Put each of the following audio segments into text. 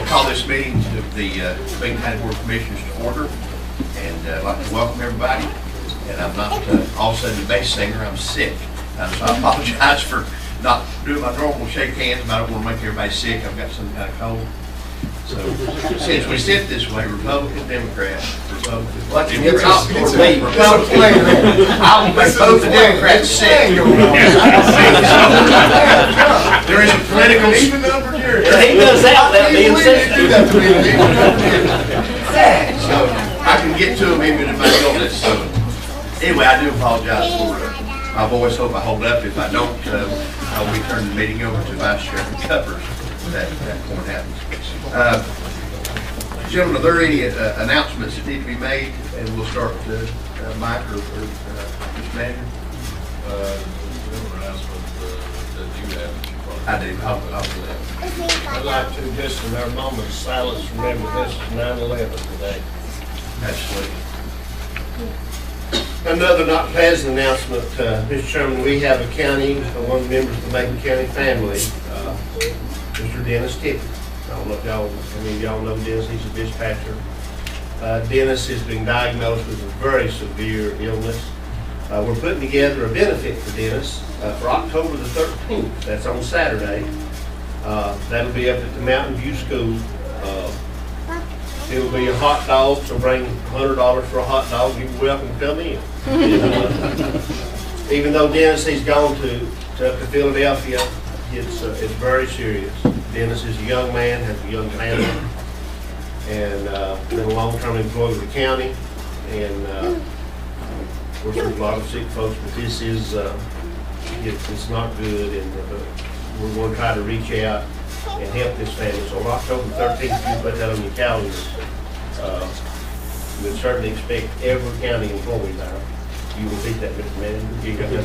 call this meeting of the Macon County Board of Commissioners to order, and I'd like to welcome everybody. And I'm not all of a sudden the bass singer, I'm sick. So I apologize for not doing my normal shake hands, but I don't want to make everybody sick. I've got some kind of cold. So since we sit this way, Republican, Democrat, Republican, what you get talk for me, Republican, I'll make both the Democrats sick. There is a political even number here. He does that without being sick. So I can get to them even in my illness. So anyway, I do apologize for my voice. Hope I hold up. If I don't, I'll be turning the meeting over to Vice Chairman Cuppers. That won't happen. Gentlemen, are there any announcements that need to be made? And we'll start with Mike or Mr. Manager. Announcement that you have. I do. I'll do that. I'd like to, just in our moment of silence, remember this is 9/11 today. Absolutely. Another not pleasant announcement, Mr. Chairman, we have a county, one of the members of the Macon County family, Mr. Dennis Tippett. I don't know if y'all, I mean, y'all know Dennis, he's a dispatcher. Dennis has been diagnosed with a very severe illness. We're putting together a benefit for Dennis for October the 13th. That's on Saturday. That'll be up at the Mountain View School. It'll be a hot dog, so bring $100 for a hot dog. You're welcome to come in. Even though Dennis, he's gone to Philadelphia, it's very serious. Dennis is a young man, has a young family, and been a long-term employee with the county, and works with a lot of sick folks. But this is it's not good, and we're going to try to reach out and help this family. So on October 13th, if you put that on your calendar, we'll certainly expect every county employee there. You will repeat that, Mr. Manager? You got that?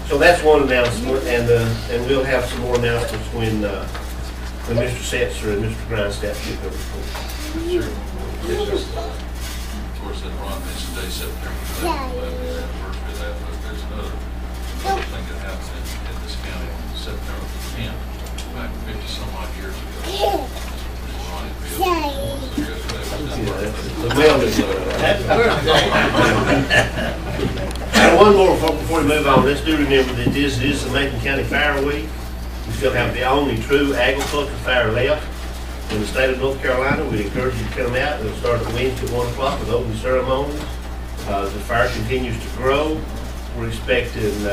So that's one announcement, and we'll have some more announcements when Mr. Setzer and Mr. Grindstaff get their report. Sure. Of course, that Ron mentioned today, September 11th, anniversary of that, but there's another thing that happened in this county on September 10th, back 50 some odd years ago. And one more before we move on, let's do remember that this is the Macon County Fire Week. We still have the only true agriculture fair left in the state of North Carolina. We encourage you to come out. It'll start at Wednesday at 1 o'clock with opening ceremonies. The fair continues to grow. We're expecting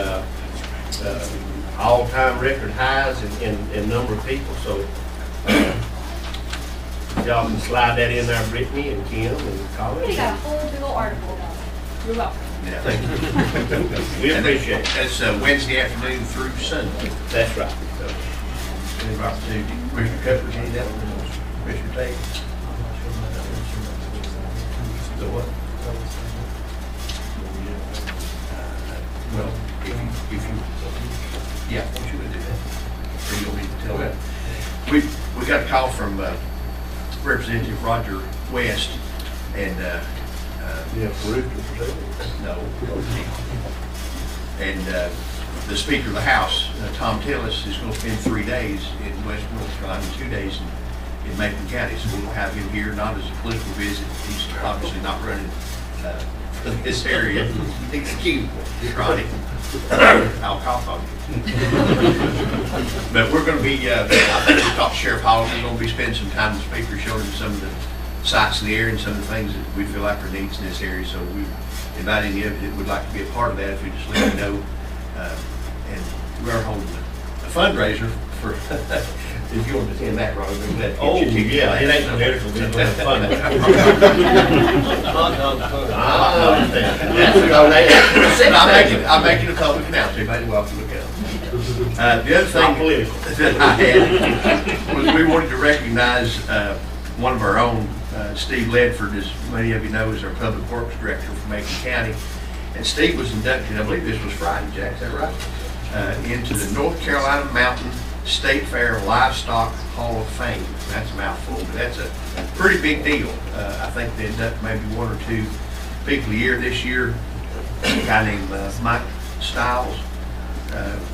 all-time record highs in number of people. So y'all can slide that in there, Brittany and Kim and Colin. We got a whole big old article about it. You're welcome. Yeah, thank you. We appreciate it. That's Wednesday afternoon through Sunday. That's right. So, any opportunity. Mr. Cuppers, any that one? Mr. Tate? The what? Well, if you, yeah, I want you to do that. Or you want me to tell that? We got a call from Representative Roger West, and no, and the Speaker of the House, Tom Tillis, is going to spend 3 days in West North Carolina, 2 days in Macon County. So we'll have him here, not as a political visit. He's obviously not running for this area. Excuse me, Ronnie. I'll cough on you. But we're going to be, I think we talked to Sheriff Holland. We're going to be spending some time with the Speaker, showing him some of the sites in the area and some of the things that we feel like are needs in this area. So we invite any of you that would like to be a part of that, if you just let me know. And we are holding a fundraiser for, if you want to attend that, Ron, we'll let Oh, yeah, it ain't no medical, it's fun. I'm making a public announcement. Anybody welcome to come. The other thing that I had was we wanted to recognize one of our own, Steve Ledford, as many of you know, is our Public Works Director for Macon County. And Steve was inducted, I believe this was Friday, Jack, is that right? Into the North Carolina Mountain State Fair Livestock Hall of Fame. That's a mouthful, but that's a pretty big deal. I think they induct maybe 1 or 2 people a year. This year, a guy named Mike Stiles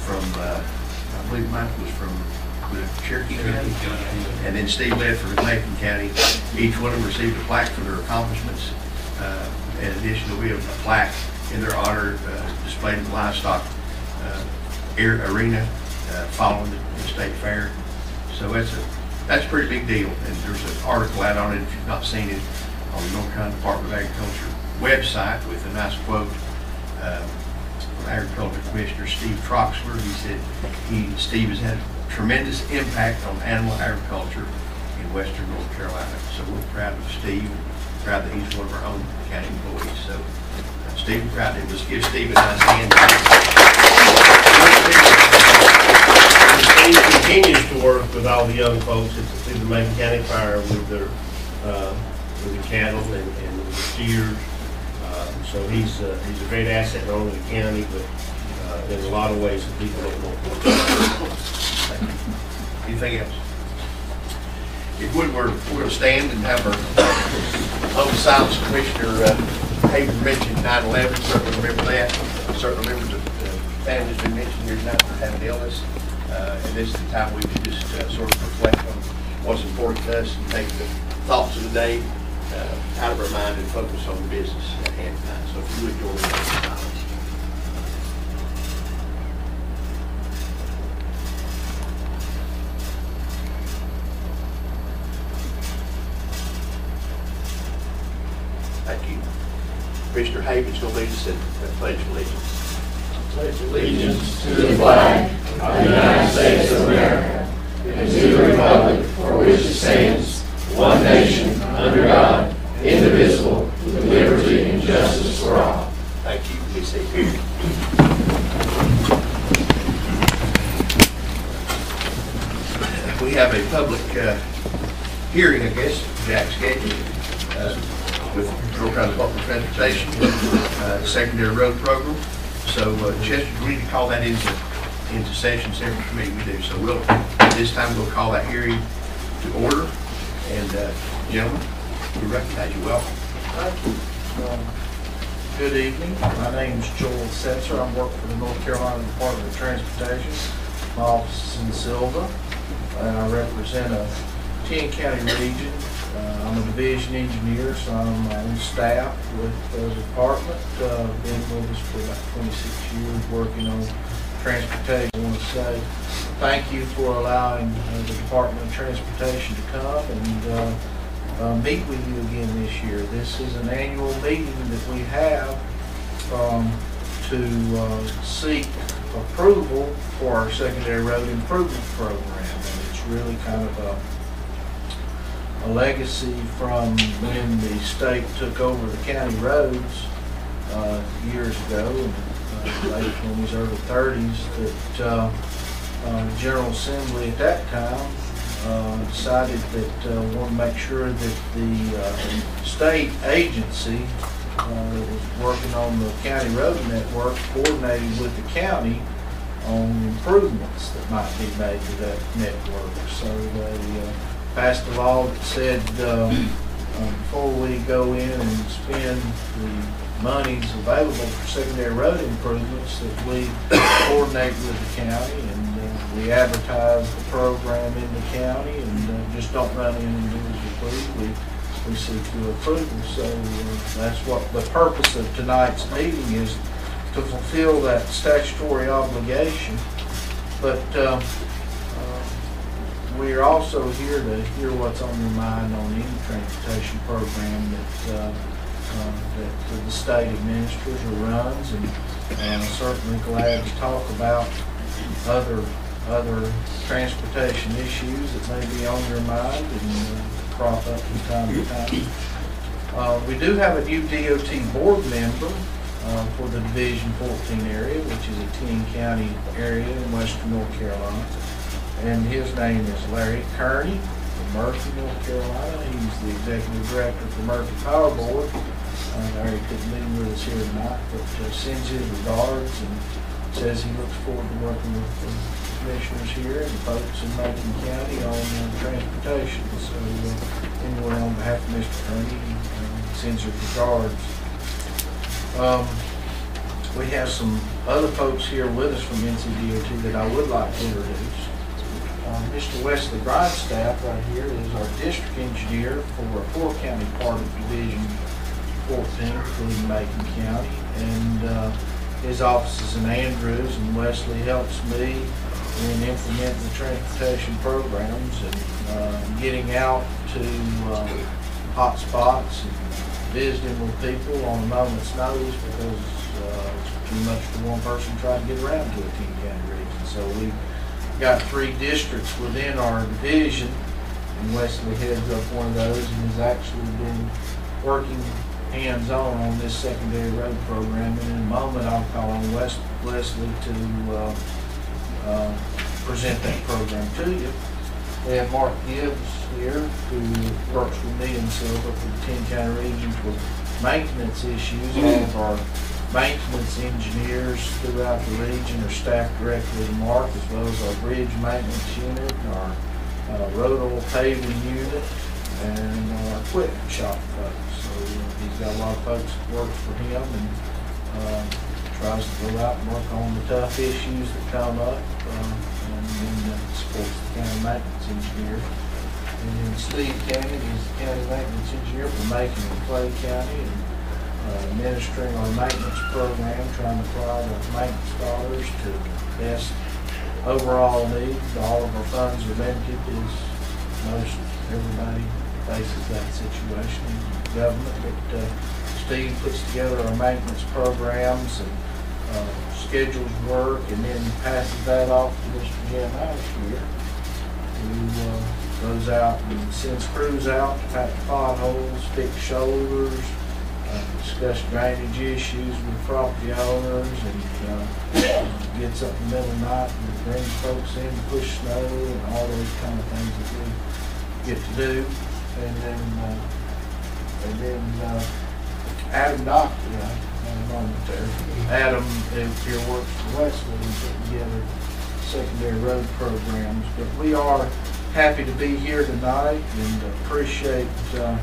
from, I believe Mike was from with Cherokee County, and then Steve Ledford of Macon County. Each one of them received a plaque for their accomplishments. In addition, there'll be a plaque in their honor displayed in the livestock arena following the state fair. So that's a pretty big deal. And there's an article out on it if you've not seen it on the North Carolina Department of Agriculture website with a nice quote from Agriculture Commissioner Steve Troxler. He said Steve has had a tremendous impact on animal agriculture in western North Carolina. So we're proud of Steve, and proud that he's one of our own county employees. So Steve, we're proud of him. Let's give Steve a nice hand. Steve continues to work with all the young folks at the Macon County Fire with the cattle and the steers. So he's a great asset not only to the county, but in a lot of ways that people don't know. Anything else? If we're going to stand and have our own silence. Commissioner Haber mentioned 9/11. Certainly remember that. Certainly remember the family's been mentioned here tonight for having illness. And this is the time we can just sort of reflect on what's important to us and take the thoughts of the day out of our mind and focus on the business at hand tonight. So if you would join me in silence. Thank you. Commissioner Haven's going to lead us in the Pledge of Allegiance. Pledge allegiance to the flag of the United States of America and to the republic for which it stands, one nation, under God, indivisible, with liberty and justice for all. Thank you. Be seated. We have a public hearing, I guess, Jack scheduled with North Carolina Department of Transportation, secondary road program. So Chester, we need to call that into session. Every committee we do. So at this time we'll call that hearing to order. And gentlemen, we recognize you. Welcome. Thank you. Good evening. My name is Joel Setzer. I work for the North Carolina Department of Transportation. My office is in Silva, and I represent a 10-county region. I'm a division engineer, so I'm on staff with the department. Been with us for about 26 years working on transportation. I want to say thank you for allowing the Department of Transportation to come and meet with you again this year. This is an annual meeting that we have to seek approval for our secondary road improvement program. And it's really kind of a legacy from when the state took over the county roads years ago, in late 20s, early 30s, that the General Assembly at that time decided that we want to make sure that the state agency that was working on the county road network coordinated with the county on improvements that might be made to that network. So they passed a law that said before we go in and spend the monies available for secondary road improvements, that we coordinate with the county and we advertise the program in the county and just don't run in and do as we please. We seek your approval. So that's what the purpose of tonight's meeting is, to fulfill that statutory obligation. But we're also here to hear what's on your mind on any transportation program that the state administers or runs, and I'm certainly glad to talk about other transportation issues that may be on your mind and crop up from time to time. We do have a new DOT board member for the Division 14 area, which is a 10-county area in western North Carolina. And his name is Larry Kearney from Murphy, North Carolina. He's the executive director for Murphy Power Board. Larry couldn't be with us here tonight, but sends his regards and says he looks forward to working with the commissioners here and the folks in Macon County on transportation. So anyway, on behalf of Mr. Kearney, he sends his regards. We have some other folks here with us from NCDOT that I would like to introduce. Mr. Wesley Grindstaff right here is our district engineer for 4 county part of Division 14, including Macon County. And his office is in Andrews, and Wesley helps me in implementing the transportation programs and getting out to hot spots and visiting with people on a moment's notice, because it's too much for one person trying to get around to a 10-county region. So we've got 3 districts within our division, and Wesley heads up one of those and has actually been working hands-on on this secondary road program. And in a moment, I'll call on Wesley to present that program to you. We have Mark Gibbs here, who works with me and Silver for the 10-county region for maintenance issues. All of our maintenance engineers throughout the region are staffed directly to Mark, as well as our bridge maintenance unit, our road oil paving unit, and our equipment shop folks. So he's got a lot of folks that work for him, and tries to go out and work on the tough issues that come up, and then supports the county maintenance engineer. And then Steve Cannon is the county maintenance engineer for Macon and Clay County, and administering our maintenance program, trying to apply the maintenance dollars to the best overall needs. All of our funds are limited, as most everybody faces that situation in government. But Steve puts together our maintenance programs and schedules work, and then passes that off to Mr. Jim House here, who goes out and sends crews out to patch potholes, fix shoulders, discuss drainage issues with property owners, and gets up in the middle of the night and brings folks in to push snow and all those kind of things that we get to do. And then Adam Doctor, Adam here works for Wesley and putting together secondary road programs. But we are happy to be here tonight and appreciate the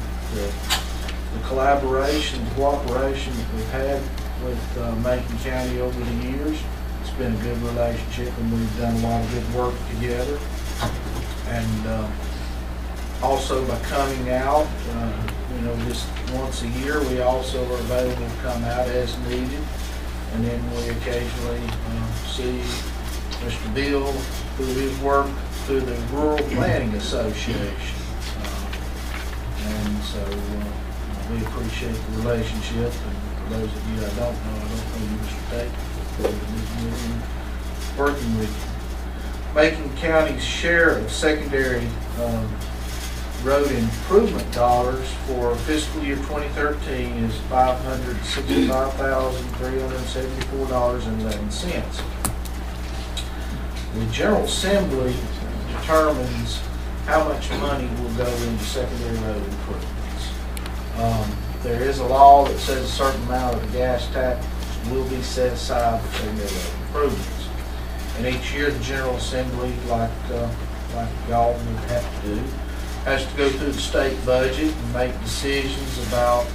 collaboration, the cooperation that we've had with Macon County over the years. It's been a good relationship, and we've done a lot of good work together. And also by coming out, just once a year, we also are available to come out as needed. And then we occasionally see Mr. Bill, who has worked through the Rural Planning Association. And so we appreciate the relationship. And for those of you I don't know you, Mr. Tate, working with you. Macon County's share of secondary road improvement dollars for fiscal year 2013 is $565,374.11. The General Assembly determines how much money will go into secondary road improvements. There is a law that says a certain amount of the gas tax will be set aside for secondary road improvements. And each year the General Assembly, like y'all would have to do, has to go through the state budget and make decisions about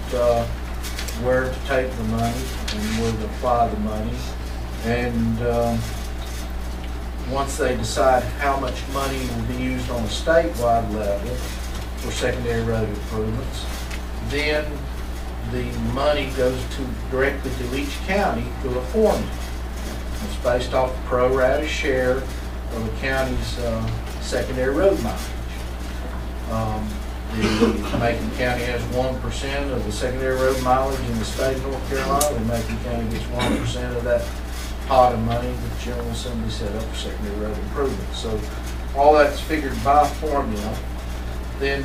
where to take the money and where to apply the money. And once they decide how much money will be used on a statewide level for secondary road improvements, then the money goes directly to each county through a formula. It's based off the pro rata share of the county's secondary road mileage. The Macon County has 1% of the secondary road mileage in the state of North Carolina, and Macon County gets 1% of that pot of money that the General Assembly set up for secondary road improvements. So all that's figured by formula. Then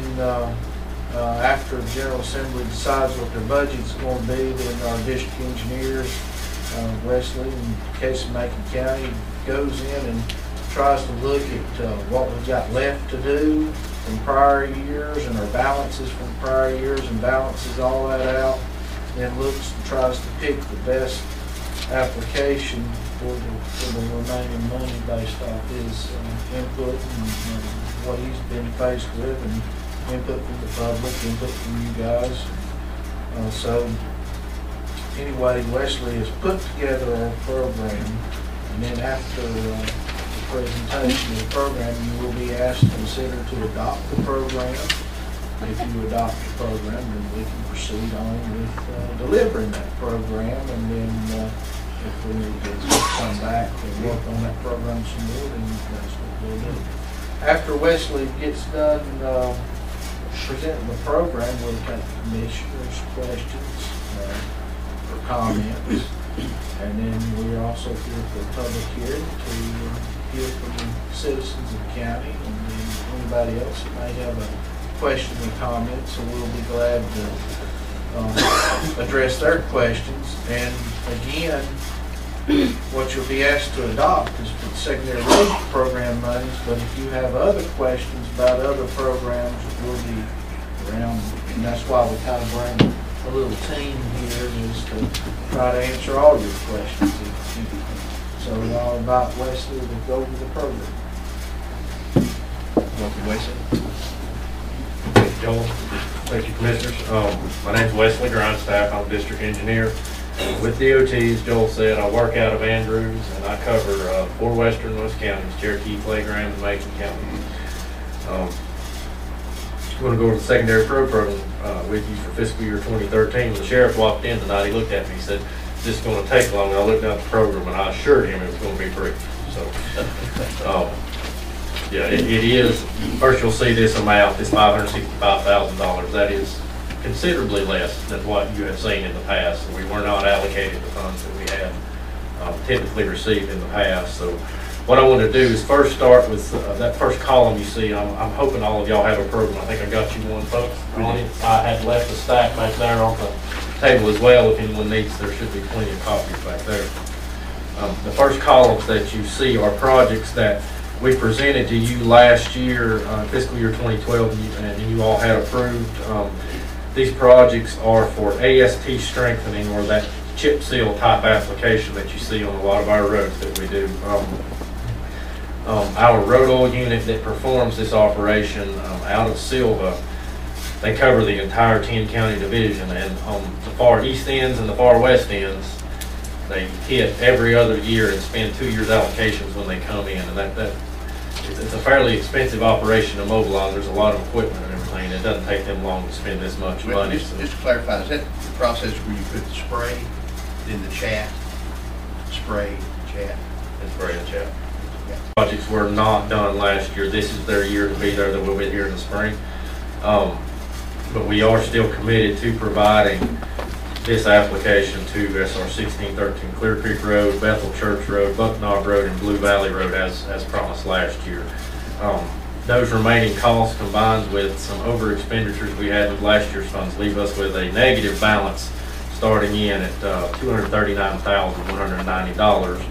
after the General Assembly decides what their budget's going to be, then our district engineers, Wesley, in the case of Macon County, goes in and tries to look at what we've got left to do from prior years and our balances from prior years, and balances all that out, then looks and tries to pick the best application for the remaining money based off his input and what he's been faced with, and input from the public, input from you guys. So anyway, Wesley has put together our program, and then after the presentation of the program, you will be asked to consider to adopt the program. If you adopt the program, then we can proceed on with delivering that program, and then if we need to come back and work on that program some more, then that's what we'll do. After Wesley gets done presenting the program, we'll take commissioners' questions or comments, and then we're also here for a public hearing to hear from the citizens of the county, and then anybody else that may have a question or comment, so we'll be glad to address their questions. And again, what you'll be asked to adopt is for the secondary road program monies, but if you have other questions about other programs, we'll be around, and that's why we kind of bring a little team here, is to try to answer all your questions. So I'll invite Wesley to go over the program. Welcome, Wesley. Thank you, Joel. Thank you, Commissioners. My name's Wesley Grindstaff. I'm district engineer with DOT. As Joel said, I work out of Andrews, and I cover 4 westernmost counties: Cherokee, Clay, Graham, and Macon counties. I'm going to go over the secondary pro program with you for fiscal year 2013. When the sheriff walked in tonight, he looked at me and said, "Is this going to take long?" And I looked down at the program, and I assured him it was going to be free. So, yeah, it is. First, you'll see this amount is $565,000. That is considerably less than what you have seen in the past. We were not allocated the funds that we had typically received in the past. So what I want to do is first start with that first column you see. I'm hoping all of y'all have a program. I think I got you one, folks, on it. I had left a stack back there on the table as well. If anyone needs, there should be plenty of copies back there. The first columns that you see are projects that we presented to you last year, fiscal year 2012, and you all had approved. These projects are for AST strengthening, or that chip seal type application that you see on a lot of our roads that we do. Our road oil unit that performs this operation out of Silva, they cover the entire 10-county division, and on the far east ends and the far west ends, they hit every other year and spend 2 years allocations when they come in, and it's a fairly expensive operation to mobilize. There's a lot of equipment and everything. It doesn't take them long to spend this much money. Just to clarify, is that the process where you put the spray in the chat? Spray, chat? And spray and chat. Yeah. Projects were not done last year. This is their year to be there. They will be here in the spring. But we are still committed to providing this application to SR 1613 Clear Creek Road, Bethel Church Road, Bucknob Road, and Blue Valley Road as promised last year. Those remaining costs combined with some over expenditures we had with last year's funds leave us with a negative balance starting in at $239,190.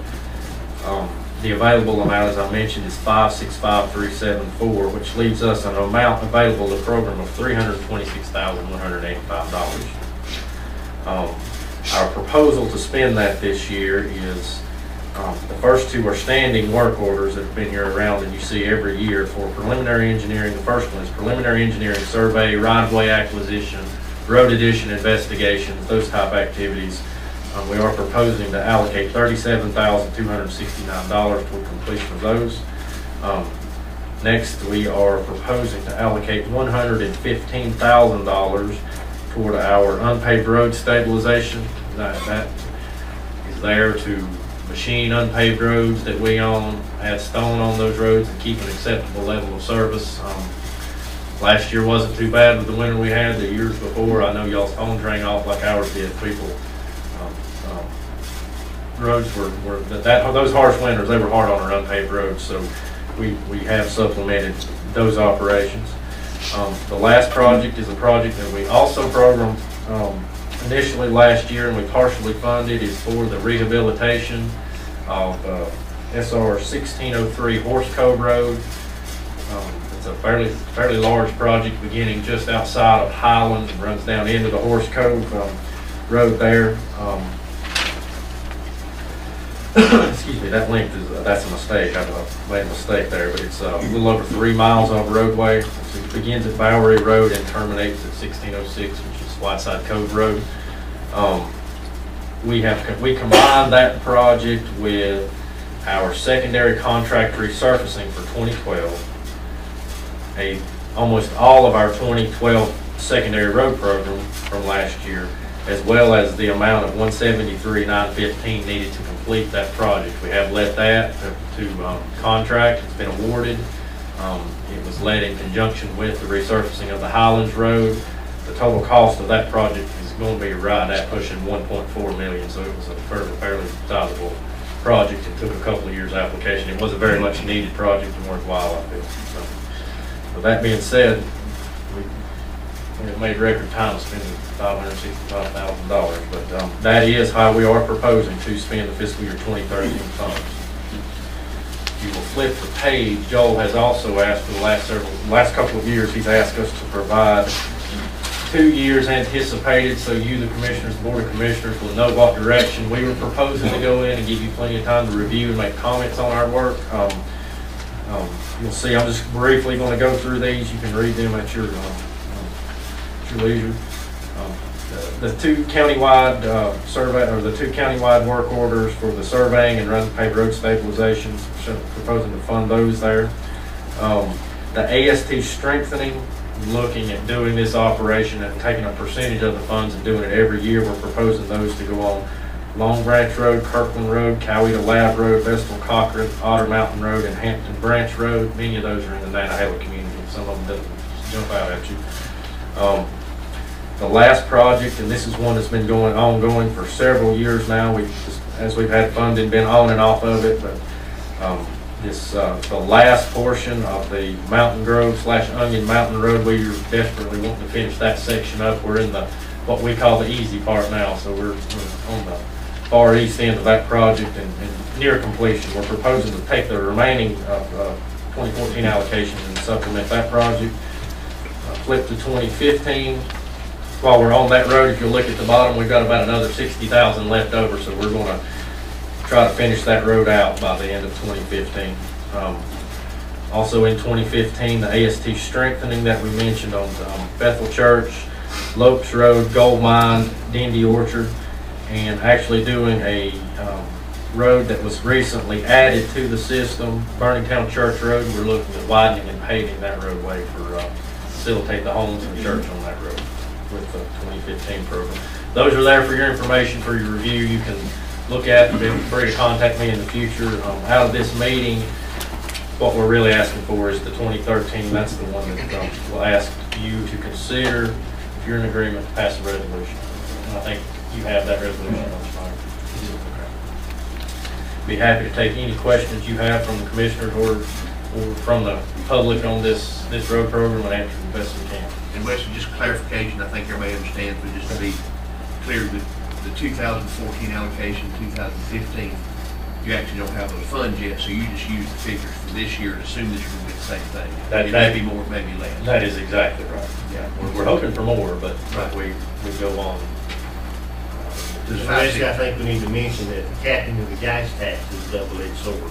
The available amount, as I mentioned, is $565,374, which leaves us an amount available to the program of $326,185. Our proposal to spend that this year is, the first 2 are standing work orders that have been here around and you see every year for preliminary engineering. The first one is preliminary engineering survey, right-of-way acquisition, road addition investigations, those type activities. We are proposing to allocate $37,269 toward completion of those. Next, we are proposing to allocate $115,000 toward our unpaved road stabilization. That is there to machine unpaved roads that we own, add stone on those roads, and keep an acceptable level of service. Last year wasn't too bad with the winter we had. The years before, I know y'all's phones rang off like ours did. People, roads were those harsh winters, they were hard on our unpaved roads, so we have supplemented those operations. The last project is a project that we also programmed initially last year and we partially funded, is for the rehabilitation of SR 1603 Horse Cove Road. It's a fairly large project beginning just outside of Highland and runs down into the Horse Cove Road there. Excuse me, that length that's a mistake. I made a mistake there, but it's a little over 3 miles of roadway. It begins at Bowery Road and terminates at 1606, which is Whiteside Cove Road. We combined that project with our secondary contract resurfacing for 2012, almost all of our 2012 secondary road program from last year, as well as the amount of $173,915 needed to complete that project. We have let that to contract. It's been awarded. It was let in conjunction with the resurfacing of the Highlands Road. The total cost of that project is going to be right at pushing $1.4 million, so it was a fairly sizable project. It took a couple of years application. It was a very much needed project and worthwhile, I feel. So, with that being said, we made record time spending $565,000, but that is how we are proposing to spend the fiscal year 2013 funds. If you will flip the page, Joel has also asked for the last couple of years, he's asked us to provide 2 years anticipated, so you, the commissioners, the board of commissioners, will know what direction we were proposing to go in and give you plenty of time to review and make comments on our work. You'll see, I'm just briefly going to go through these. You can read them at your leisure. The two countywide survey, or the two countywide work orders for the surveying and paved road stabilizations, proposing to fund those there. The AST strengthening, looking at doing this operation and taking a percentage of the funds and doing it every year. We're proposing those to go on Long Branch Road, Kirkland Road, Coweta Lab Road, Vestal Cochran, Otter Mountain Road, and Hampton Branch Road. Many of those are in the Nantahala community. Some of them doesn't jump out at you. The last project, and this is one that's been ongoing for several years now. As we've had funding, been on and off of it, but the last portion of the Mountain Grove / Onion Mountain Road, we are desperately wanting to finish that section up. We're in what we call the easy part now, so we're on the far east end of that project and near completion. We're proposing to take the remaining 2014 allocations and supplement that project. Flip to 2015. While we're on that road, if you look at the bottom, we've got about another $60,000 left over, so we're going to try to finish that road out by the end of 2015. Also in 2015, the AST strengthening that we mentioned on Bethel Church, Lopes Road, Gold Mine, Dindy Orchard, and actually doing a road that was recently added to the system, Burningtown Church Road. We're looking at widening and paving that roadway for facilitate the homes and church on that road with the 2015 program. Those are there for your information, for your review. You can look at and feel free to contact me in the future. Out of this meeting, what we're really asking for is the 2013. That's the one that we'll ask you to consider if you're in agreement to pass a resolution. And I think you have that resolution on the file. Be happy to take any questions you have from the commissioners or from the public on this road program and answer the best we can. And Wesley, just clarification, I think everybody understands, but just to be clear, the 2014 allocation, 2015, you actually don't have those funds yet, so you just use the figures for this year and assume that you're going to get the same thing. It may be more, maybe less. That is exactly right. Yeah, we're hoping for more, but we go on. Especially, I think we need to mention that the capping of the gas tax is a double-edged sword.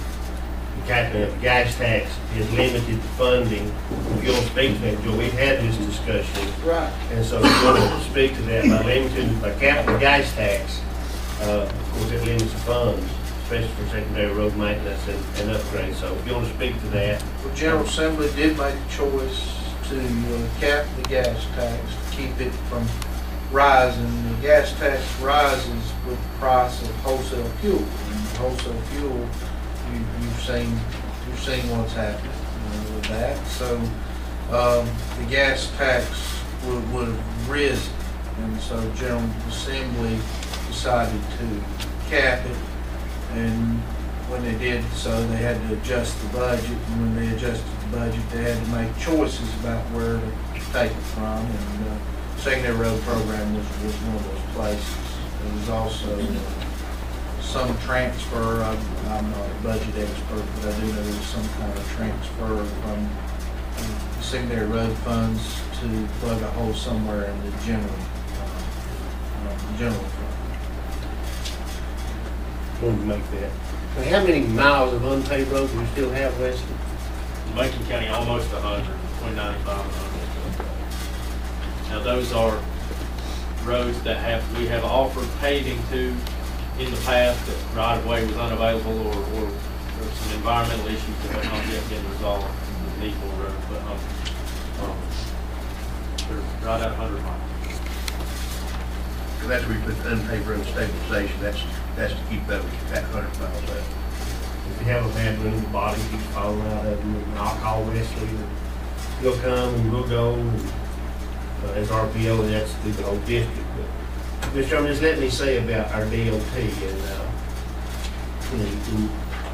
The capping of the gas tax is limited to funding. If you don't speak to that, Joe, we've had this discussion. Right. And so if you want to speak to that, by capping the gas tax, of course, it limits the funds, especially for secondary road maintenance and upgrades. So if you want to speak to that. Well, General Assembly did make a choice to cap the gas tax to keep it from rising. The gas tax rises with the price of wholesale fuel. And wholesale fuel, you've seen what's happening with that. So the gas tax would have risen, and so General Assembly decided to cap it. And when they did so, they had to adjust the budget. And when they adjusted the budget, they had to make choices about where to take it from. And secondary road program was one of those places. There was also some transfer. I'm not a budget expert, but I do know there was some kind of transfer from secondary road funds to plug a hole somewhere in the general fund. Wanted to make that. Now, how many miles of unpaved roads do we still have, Wesley? Macon County, almost 100, between 95 and 100. Now, those are roads that we have offered paving to in the past that right of way was unavailable or there's some environmental issues that have not yet been resolved with Macon Road, but they're right at 100 miles. So that's where we put the unpaved road stabilization, that's to keep that 100 miles up. If you have a bad room, the body keeps falling out of them, and I'll call Wesley, and he'll come and we'll go, and as RPO, and that's through the whole district. But, Mr. Chairman, just let me say about our DOT, and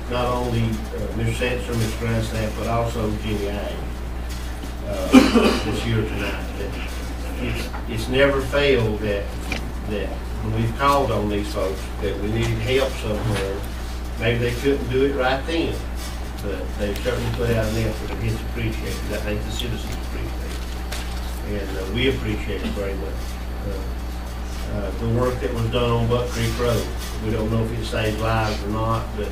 not only Mr. Sandstrom, Mr. Grindstaff, but also Jimmy Ag, this year tonight. It's never failed that when we've called on these folks that we needed help somewhere, maybe they couldn't do it right then, but they certainly put out an effort, and it's appreciated. I think the citizens appreciate it, and we appreciate it very much. The work that was done on Buck Creek Road, we don't know if it saved lives or not, but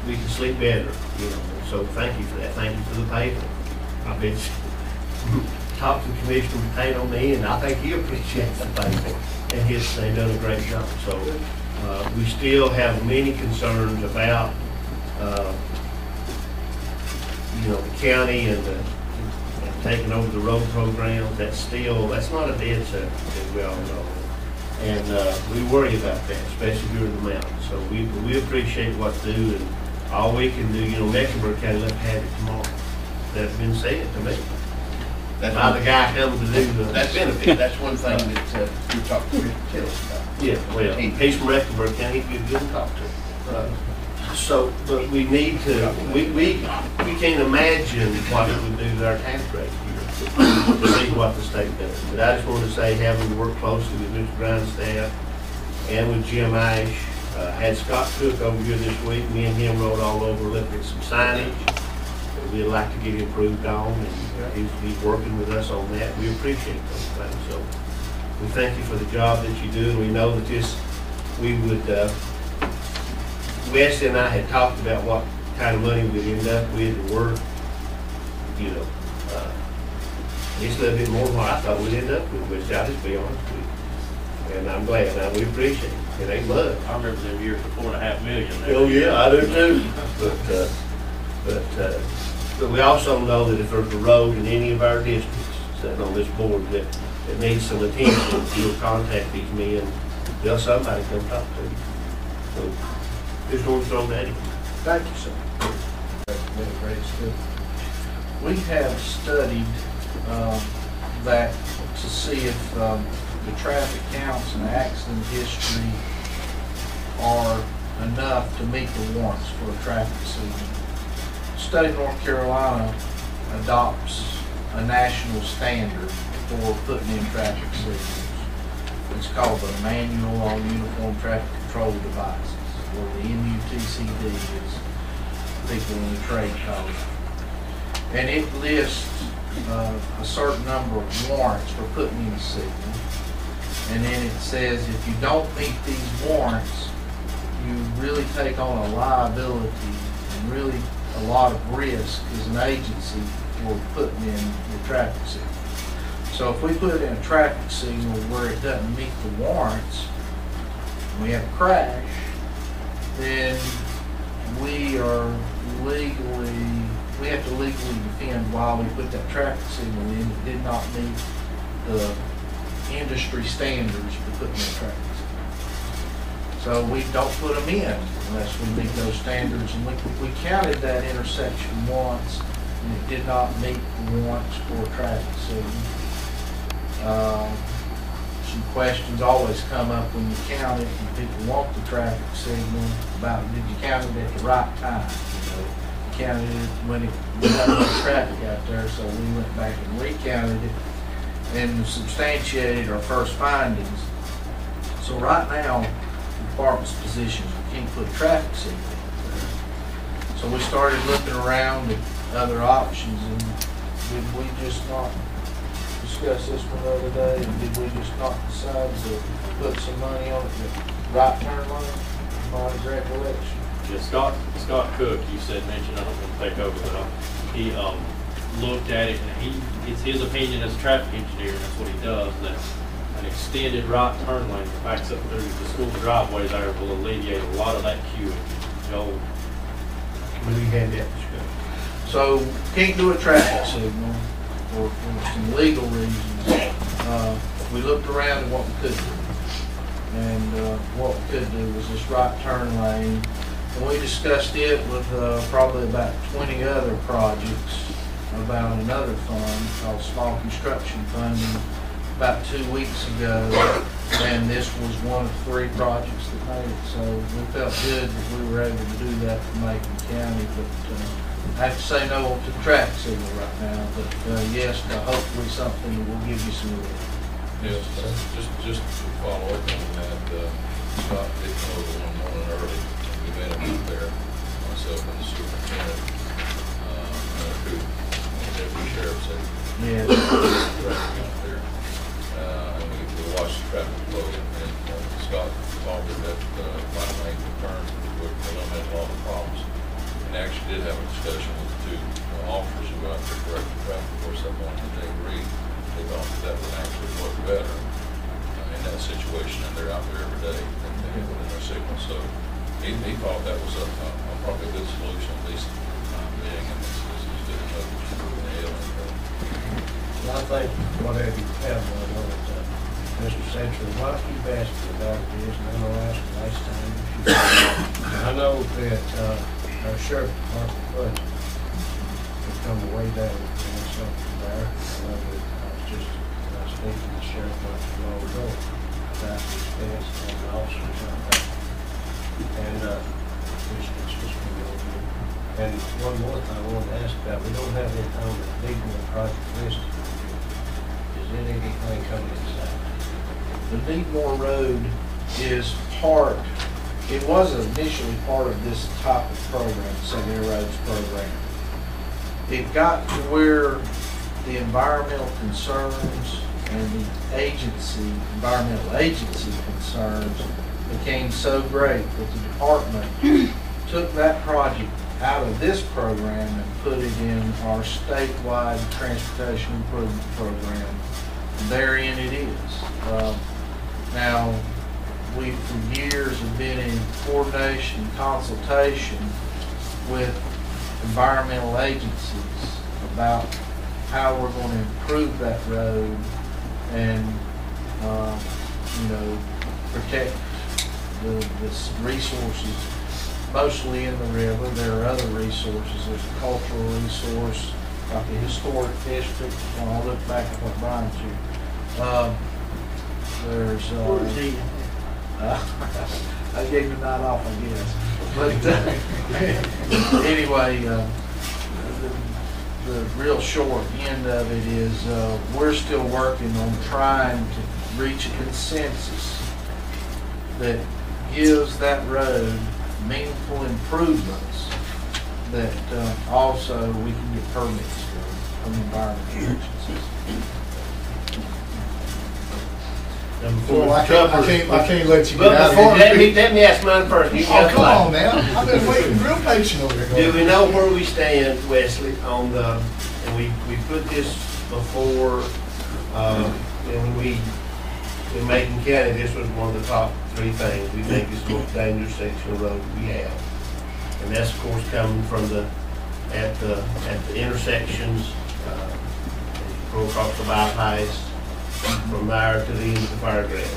we can sleep better, you know. So thank you for that. Thank you for the pavement. I bet you talk to Commissioner Tate on me, and I think he appreciates the pavement, and they've done a great job. So we still have many concerns about the county and taking over the road programs. That's not a dead subject, as we all know. And we worry about that, especially during the mountains. So we appreciate what to do, and all we can do, Mecklenburg County left have it tomorrow. That's been said to me. That's By the guy coming to do that's benefit. That's one thing that we talked to Mr. Till's about. Yeah, well, he's from Mecklenburg County, he'd be good to talk to. So, but we need to, we can't imagine what it would do to our tax rate here, to see what the state does. But I just want to say, having worked closely with Mr. Grindstaff and with Jim Ash, had Scott Cook over here this week, me and him rode all over looking at some signage that we'd like to get improved on, and he's working with us on that. We appreciate those things. So we thank you for the job that you do, and we know that we would, Wesley and I had talked about what kind of money we'd end up with, and it's a little bit more than what I thought we'd end up with, which I'll just be honest with you. And I'm glad, now we appreciate it. It ain't much. I remember them years for $4.5 million. Oh, yeah, I do too. But we also know that if there's a road in any of our districts sitting on this board that needs some attention, you'll contact these men, they'll somebody come talk to you. So just want to throw that in. Thank you, sir. That's been a great study. We have studied that to see if the traffic counts and accident history are enough to meet the warrants for a traffic signal. The state of North Carolina adopts a national standard for putting in traffic signals. It's called the Manual on Uniform Traffic Control Devices, or the MUTCD, as people in the trade call it. And it lists a certain number of warrants for putting in a signal. And then it says if you don't meet these warrants, you really take on a liability and really a lot of risk as an agency for putting in the traffic signal. So if we put in a traffic signal where it doesn't meet the warrants, and we have a crash, then we have to legally defend why we put that traffic signal in that did not meet the industry standards for putting in traffic signal. So we don't put them in unless we meet those standards. And we counted that intersection once, and it did not meet the warrants for a traffic signal. Some questions always come up when you count it, and people want the traffic signal about did you count it at the right time? You counted it when it had no traffic out there, so we went back and recounted it and substantiated our first findings. So right now, the department's position is we can't put a traffic signal in. So we started looking around at other options, and did we just not discuss this one the other day, and did we just not decide to put some money on it, the right turn lane, my recollection? Yeah, Scott Cook, you said mentioned, I don't want to take over, but he looked at it, and it's his opinion as a traffic engineer, and that's what he does, that an extended right turn lane that backs up through the school driveway there will alleviate a lot of that queuing. Joel We had that discussion. So, can't do a traffic signal for some legal reasons. We looked around at what we could do. And what we could do was this right turn lane. And we discussed it with probably about 20 other projects about another fund called Small Construction Funding about 2 weeks ago. And this was one of 3 projects that made it. So we felt good that we were able to do that for Macon County. But I have to say no to the traffic signal right now. But yes, hopefully something that will give you some relief. Yes, just to follow up on that, Scott did come over one morning early, and we met him out there, myself and the superintendent, who, deputy sheriff said, Yeah. traffic out there. And we watched the traffic flow, and Scott talked at that, 5 lane turn, which eliminated a lot of problems. And actually did have a discussion with the 2 officers who out there directing traffic, of course, that one that they agreed. They thought that would actually work better in that situation, and they're out there every day and they put in their signal. So he thought that was probably a good solution, at least for the time being, and this is good enough to nail it. Well, I think whatever you have on it, Mr. Central, why don't you ask about this, and then I'll ask next time. I know that our sheriff department budget has come way down and something there. I know that I was speaking to the sheriff not too long ago about the expense on the officers out there. And it's just been real good. And one more thing I wanted to ask about, we don't have anything on the big one project list. Is there anything coming inside? The Needmore Road is part, it was initially part of this type of program, secondary roads program. It got to where the environmental concerns and the environmental agency concerns became so great that the department took that project out of this program and put it in our statewide transportation improvement program. And therein it is. Now, we for years have been in coordination, consultation with environmental agencies about how we're going to improve that road and, protect the resources, mostly in the river. There are other resources. There's a cultural resource, like the historic district. I'll look back at what Brian said. There's, I gave him the night off, I guess. But anyway, the real short end of it is we're still working on trying to reach a consensus that gives that road meaningful improvements that also we can get permits from environmental agencies. Well, I can't let you get out of Before, here. let me ask mine first. You Oh, come on now. I've been waiting real patient over here. Do we know where we stand, Wesley, on the, and we put this before, when we, in Macon County, this was one of the top 3 things. We think it's the most dangerous section of road we have. And that's, of course, coming from at the intersections, as you go across the bypass, from there to the end of the fairgrounds.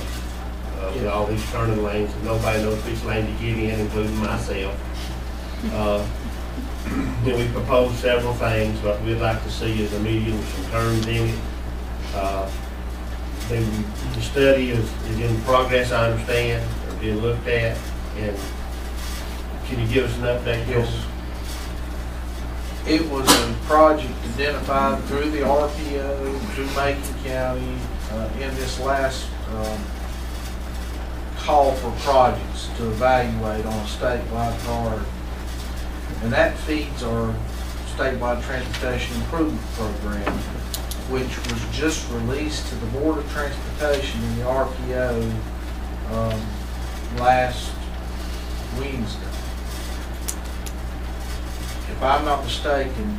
With all these turning lanes, and nobody knows which lane to get in, including myself. Then we proposed several things. What we'd like to see is a median with some turns in it. The study is in progress, I understand, or being looked at. And can you give us an update? Yes. It was a project identified through the RPO, through Macon County, in this last call for projects to evaluate on a statewide priority. And that feeds our statewide transportation improvement program, which was just released to the Board of Transportation in the RPO last Wednesday. If I'm not mistaken,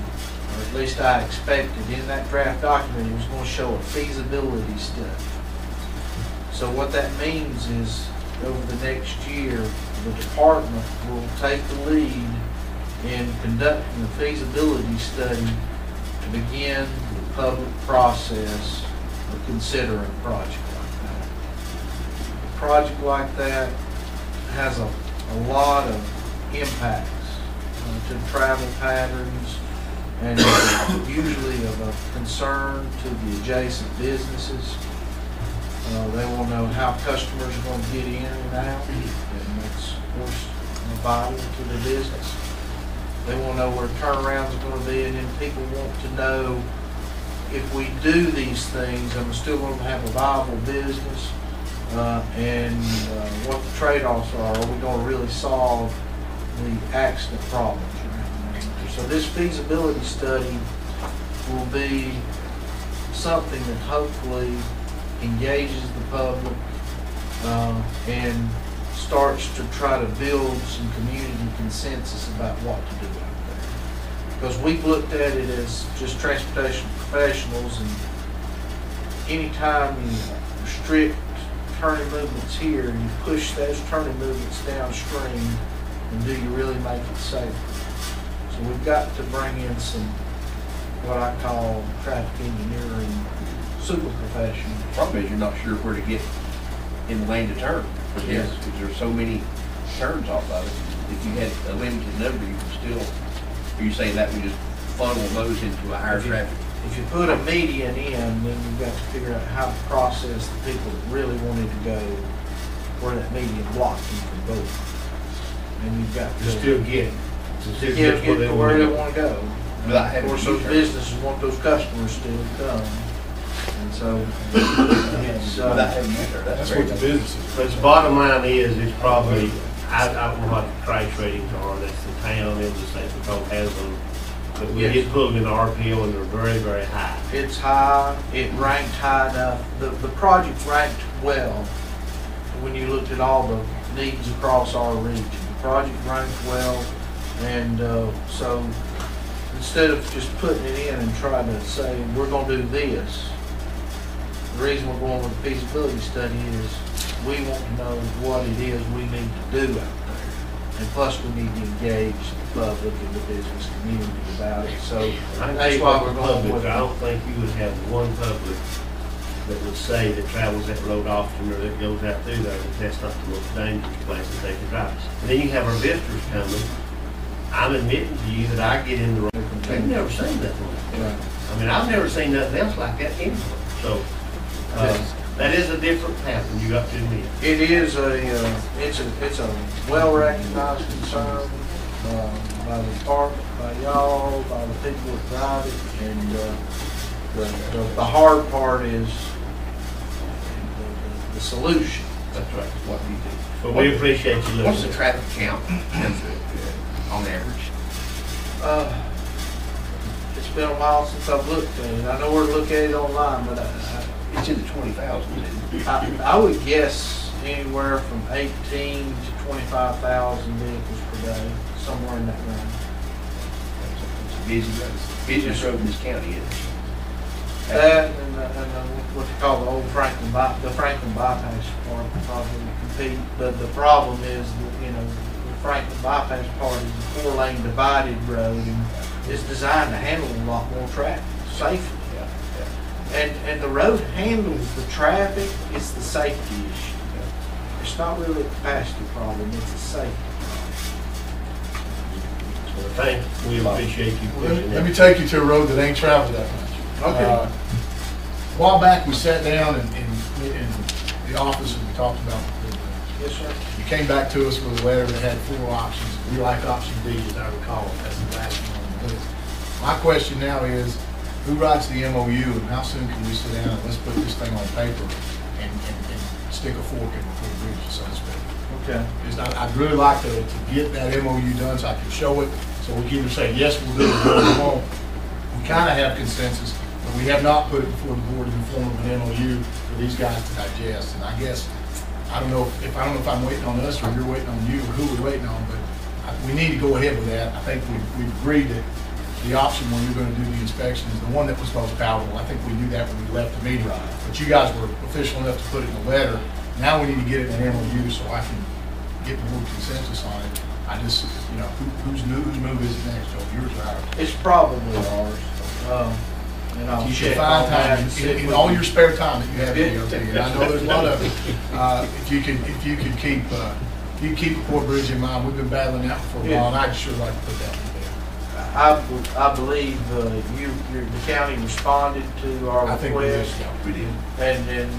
or at least I expected in that draft document, it was going to show a feasibility study. So what that means is over the next year, the department will take the lead in conducting a feasibility study to begin the public process of considering a project like that. A project like that has a lot of impacts to travel patterns, and is usually of a concern to the adjacent businesses. They want to know how customers are going to get in and out, and that's, of course, vital to the business. They want to know where turnarounds are going to be, and then people want to know if we do these things, am I still going to have a viable business, and what the trade-offs are. Are we going to really solve the accident problems around there? So this feasibility study will be something that hopefully engages the public and starts to try to build some community consensus about what to do out there. Because we've looked at it as just transportation professionals, and anytime you restrict turning movements here and you push those turning movements downstream, and do you really make it safer? So we've got to bring in some, what I call traffic engineering super professionals. The problem is you're not sure where to get in the lane to turn. Yes. Because there's so many turns off of it. If you had a limited number, you could still, are you saying that would just funnel those into a higher traffic? If you put a median in, then you've got to figure out how to process the people that really wanted to go where that median blocked them from going. And you've got to Still get get to where they want to go. Without Of having course, to those turn. businesses want those customers still to come. And so it's, Without having to turn. That's what the business is. But the bottom line is, it's probably, I don't know what the crash ratings are, that's the town, and the St. Paul has them. But we Yes. get pulled in RPO and they're very, very high. it's high, it ranked high enough. The project ranked well when you looked at all the needs across our region. The project ranked well, and so instead of just putting it in and trying to say, we're going to do this, the reason we're going with a feasibility study is we want to know what it is we need to do out there. And plus, we need to engage the public and the business community about it. So that's why we're going with I don't think you would have one public that would say that travels that road often or that goes out through there, that that's not the most dangerous place that they can drive. And then you have our visitors coming. I'm admitting to you that I get in the road. They've never seen nothing like that. I mean, I've never seen nothing else like that anywhere. So, that is a different path, and you got to admit. It is it's a well-recognized concern by the department, by y'all, by the people that drive it, and the hard part is the solution. That's right, what you do. But we appreciate you listening. What's the traffic count on average? It's been a while since I've looked at it. I know where to look at it online, but It's in the 20,000s. I would guess anywhere from 18 to 25,000 vehicles per day, somewhere in that range. It's a busy road. Busiest road in this county is. That and what they call the old Franklin bypass part would probably compete. But the problem is that, the Franklin bypass part is a 4-lane divided road, and it's designed to handle a lot more traffic safely. And the road handles the traffic, it's the safety issue. It's not really a capacity problem, it's a safety So thank you. We appreciate you pushing Let me it. take you to a road that ain't traveled that much. Okay. A while back, we sat down in the office and we talked about problem. Yes, sir. you came back to us with a letter that had 4 options. We like option D, as I recall. That's the last one on the list. My question now is, who writes the MOU and how soon can we sit down and let's put this thing on paper and stick a fork in before the bridge, so to speak? Okay. I'd really like to get that MOU done so I can show it, so we can either say, yes, we'll do it, or we won't. We kind of have consensus, but we have not put it before the board in the form of an MOU for these guys to digest. And I guess, I don't know if I'm waiting on us or you're waiting on you or who we're waiting on, but we need to go ahead with that. I think we've agreed that the option when you're going to do the inspection is the one that was most palatable. I think we knew that when we left the meeting. But you guys were official enough to put it in a letter. Now we need to get it in an MOU so I can get the board consensus on it. I just, you know, whose move is it next, Joe? Yours or ours? It's probably ours. And I'll If you check can find on that time, and see if in we all can- your spare time that you have at DOT, and I know there's a lot of it, if you could keep the Port Bridge in mind, we've been battling that for a while, and I'd sure like to put that in there. I believe the county responded to our I think we did. request. We did. And then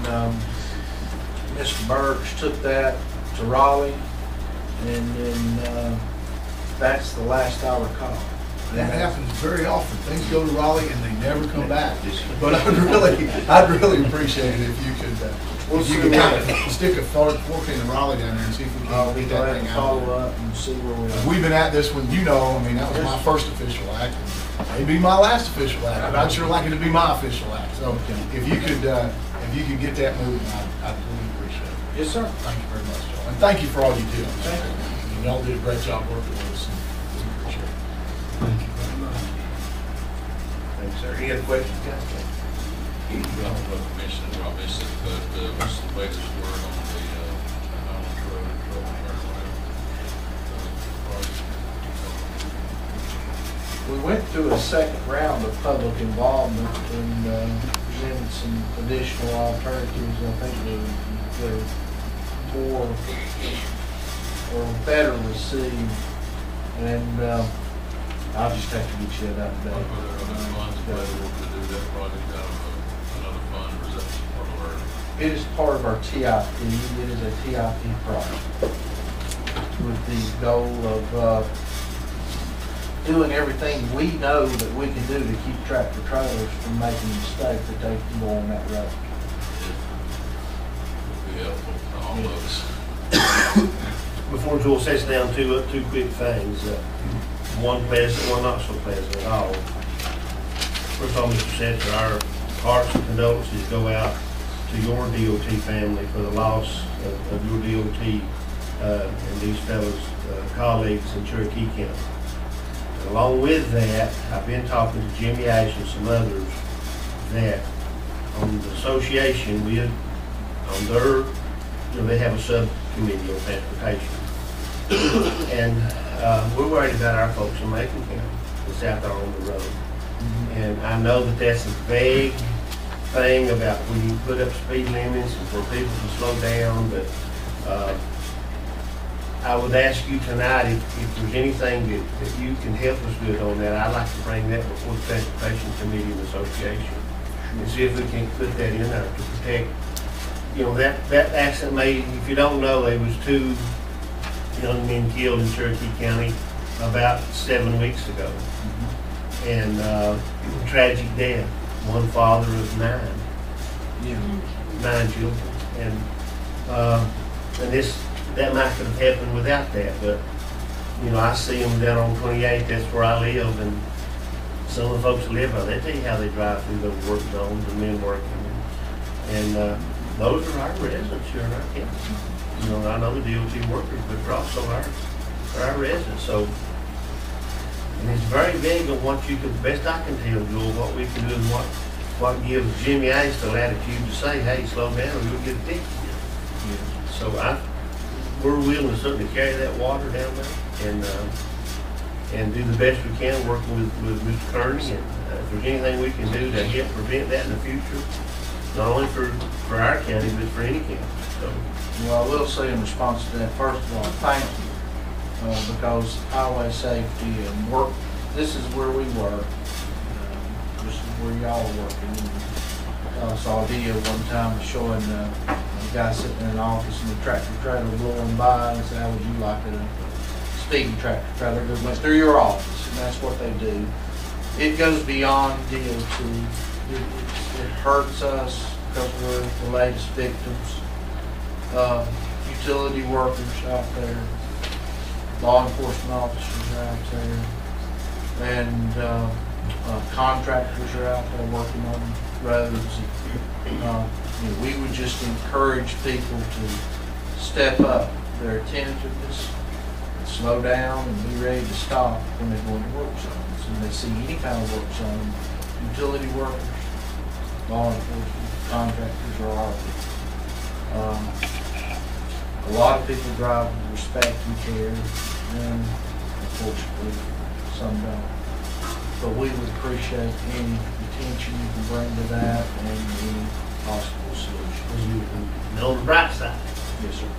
Mr. Birch took that to Raleigh, and then that's the last I recall. That happens very often. Things go to Raleigh and they never come back. But I'd really appreciate it if you could kind of stick a fork in the Raleigh down there and see if we I'll can be get that glad thing to out follow there. up and see where we are. We've been at this one, you know, I mean, that was my first official act. It'd be my last official act, but I'd sure like it to be my official act. So if you could get that moving, I'd really appreciate it. Yes, sir. Thank you very much, Joe. And thank you for all you do. Y'all did a great job working with us. And we appreciate it. Thank you very much. Thanks, sir. Any other questions, guys? I don't know if I mentioned it or I missed it, but what's the latest word on the Island Road project? We went through a second round of public involvement and presented some additional alternatives. I think they're more or better received, and I'll just have to get you that Are there other funds available to do that project out of another fund, or is that part of our? It is part of our TIP. It is a TIP project with the goal of doing everything we know that we can do to keep tractor trailers from making a mistake that they can go on that road. Would be helpful to all of us. Before Joel sets down, two quick things. One pleasant, one not so pleasant at all. First of all, Mr. Setzer, our hearts and condolences go out to your DOT family for the loss of your DOT and these fellows' colleagues in Cherokee County. And along with that, I've been talking to Jimmy Ash and some others that on the association, on their, they have a subcommittee on transportation. And we're worried about our folks in Macon County that's out there on the road. And I know that that's a vague thing about when you put up speed limits and for people to slow down, but I would ask you tonight if there's anything that you can help us with on that. I'd like to bring that before the Transportation Committee and Association and see if we can put that in there to protect. That accident made, if you don't know, there was 2 young men killed in Cherokee County about 7 weeks ago. And tragic death. One father of 9. 9 children. And that might could have happened without that, but I see them down on 28th, that's where I live, and some of the folks that live there, they tell you how they drive through those work zones and men working. And those are our residents here in our county. I know the DOT workers, but they're also our residents. So, and it's very big on what you can, best I can tell, Joel, what we can do and what gives Jimmy Ace the latitude to say, hey, slow down or you'll get a ticket. So we're willing to certainly carry that water down there and do the best we can working with Mr. Kearney. And if there's anything we can do to help prevent that in the future, not only for our county, but for any county. So. Well, I will say in response to that, first of all, thank you, because highway safety and work, this is where we work. This is where y'all are working. I saw a video one time showing a guy sitting in an office and the tractor trailer blowing by and said, how would you like a speeding tractor trailer that went through your office? And that's what they do. It goes beyond DOT. It hurts us because we're the latest victims. Utility workers out there, law enforcement officers are out there, and contractors are out there working on roads. We would just encourage people to step up their attentiveness, slow down, and be ready to stop when they go into work zones. And they see any kind of work zone, utility workers, law enforcement, contractors, or our people. A lot of people drive with respect and care. and unfortunately, some don't. But we would appreciate any attention you can bring to that and any possible solutions. And on the bright side, Yes, sir.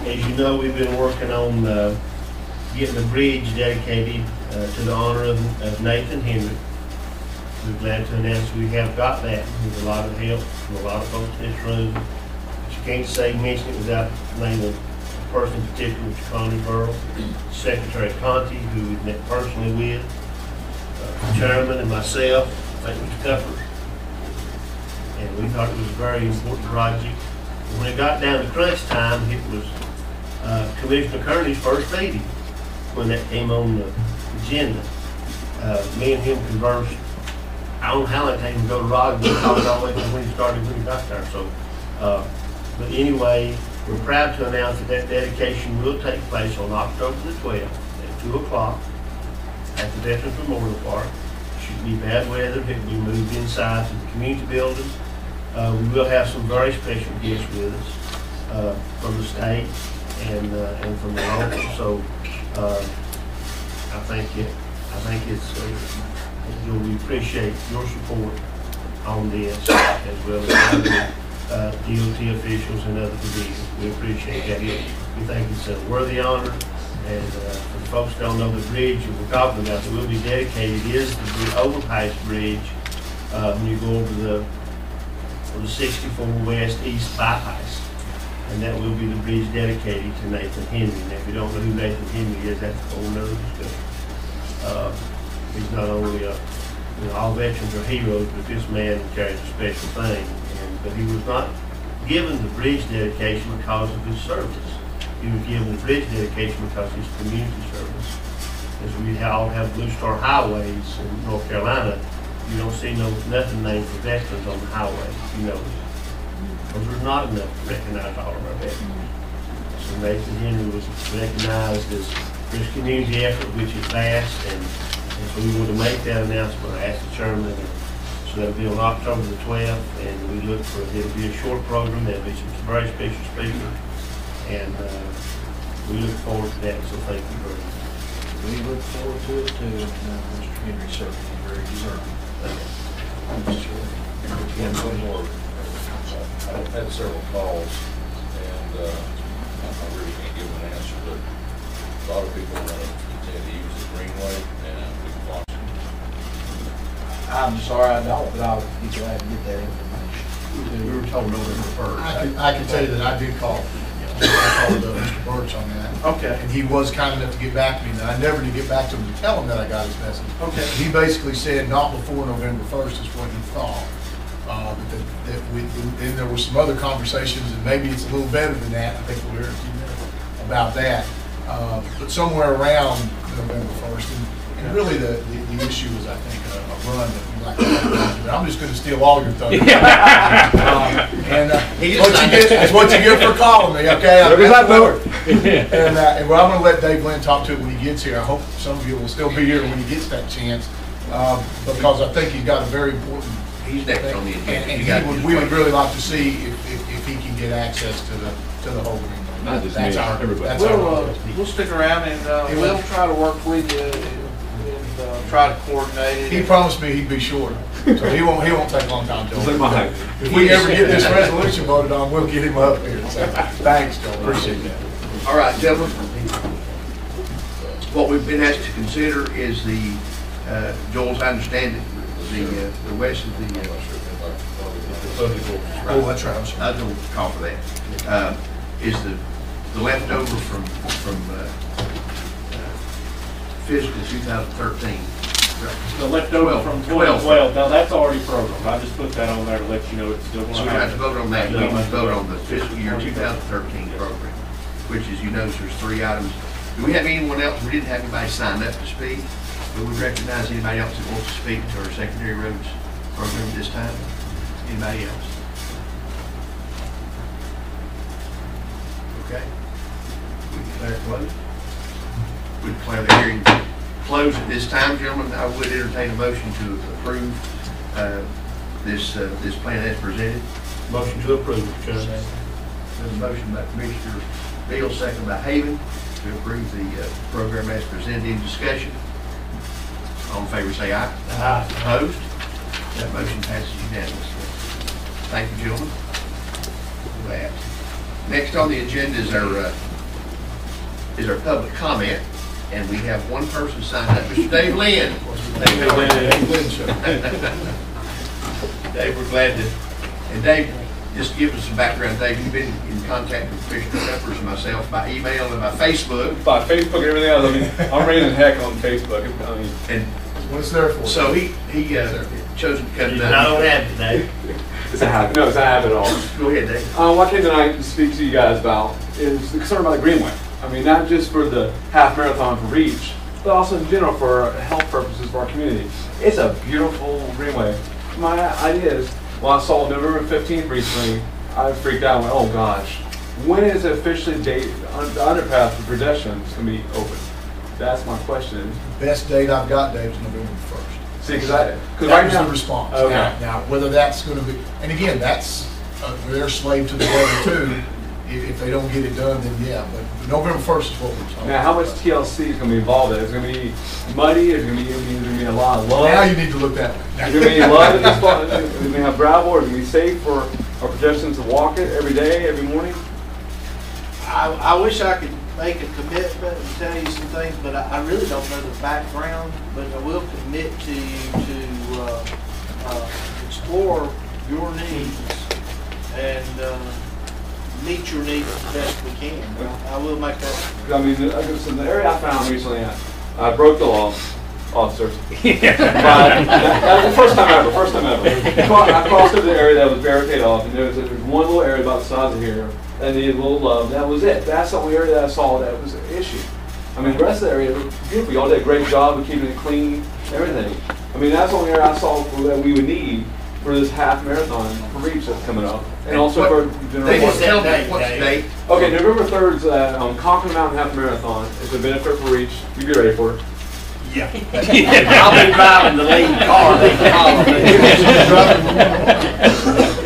as you know, we've been working on getting a bridge dedicated to the honor of Nathan Henry. We're glad to announce we have got that with a lot of help from a lot of folks in this room. But you can't say mention it without naming a person in particular, which is Connie Burrow, Secretary Conti, who we met personally with, the chairman and myself, I think Mr. Cuthbert. And we thought it was a very important project. When it got down to crunch time, it was Commissioner Kearney's first meeting when that came on the agenda. Me and him conversed. I don't know how it came to go to Rod, we talked all the way from when he started, when he got there. So, but anyway, we're proud to announce that that dedication will take place on October the 12th at 2 o'clock at the Veterans Memorial Park. Should be bad weather, it will be moved inside to the community building. We will have some very special guests with us from the state and from the local. So I think we appreciate your support on this, as well as other DOT officials and other divisions. We appreciate that. We think it's a worthy honor. And for the folks that don't know, the bridge that we're talking about that will be dedicated is the overpass bridge when you go over the 64 West East bypass. And that will be the bridge dedicated to Nathan Henry. And if you don't know who Nathan Henry is, that's a whole nother discussion. He's not only all veterans are heroes, but this man carries a special thing. But he was not given the bridge dedication because of his service. He was given the bridge dedication because of his community service. As we all have Blue Star highways in North Carolina, you don't see nothing named for veterans on the highway, you know. Because there's not enough to recognize all of our veterans. So Nathan Henry was recognized as his community effort, which is vast, and so we want to make that announcement. I asked the chairman, so that'll be on October the 12th, and we look for, it'll be a short program, there'll be some very special speakers, and we look forward to that, so thank you very much. We look forward to it too. Mr. Henry certainly very deserving. One more. I've had several calls, and I really can't give an answer, but a lot of people want to intend to use the Greenway, and we've lost it. I'm sorry I don't, but I'll be glad to get that information. We were told November 1st. I can tell you that I did call. I called Mr. Birch on that. Okay. And he was kind enough to get back to me. And I never did get back to him to tell him that I got his message. Okay. He basically said not before November 1st is what he thought. Then there were some other conversations, and maybe it's a little better than that. I think we'll hear a few minutes about that. But somewhere around November 1st. And really the issue is, I think, a run that we like to have. I'm just going to steal all your thunder. It's what you get for calling me, okay? And well, I'm going to let Dave Lynn talk to it when he gets here. I hope some of you will still be here when he gets that chance, because I think he's got a very important. He's next on the agenda. And we would really like to see if he can get access to the whole green. That's our. We'll stick around and we'll try to work with you and try to coordinate it. He promised me he'd be short, so he won't take a long time, Joe. If we ever get this resolution voted on, we'll get him up here. So, thanks, Joe. Appreciate that. All right, gentlemen. What we've been asked to consider is the, Joel, as I understand it, the west of the Oh, that's right. I'm sorry. I don't call for that. Is the leftover from fiscal 2013. The leftover from 2012, now that's already programmed. I just put that on there to let you know it's still going to So we happen. have to vote on that. We must vote on the fiscal year 2013 program, which, as you know, there's 3 items. Do we have anyone else? We didn't have anybody signed up to speak, but we recognize anybody else that wants to speak to our secondary roads program at this time. Anybody else? Okay. We declare it closed. We declare the hearing closed at this time, gentlemen. I would entertain a motion to approve this plan as presented. Motion to approve, Chairman. There's a motion by Commissioner Beal, second by Haven. to approve the program as presented. In discussion? All in favor say aye. Aye. Opposed? That motion passes unanimously. Thank you, gentlemen, for that. Next on the agenda is our public comment, and we have one person signed up, Mr. Dave Lynn. Dave, we're glad to, and Dave, just give us some background. Dave, you've been in contact with Commissioner Peppers and myself by email and by Facebook. By Facebook and everything else. I mean, I'm reading heck on Facebook. I mean, And What it's there for. so he chose to come I down. don't have it, Dave. it's a habit. No, it's a habit at all. Go ahead, Dave. What I came tonight to speak to you guys about is the concern about the Greenway. I mean, not just for the half marathon for Reach, but also in general for health purposes for our community. It's a beautiful Greenway. My idea is, well, I saw November 15th recently, I freaked out and went, oh gosh, when is it officially the underpass for pedestrians going to be open? That's my question. Best date I've got, Dave, is November 1st. See, because That right was now, the response. Okay. Now, whether that's going to be, and again, that's, they're slave to the devil too. If they don't get it done, then yeah, but November 1st is what we're talking. now, how much TLC is going to be involved in it? Is it going to be muddy? Is it going to be a lot of love? Now you need to look that way. Is it going to be love in this spot? Is it going to have gravel? Or is it going to be safe for our pedestrians to walk it every day, every morning? I wish I could make a commitment and tell you some things, but I really don't know the background. But I will commit to you to explore your needs and meet your needs as best we can. I will make that. I mean, so the area I found recently, I broke the law, officers. That was the first time ever. I crossed over the area that was barricaded off, and there was one little area about the size of here that needed a little love. That was it. That's the only area that I saw that was an issue. I mean, the rest of the area was beautiful. Y'all did a great job of keeping it clean, everything. I mean, that's the only area I saw that we would need for this half marathon for Reach that's coming up, and also for general. They just tell me what's the date. Okay, November 3rd is Conquer Mountain Half Marathon. It's a benefit for Reach. You be ready for it. Yeah. I'll be driving the lead car.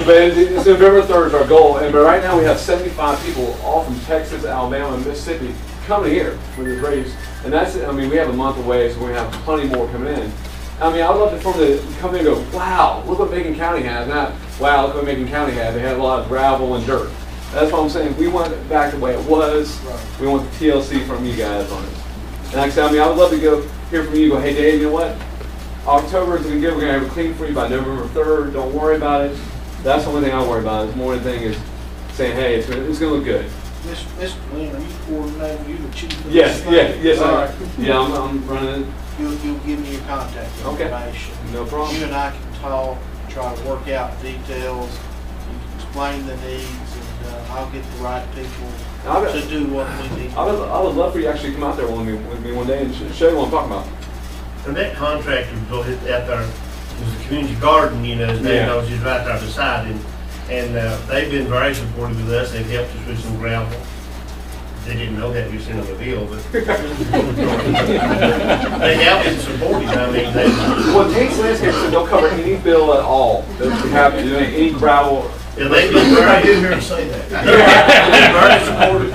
But it's November 3rd is our goal, but right now we have 75 people all from Texas, Alabama, and Mississippi coming here for this race. And that's, I mean, we have a month away, so we have plenty more coming in. I mean, I would love to form the company and go, wow, look what Macon County has. Not, wow, look what Macon County had. They had a lot of gravel and dirt. That's what I'm saying. We want it back the way it was. Right. We want the TLC from you guys on it. And like I said, I mean, I would love to hear from you. Go, hey, Dave, you know what? October is going to be good. We're going to have it clean for you by November 3rd. Don't worry about it. That's the only thing I worry about. It's more the thing is saying, hey, it's going to look good. Mr. Lynn, are you coordinating? You the chief of Yes, this thing? yes, All I right. Yeah, I'm running it. You'll give me your contact information. Okay. No problem. You and I can talk, try to work out details. You can explain the needs, and I'll get the right people to do what we need. I would love for you to actually come out there with me one day and show you what I'm talking about. And that contractor was out there, it was the community garden, you know, his name knows, he's right there beside him. And they've been very supportive with us. They've helped us with some gravel. They didn't know that we sent them a bill, but they helped and supported. I mean, they. Well, Tate's Landscape said they'll cover any bill at all that we have to do, any gravel. Yeah, they've been very. I didn't hear him say that. Very supportive.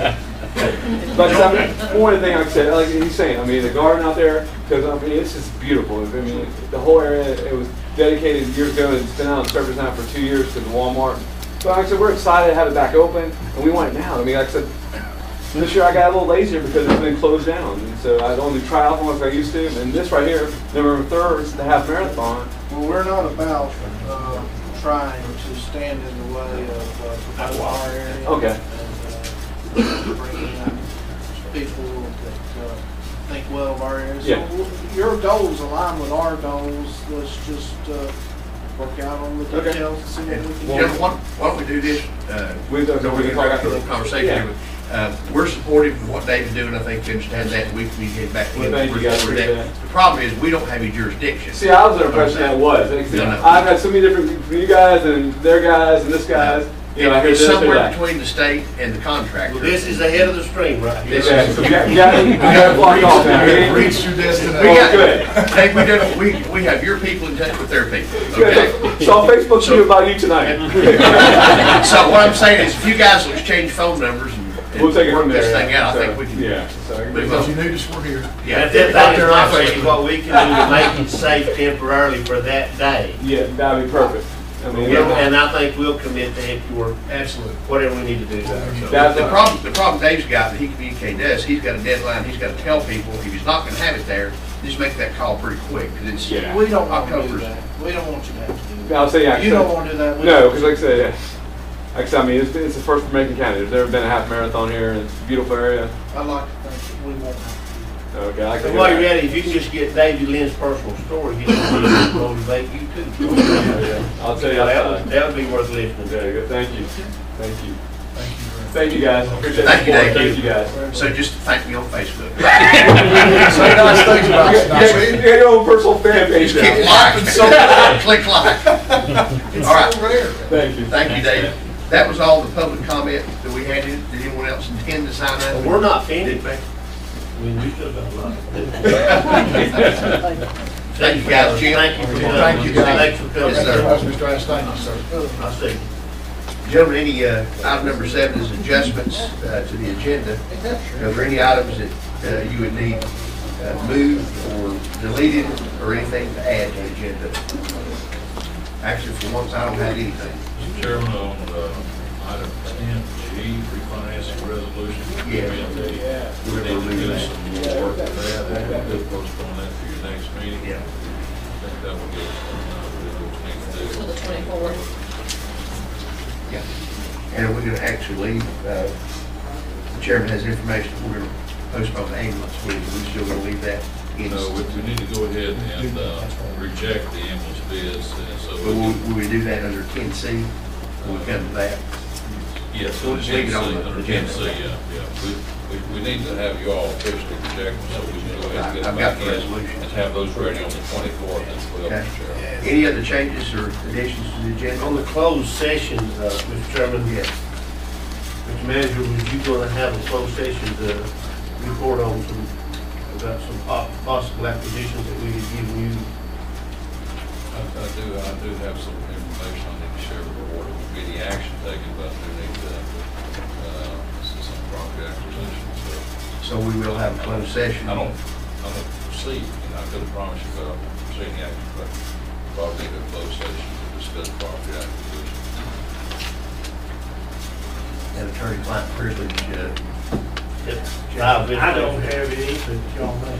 But I mean, more than thing like I said, like he's saying, I mean, the garden out there, because I mean, it's just beautiful. I mean, the whole area, it was dedicated years ago, and it's been out in service now for 2 years to the Walmart. But like I said, we're excited to have it back open, and we want it now. I mean, like I said, this year I got a little lazier because it's been closed down, and so I only triathlon like I used to. And this right here, November 3rd, is the half marathon. Well, we're not about trying to stand in the way of our area. Okay. And bringing in people that think well of our area. Yeah. So your goals align with our goals. Let's just work out on the details and see what we can do. Jeff, why don't we do this? We can talk after a little conversation. Yeah. We're supportive of what David's doing. I think you understand that, and we can get back Well, together. thank you guys for that. that. The problem is, we don't have any jurisdiction. See, I was under the impression that was. I've had so many different, from you guys and their guys and this guys. You know, I hear It's this or somewhere that. between the state and the contractor. Well, this is the head of the stream right here. Yeah, so we got it blocked off now. You've reached your destination. We got, good. hey, we have your people in touch with their people. Okay? Saw Facebook tweet about you tonight. So what I'm saying is, if you guys will exchange phone numbers and We'll take it work from this there. thing out. I So, think we can. Yeah. So, move If you on. need us, we're here. Yeah, That's what we can do to make it safe temporarily for that day. yeah, that'd be perfect. I mean, And I think we'll commit to help you work, Absolutely. whatever we need to do there. So. The problem Dave's got that he communicated to us, he's got a deadline, he's got to tell people, if he's not gonna have it there, just make that call pretty quick, because it's. Yeah. We don't want to do October's- that. We don't want you to have to do that. I'll say, yeah. You don't want to do that. we- No, because like I said, I mean, it's the first for Macon County. There's never been a half marathon here, and it's a beautiful area. I'd like to think that we won't have to do Okay, I can So do while you're that. at it, if you can just get Davey Lynn's personal story, he can motivate you too. I'll tell you That would be worth listening to. Okay, good. Thank you. Thank you. Thank you very much. Thank you, guys. I appreciate Thank you, the support. Dave. Thank you, guys. So just thank me on Facebook. Say nice things about us. Now, You see? got your own personal fan page Just keep now. like, click like. It's All right. so rare. Thank you. Thank you, Dave. That was all the public comment that we had. Did anyone else intend to sign up? We're not finished, man. We still got a lot. Thank you, guys. Jim. Thank you for coming. Thank you, guys. Thanks for coming. Yes, Thank you sir. much, Mr. Ash. Thank you, sir. I see. Gentlemen, any, item number 7 is adjustments to the agenda. Are there any items that you would need moved or deleted or anything to add to the agenda? Actually, for once, I don't have anything. Mr. Chairman, on item 10G, refinancing resolution. Yeah. We need to do some more work with that. We'll postpone that for your next meeting. Yeah. I think that will give us what we need to do. So the 24th. Yeah. And we're going to actually, the chairman has information, we're going to postpone the ambulance meeting. We're still going to leave that in. No, we need to go ahead and reject the ambulance bids, and so. But will we do that under 10C? Will we come to that? Yes, We'll just leave it on the under agenda. 10C, yeah. We need to have you all officially reject them, so we can go ahead and get I've them got back the in resolution. and have those ready on the 24th as well, Okay. Mr. Chairman. Any other changes or additions to the agenda? On the closed session, Mr. Chairman, Yes. Mr. Manager, was you going to have a closed session to report on about some possible acquisitions that we had given you? I do have some information I need to share with the board. It would be the action taken, but I do need some property acquisition, so. So we will have a closed session. I don't foresee, and I could have promised you, but I don't foresee any action, but probably a closed session to discuss property acquisition. And attorney-client privilege. I don't have any, but y'all may.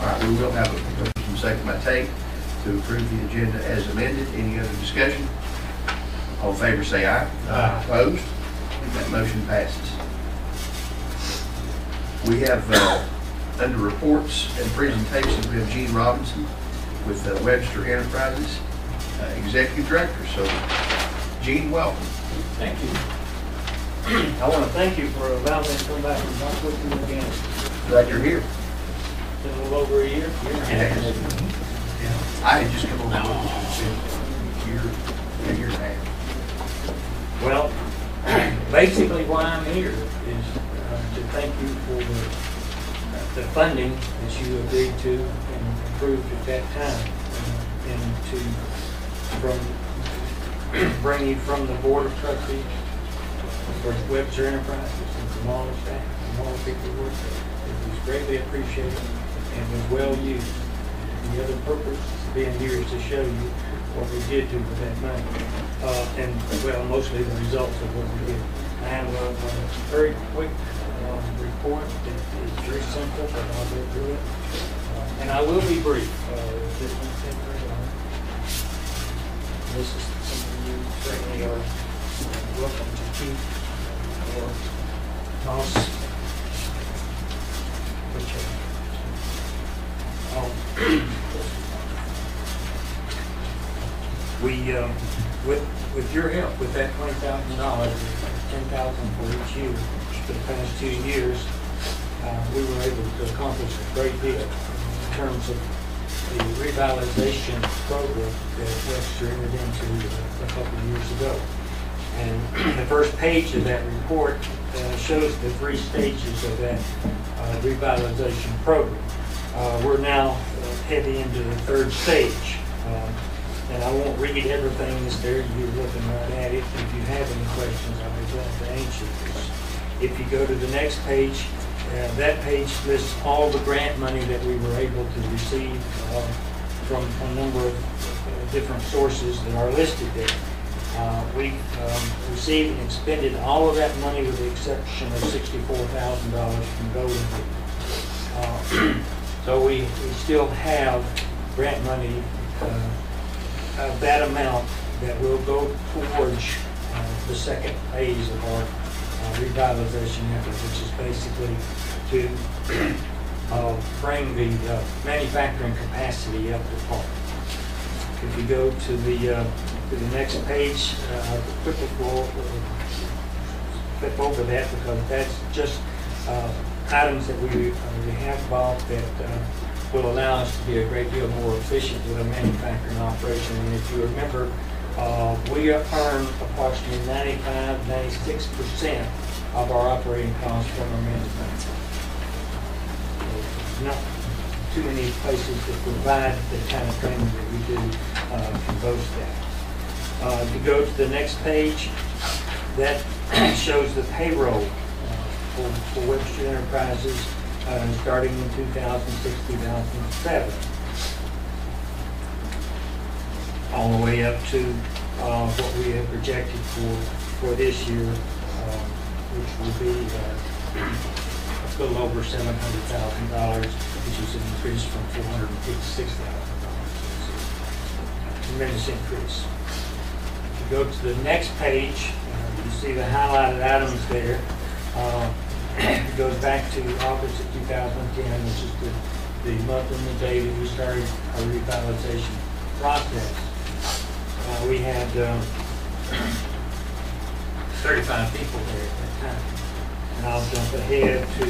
All right, we will have a motion second by Tate to approve the agenda as amended. Any other discussion? All in favor, say aye. Aye. Opposed? That motion passes. We have, under reports and presentations, we have Gene Robinson with Webster Enterprises, Executive Director. So, Gene, welcome. Thank you. I want to thank you for allowing me to come back and talk with you again. Glad you're here. It's been a little over a year. I had just come over a year and a half. Well, basically why I'm here is to thank you for the funding that you agreed to and approved at that time, and to bring you from the Board of Trustees for Webster Enterprises and from all the staff and all the people who work there. It was greatly appreciated and was well used. The other purpose of being here is to show you what we did do with that money. And, well, mostly the results of what we did. I have a very quick report that is very simple, but I'll go through it. And I will be brief. This one's very long. This is something you certainly are welcome to keep or toss, whichever. We, with your help, with that $20,000, $10,000 for each year, for the past 2 years, we were able to accomplish a great deal in terms of the revitalization program that Webster entered into a couple of years ago. And the first page of that report shows the 3 stages of that revitalization program. We're now heading into the 3rd stage. And I won't read everything that's there, you're looking right at it. If you have any questions, I'll be glad to answer those. If you go to the next page, that page lists all the grant money that we were able to receive from a number of different sources that are listed there. We received and expended all of that money with the exception of $64,000 from Golden Gate. So we still have grant money of that amount that will go towards the second phase of our revitalization effort, which is basically to bring the manufacturing capacity up to par. If you go to the next page, quickly flip over that because that's just items that we have bought that will allow us to be a great deal more efficient with our manufacturing operation. And if you remember, we earn approximately 95–96% of our operating costs from our manufacturing. Not too many places that provide the kind of training that we do can boast that. If you go to the next page, that shows the payroll for Webster Enterprises starting in 2006–2007, all the way up to what we have projected for this year, which will be a little over $700,000, which is an increase from $456,000. Tremendous increase. If you go to the next page, you see the highlighted items there. It goes back to August of 2010, which is the month and the day that we started our revitalization process. We had 35 people there at that time. And I'll jump ahead to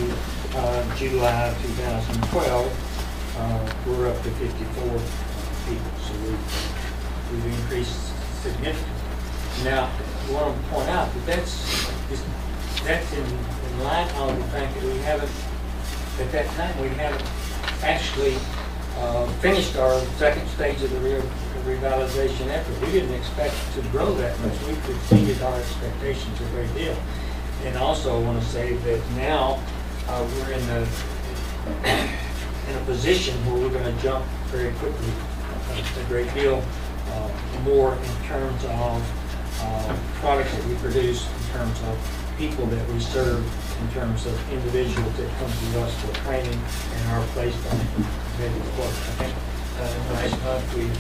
July of 2012. We're up to 54 people, so we've increased significantly. Now, I want to point out that that's in light of the fact that we haven't, at that time, we haven't actually finished our second stage of the revitalization effort. We didn't expect to grow that much. We've exceeded our expectations a great deal. And also, I want to say that now we're in a position where we're going to jump very quickly a great deal more in terms of products that we produce, in terms of people that we serve, in terms of individuals that come to us for training and are placed on competitive work. I think last month we've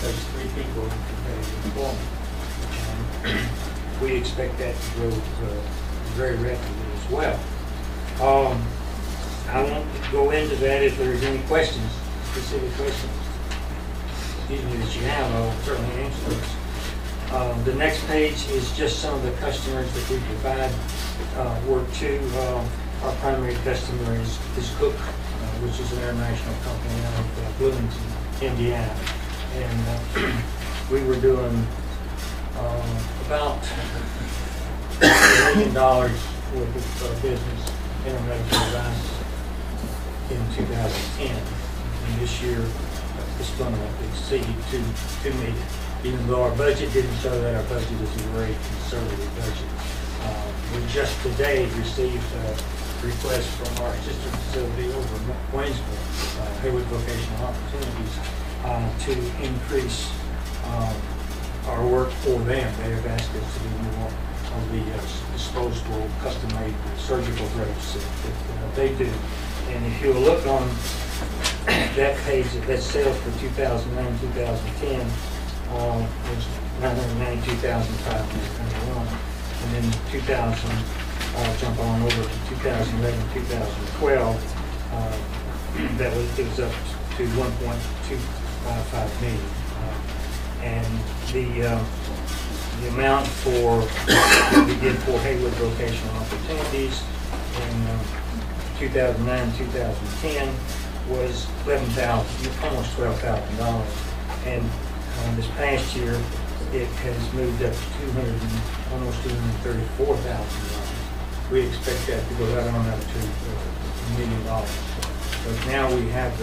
placed 3 people in competitive employment. We expect that to grow very rapidly as well. I won't go into that if there's any questions, specific questions that you have. I'll certainly answer those. The next page is just some of the customers that we provide work to. Our primary customer is Cook, which is an international company out of Bloomington, Indiana. And we were doing about $1 million worth of business in our medical device in 2010. And this year, it's going to exceed $2 million. Even though our budget didn't show that, our budget is a very conservative budget. We just today received a request from our sister facility over in Waynesboro, Haywood Vocational Opportunities, to increase our work for them. They have asked us to do more of the disposable, custom-made surgical growths that they do. And if you look on that page, that's sales for 2009-2010, was $992,591, and then 2000, jump on over to 2011-2012, it was up to 1.255 million, and the amount for that we did for Haywood Vocational Opportunities in 2009-2010 was almost $12,000, and this past year, it has moved up to almost $234,000. We expect that to go right on up to $1 million. But now we have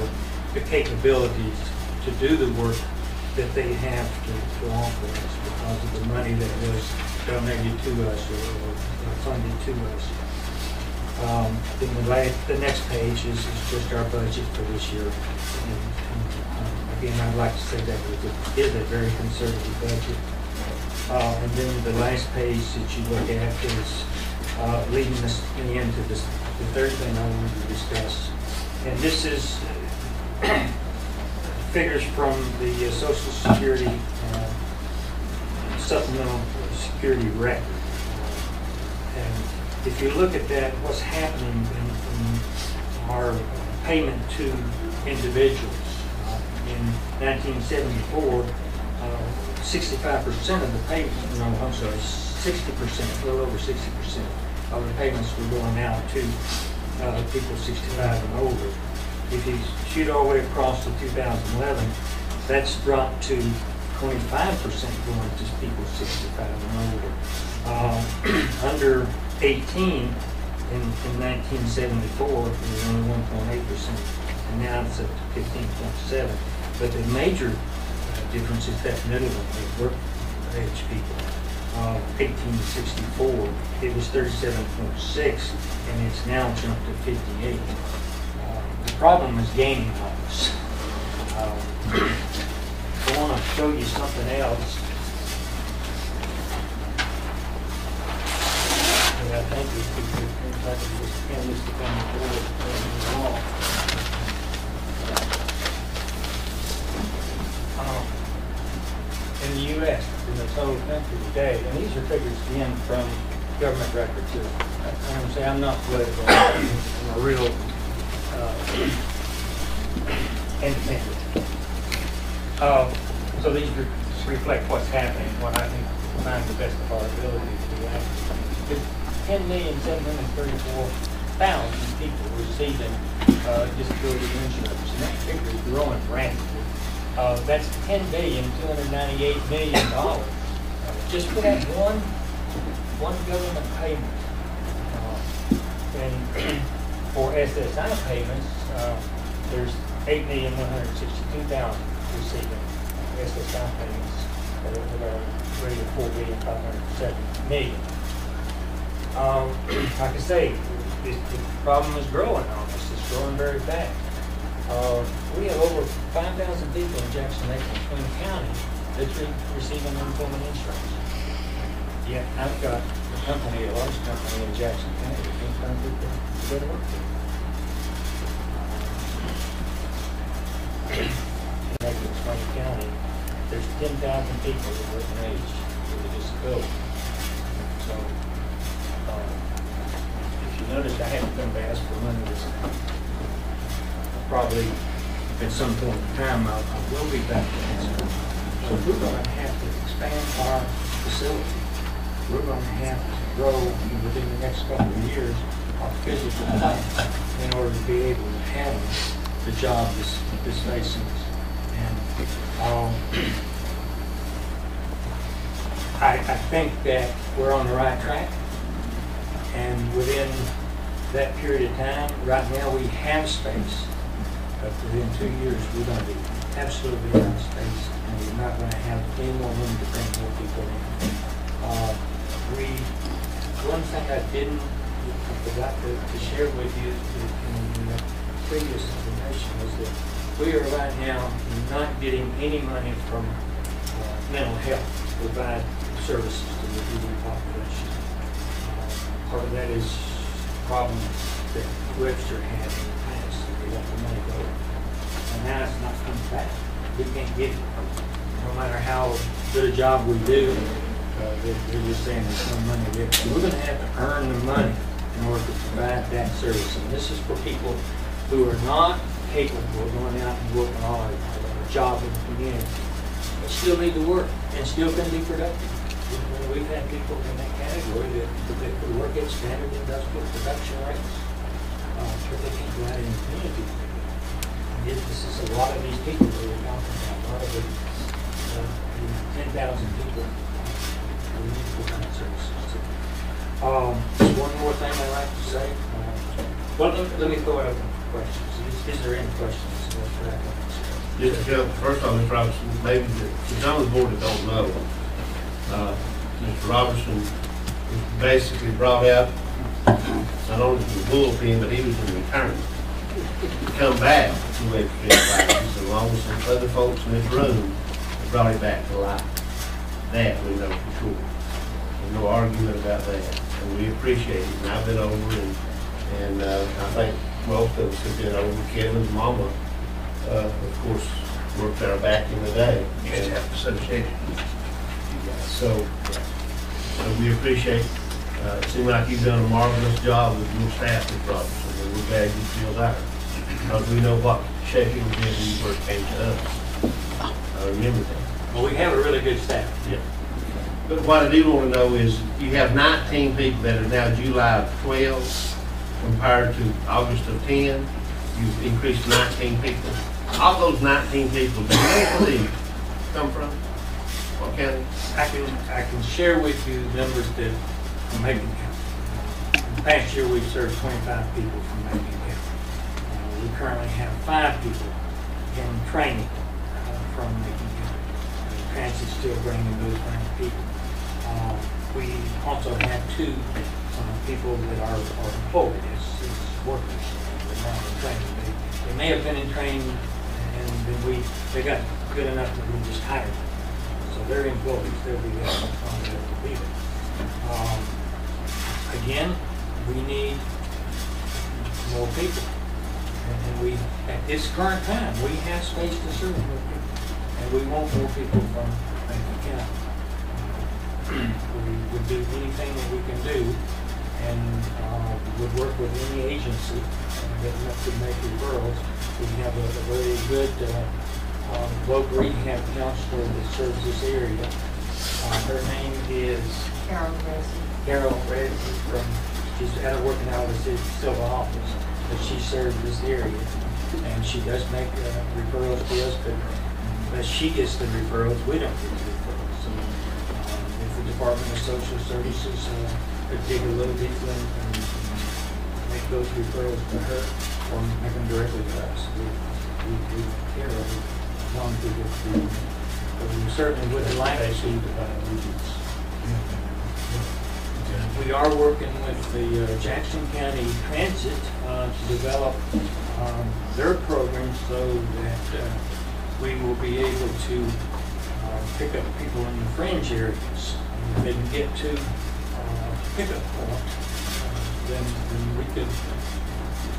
the capabilities to do the work that they have to offer us because of the money that was donated to us or funded to us. Then the next page is just our budget for this year. And again, I'd like to say that it is a very conservative budget. And then the last page that you look at is leading us into the third thing I wanted to discuss. And this is figures from the Social Security Supplemental Security record. And if you look at that, what's happening in our payment to individuals. In 1974, 65% of the payments, no, I'm sorry, 60%, a little over 60% of the payments were going out to people 65 and older. If you shoot all the way across to 2011, that's dropped to 25% going to people 65 and older. Under 18 in 1974, it was only 1.8%, and now it's up to 15.7%. But the major difference is that middle one, the work age people, 18 to 64, it was 37.6, and it's now jumped to 58. The problem is gaining on us. I want to show you something else. And I think if I can just pin this to come forward. In the U.S., in the total country today, and these are figures again from government records. I'm saying I'm not political. I'm a real independent. So these reflect what's happening, what I think find the best of our ability to react. 10,734,000 people receiving disability insurance, and that figure is growing rapidly. That's $10,298,000,000 just for that one government payment. And for SSI payments, there's 8,162,000 receiving SSI payments at a rate of $4,507,000,000. Like I say, the problem is growing on us. It's growing very fast. We have over 5,000 people in Jackson, Macon, Twin County that's receiving unemployment insurance. Yet I've got a company, a large company in Jackson County that can't find people to go to work for. In Macon, Twin County, there's 10,000 people that work in age with a disability. So, if you notice, I haven't come to ask for money this time. Probably at some point in time, I will be back to answer. So we're going to have to expand our facility. We're going to have to grow within the next couple of years our physical plant in order to be able to handle the job that's facing us. And I think that we're on the right track. And within that period of time, right now we have space. But within 2 years, we're going to be absolutely out of space, and we're not going to have any more room to bring more people in. One thing I forgot to share with you in the previous information is that we are right now not getting any money from mental health to provide services to the VD population. Part of that is problems that Webster had in the past. They let the money go. And now it's not coming back. We can't get it. No matter how good a job we do, they're just saying there's no money there. So we're going to have to earn the money in order to provide that service. And this is for people who are not capable of going out and working hard at a job in the community, but still need to work and still can be productive. We've had people in that category that work at standard industrial production rates, but they can't go out in the community. This is a lot of these people that we're talking about, a lot of the 10,000 people who need to provide services. Just one more thing I'd like to say. Well, let me throw out questions. Is there any questions that I can answer? Just to jump, first off, Mr. Robertson, maybe some of the board that don't know, Mr. Robertson was basically brought out, not only from the bullpen, but he was in retirement. To come back to legislative practice, along with some other folks in this room, brought it back to life. That we know for sure. There's no argument about that. And we appreciate it. And I've been over and I think most of us have been over. Kevin's mama, of course, worked our back in the day. Used to have an association. So we appreciate, it seems like you've done a marvelous job with your staff, Mr. Robertson, and we're glad you feel that. Because we know what shape it was in when you first came to us. I remember that. Well, we have a really good staff. Yeah. But what I do want to know is, you have 19 people that are now July of 12 compared to August of 10. You've increased 19 people. All those 19 people, do you believe come from? What county? I can share with you numbers that from Macon County. In the past year, we've served 25 people from Macon County. We currently have 5 people in training from Macon County. Transit's still bringing those 9 people. We also have 2 people that are employed as workers. They're not in training. They may have been in training, and then they got good enough that we just hired them. So they're employees. They'll be there as long as they'll be there. Again, we need more people. And we, at this current time, we have space to serve more people. And we want more people from Macon County. We would do anything that we can do, and would work with any agency that could make referrals. We have a very good local rehab counselor that serves this area. Her name is Carol Resnick. She's out of working out of the civil office, but she serves this area, and she does make referrals to us, but she gets the referrals, we don't get the referrals. So if the Department of Social Services could dig a little bit and make those referrals to her, or make them directly to us, we care of it. But we certainly would like to see we are working with the Jackson County Transit to develop their program so that we will be able to pick up people in the fringe areas. And if they can get to pickup point, then we could,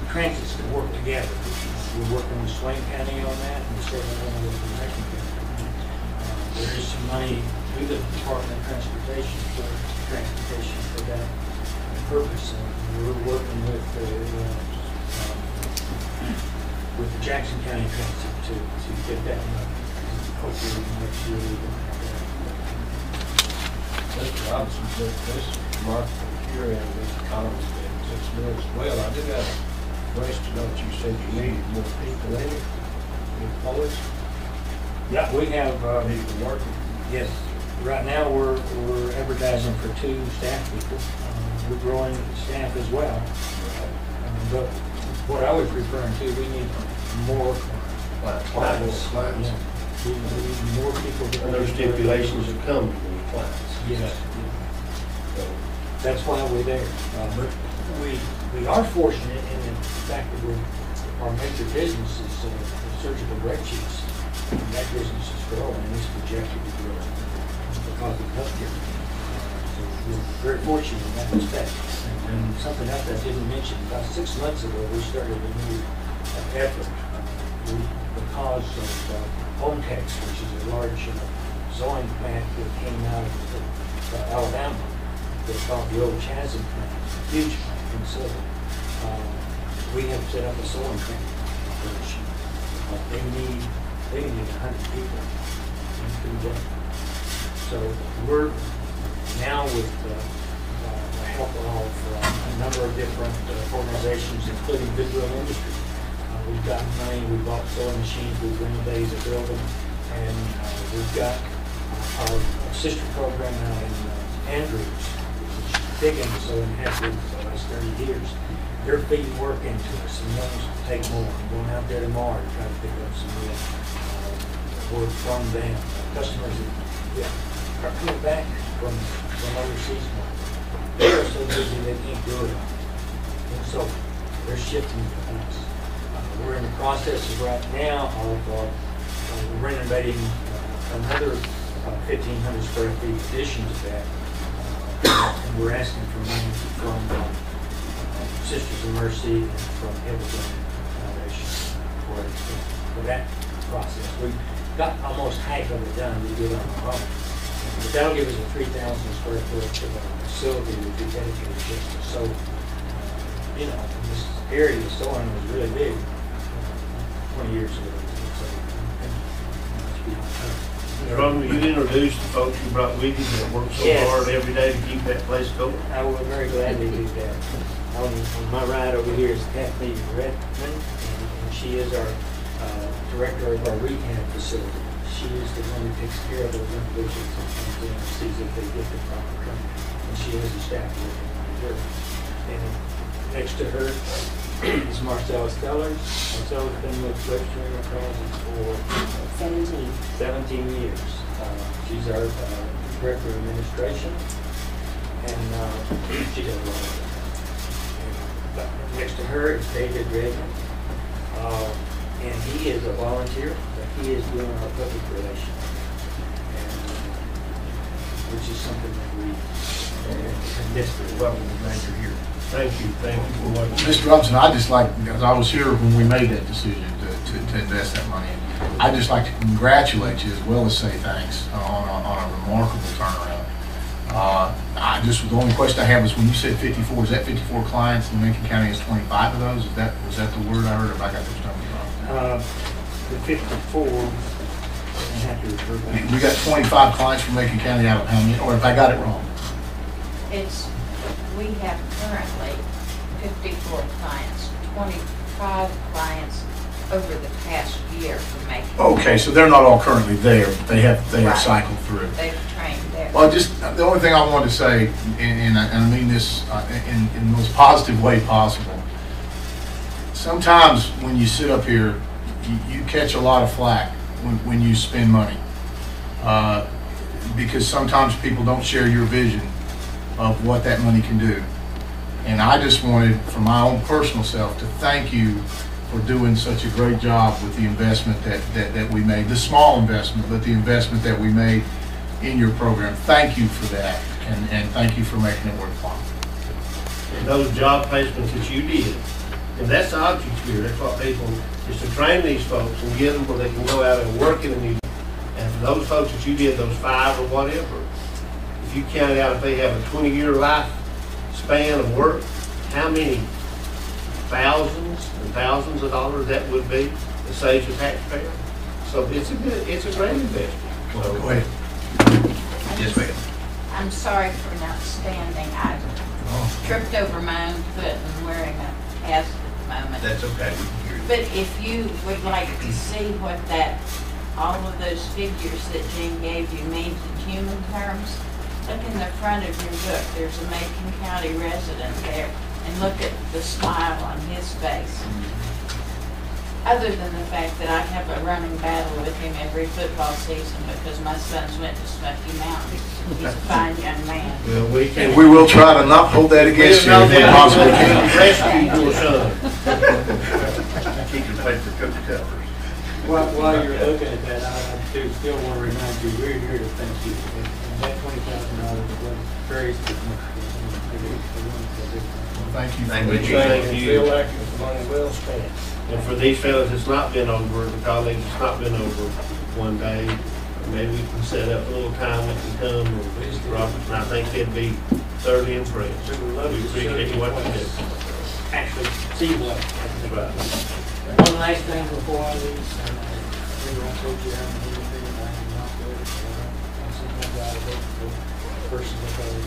transits can work together. We're working with Swain County on that, and we certainly want to work with Macon County. There is some money through the Department of Transportation for that purpose. And we're working with the Jackson County Transit to get that money. Hopefully next year we can have that. Mr. Robinson said this is remarkable cure and this economy is doing as well. I did have a question on you said you needed more people in it, employees. Yeah, we have People working. yes. Right now we're advertising for 2 staff people. We're growing staff as well. But what I was referring to, we need more clients. Yeah. We need more people. And there's stipulations that come with these clients. Yes. So that's why we're there. We are fortunate in the fact that our major business is surgical bread cheese. And that business is growing and is projected to grow because of healthcare. So we're very fortunate in that respect. And something else I didn't mention, about 6 months ago, we started a new effort because of Hometex, which is a large sewing plant that came out of Alabama. It's called the old Chasm plant, a huge plant in Southern. We have set up a sewing training operation. They need 100 people to do that. So we're now with the help of a number of different organizations, including Goodwill Industries. We've got money, we bought sewing machines, we've renovated the building, and we've got our sister program out in Andrews, which is big into sewing, has been for the last 30 years. They're feeding work into us, and those take more. I'm going out there tomorrow to try to pick up some more. or from them. Customers that are coming back from overseas now. They are so busy they can't do it all. And so they're shifting to us. We're in the process of right now of renovating another 1,500 square feet addition to that. And we're asking for money from Sisters of Mercy and from Evergreen Foundation for that process. We've got almost half of it done. We did on our own. But that'll give us a 3,000 square foot facility that would be dedicated just to solar. You know, this area of solar was really big 20 years ago. Robin, will you introduce the folks you brought with you that work so hard every day to keep that place going? I will very gladly do that. On my right over here is Kathleen Redmond, and she is our director of our rehab facility. She is the one who takes care of those individuals and sees if they get the proper training. And she has a staff working on her. And next to her is Marcella Stellers. Marcella's been with Webster Enterprises for 17 years. She's our director of administration, and she does a lot of it. Next to her is David Redmond, and he is a volunteer, but he is doing our public relations, which is something that we have missed for a while. Glad you're here. Thank you for what. Mr. Robinson, I just like, because I was here when we made that decision to invest that money in. I'd just like to congratulate you as well as say thanks on a remarkable turnaround. The only question I have is when you said 54, is that 54 clients and Macon County has 25 of those? Was that the word I heard, or have I got those numbers wrong? The 54, I have to refer back. We got 25 clients from Macon County out of how many, or if I got it wrong? We have currently 54 clients, 25 clients over the past year for Macon. Okay, so they're not all currently there, but they have cycled through. They've trained there. Well, just the only thing I wanted to say, and I mean this in the most positive way possible. Sometimes when you sit up here, you catch a lot of flack when you spend money, because sometimes people don't share your vision of what that money can do. And I just wanted, for my own personal self, to thank you for doing such a great job with the investment that we made, the small investment, but the investment that we made in your program. Thank you for that, and thank you for making it worthwhile. And those job placements that you did, and that's the object here, that's what people, is to train these folks and get them where they can go out and work in a new. And for those folks that you did, those 5 or whatever, if you count it out, if they have a 20-year life span of work, how many thousands and thousands of dollars that would be to save the taxpayer? So it's a great investment. So go ahead. Yes, ma'am. I'm sorry for not standing. I tripped over my own foot and wearing a cast at the moment. That's okay. We can hear you. But if you would like to see what all of those figures that Jean gave you mean in human terms, look in the front of your book. There's a Macon County resident there, and look at the smile on his face. Other than the fact that I have a running battle with him every football season because my sons went to Smoky Mountain. He's a fine young man. Well, we will try to not hold that against you if we possibly can. Rescue your son. Keep your plate for Coach Tellers. While you're looking at that, I do still want to remind you, we're here to thank you. And that $20,000 was very significant. Thank you. Thank you. Thank you. Feel like it's money well spent. And for these fellas, it's not been over, the colleagues, it's not been over one day. Maybe we can set up a little time when you come, or Mr. Roberts, and I think they'd be thoroughly impressed. We appreciate what you do. Actually, see what. Right. One last thing before I leave, remember I told you how I'm doing things, I'm not good. Sometimes I vote for a person because,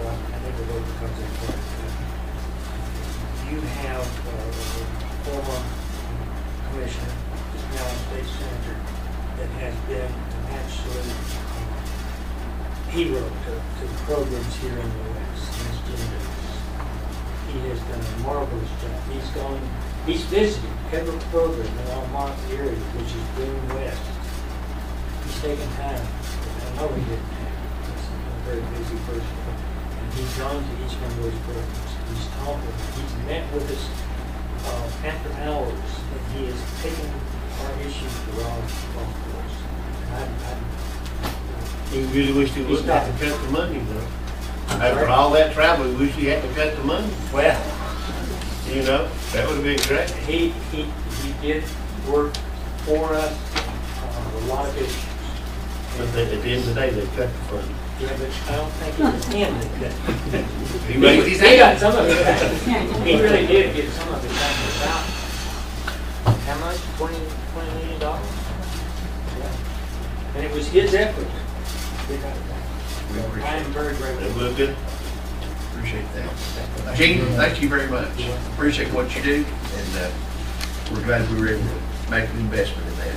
I never vote because they're important. You have former commissioner, now state senator, that has been an absolute hero to the programs here in the West. That's Jim Davis. He has done a marvelous job. He's visited every program in our Monty area, which is Boone West, taken time, I know he didn't have, he's a very busy person, and he's gone to each one of those programs. He's talked with them, he's met with us after hours, and he has taken our issues to Rob's golf course. He really wished he wouldn't have to cut the money, though. After all that travel, he wished he had to cut the money. Well, You know, that would have been great. he did work for us, a lot of issues. But at the end of the day, they cut the fund. Yeah, but I don't think it was him that cut it. He raised his He got hand. some of it back. He really did get some of it back. About, how much? $20 million? Yeah. And it was his effort. We got it back. So I am very grateful. That was good. Appreciate that. Gene, thank you very much. Appreciate what you do, and we're glad we were able to make an investment in that.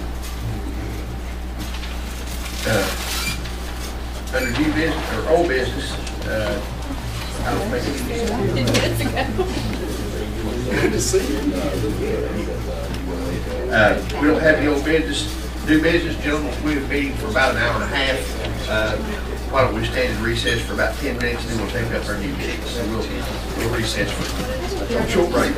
Under new business, or old business, I don't think Good to see you. we don't have any old business, new business, gentlemen. We've been meeting for about an hour and a half. Why don't we stand in recess for about 10 minutes, and then we'll take up our new business. So we'll recess for a short break.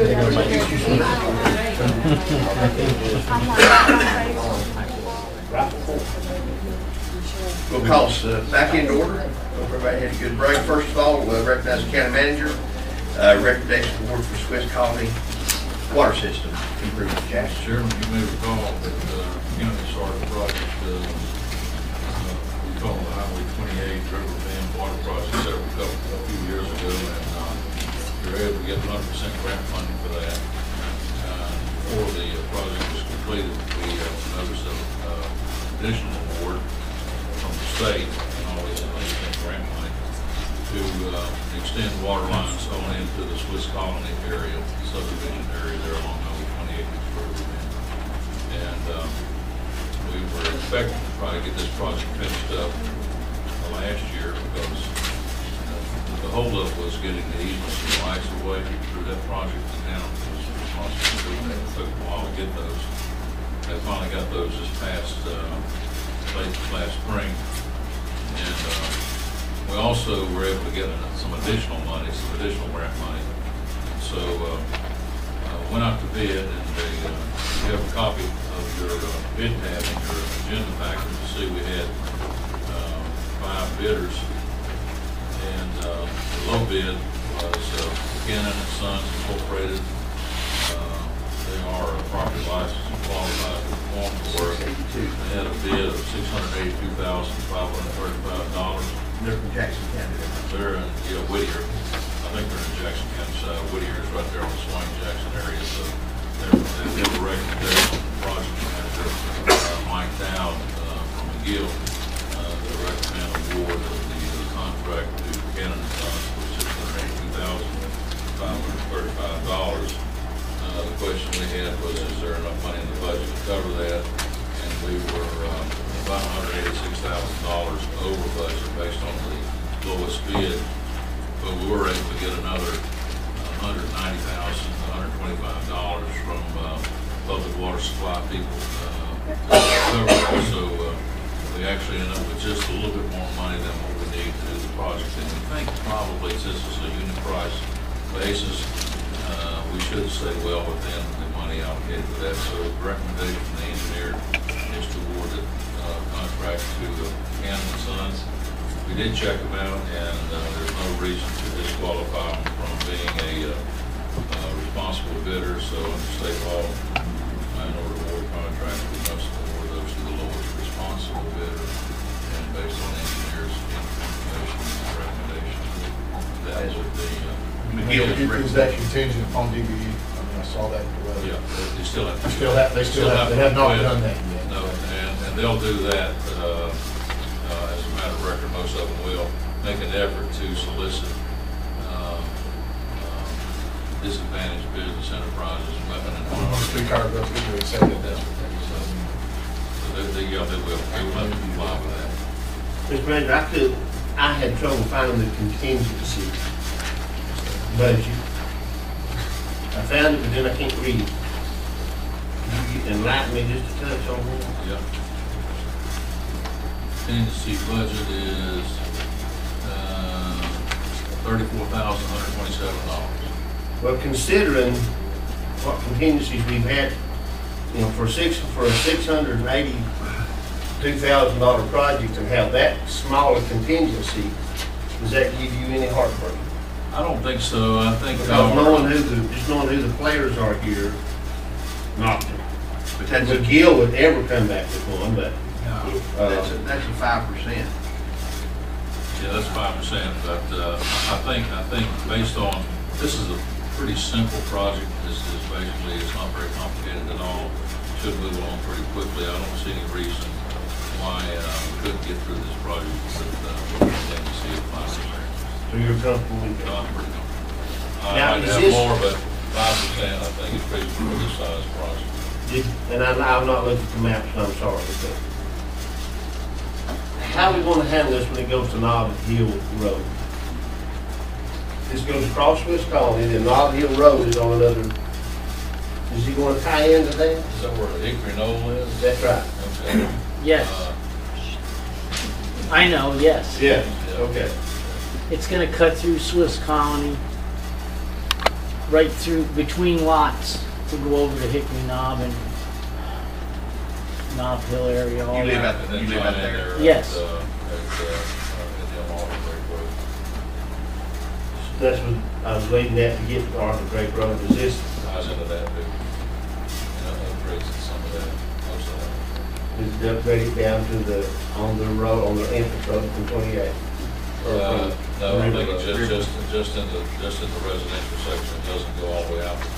We'll call us back into order. Hope everybody had a good break. First of all, we'll recognize the county manager. Recommendation award for Swiss Colony water system improvement. Jackson. Chairman, you may recall that the county started the project, we call the Highway 28 River Bend Water Project a few years ago, and we were able to get 100% grant funding for that. Before the project was completed, we noticed an additional award from the state, and always 100% grant money, to extend water lines on into the Swiss Colony area, subdivision area there along Highway 28 River Bend. And we were expecting to probably get this project finished up last year, because the holdup was getting the easements and rights away through that project. The town was responsible for doing that. It took a while to get those. They finally got those this past late spring, and we also were able to get some additional money, some additional grant money. So went out to bid, and you have a copy of your bid tab in your agenda packet. You see we had 5 bidders, and the low bid was Cannon and Sons Incorporated. They are a property license and qualified to perform the work. They had a bid of $682,535. They're from Jackson County. They're in Whittier. I think they're in Jackson County side. Whittier is right there on the Swain Jackson area. So they have a recommendation from the project manager, Mike Dowd from McGill, to recommend award of the contract to Cannon and Sons for $682,535. The question we had was, is there enough money in the budget to cover that? And we were about $186,000 over budget based on the lowest bid, but we were able to get another $190,000 to $125 from public water supply people to cover it. So we actually ended up with just a little bit more money than what we need to do the project. And we think probably, since this is a unit price basis, we should stay well within the money allocated for that. So the recommendation from the engineer is to award the contract to Cannon and Sons. We did check them out, and there's no reason to disqualify them from being a responsible bidder. So under state law, in order to award contracts, we must award those to the lowest responsible bidder, and based on the engineer's information and recommendation, that would be Is that contingent upon DBE? I mean, I saw that. Yeah, they still have. They have not done that yet. No, and they'll do that, as a matter of record, most of them will make an effort to solicit disadvantaged business enterprises, weapon and arms. Streetcar goes through and say that. So they will have to comply with that. Mr. Manager, I had trouble finding the contingency budget. I found it, but then I can't read it. Can you enlighten me just a touch on that? Yeah. contingency budget is $34,127. Well, considering what contingencies we've had, you know, for a $682,000 project and have that smaller contingency, does that give you any heartburn? I don't think so. I think Because knowing who the players are here, not to. But that's McGill would ever come back with one, but. that's a 5%. Yeah, that's 5%, but I think based on, this is a pretty simple project. This is basically, it's not very complicated at all. Should move along pretty quickly. I don't see any reason why we couldn't get through this project with contingency of 5%. So you're comfortable with that? I'm pretty comfortable. Now, I'd is have this- more, but 5% I think is pretty for this size project. And I'm not looking at the maps, and I'm sorry, but how are we gonna handle this when it goes to Nob Hill Road? This goes across West Colony, then Nob Hill Road is on another, is he gonna tie into that? Is that where the Hickory Knoll is? That's right. Okay. Yes, I know, yes. Yeah, okay. It's gonna cut through Swiss Colony, right through, between lots, to go over to Hickory Knob and Nob Hill area. all You live that. out And then You live tie out in there? there Yes. at the Alton Break Road. That's what I was leading at to get to Arthur Drake Road. Is this, Ties into that too. Upgrades some of that, most of that. is it upgraded down to on the road, on the entrance road from 28? Or No, from I think it's River Road? just in the residential section, it doesn't go all the way out to 28.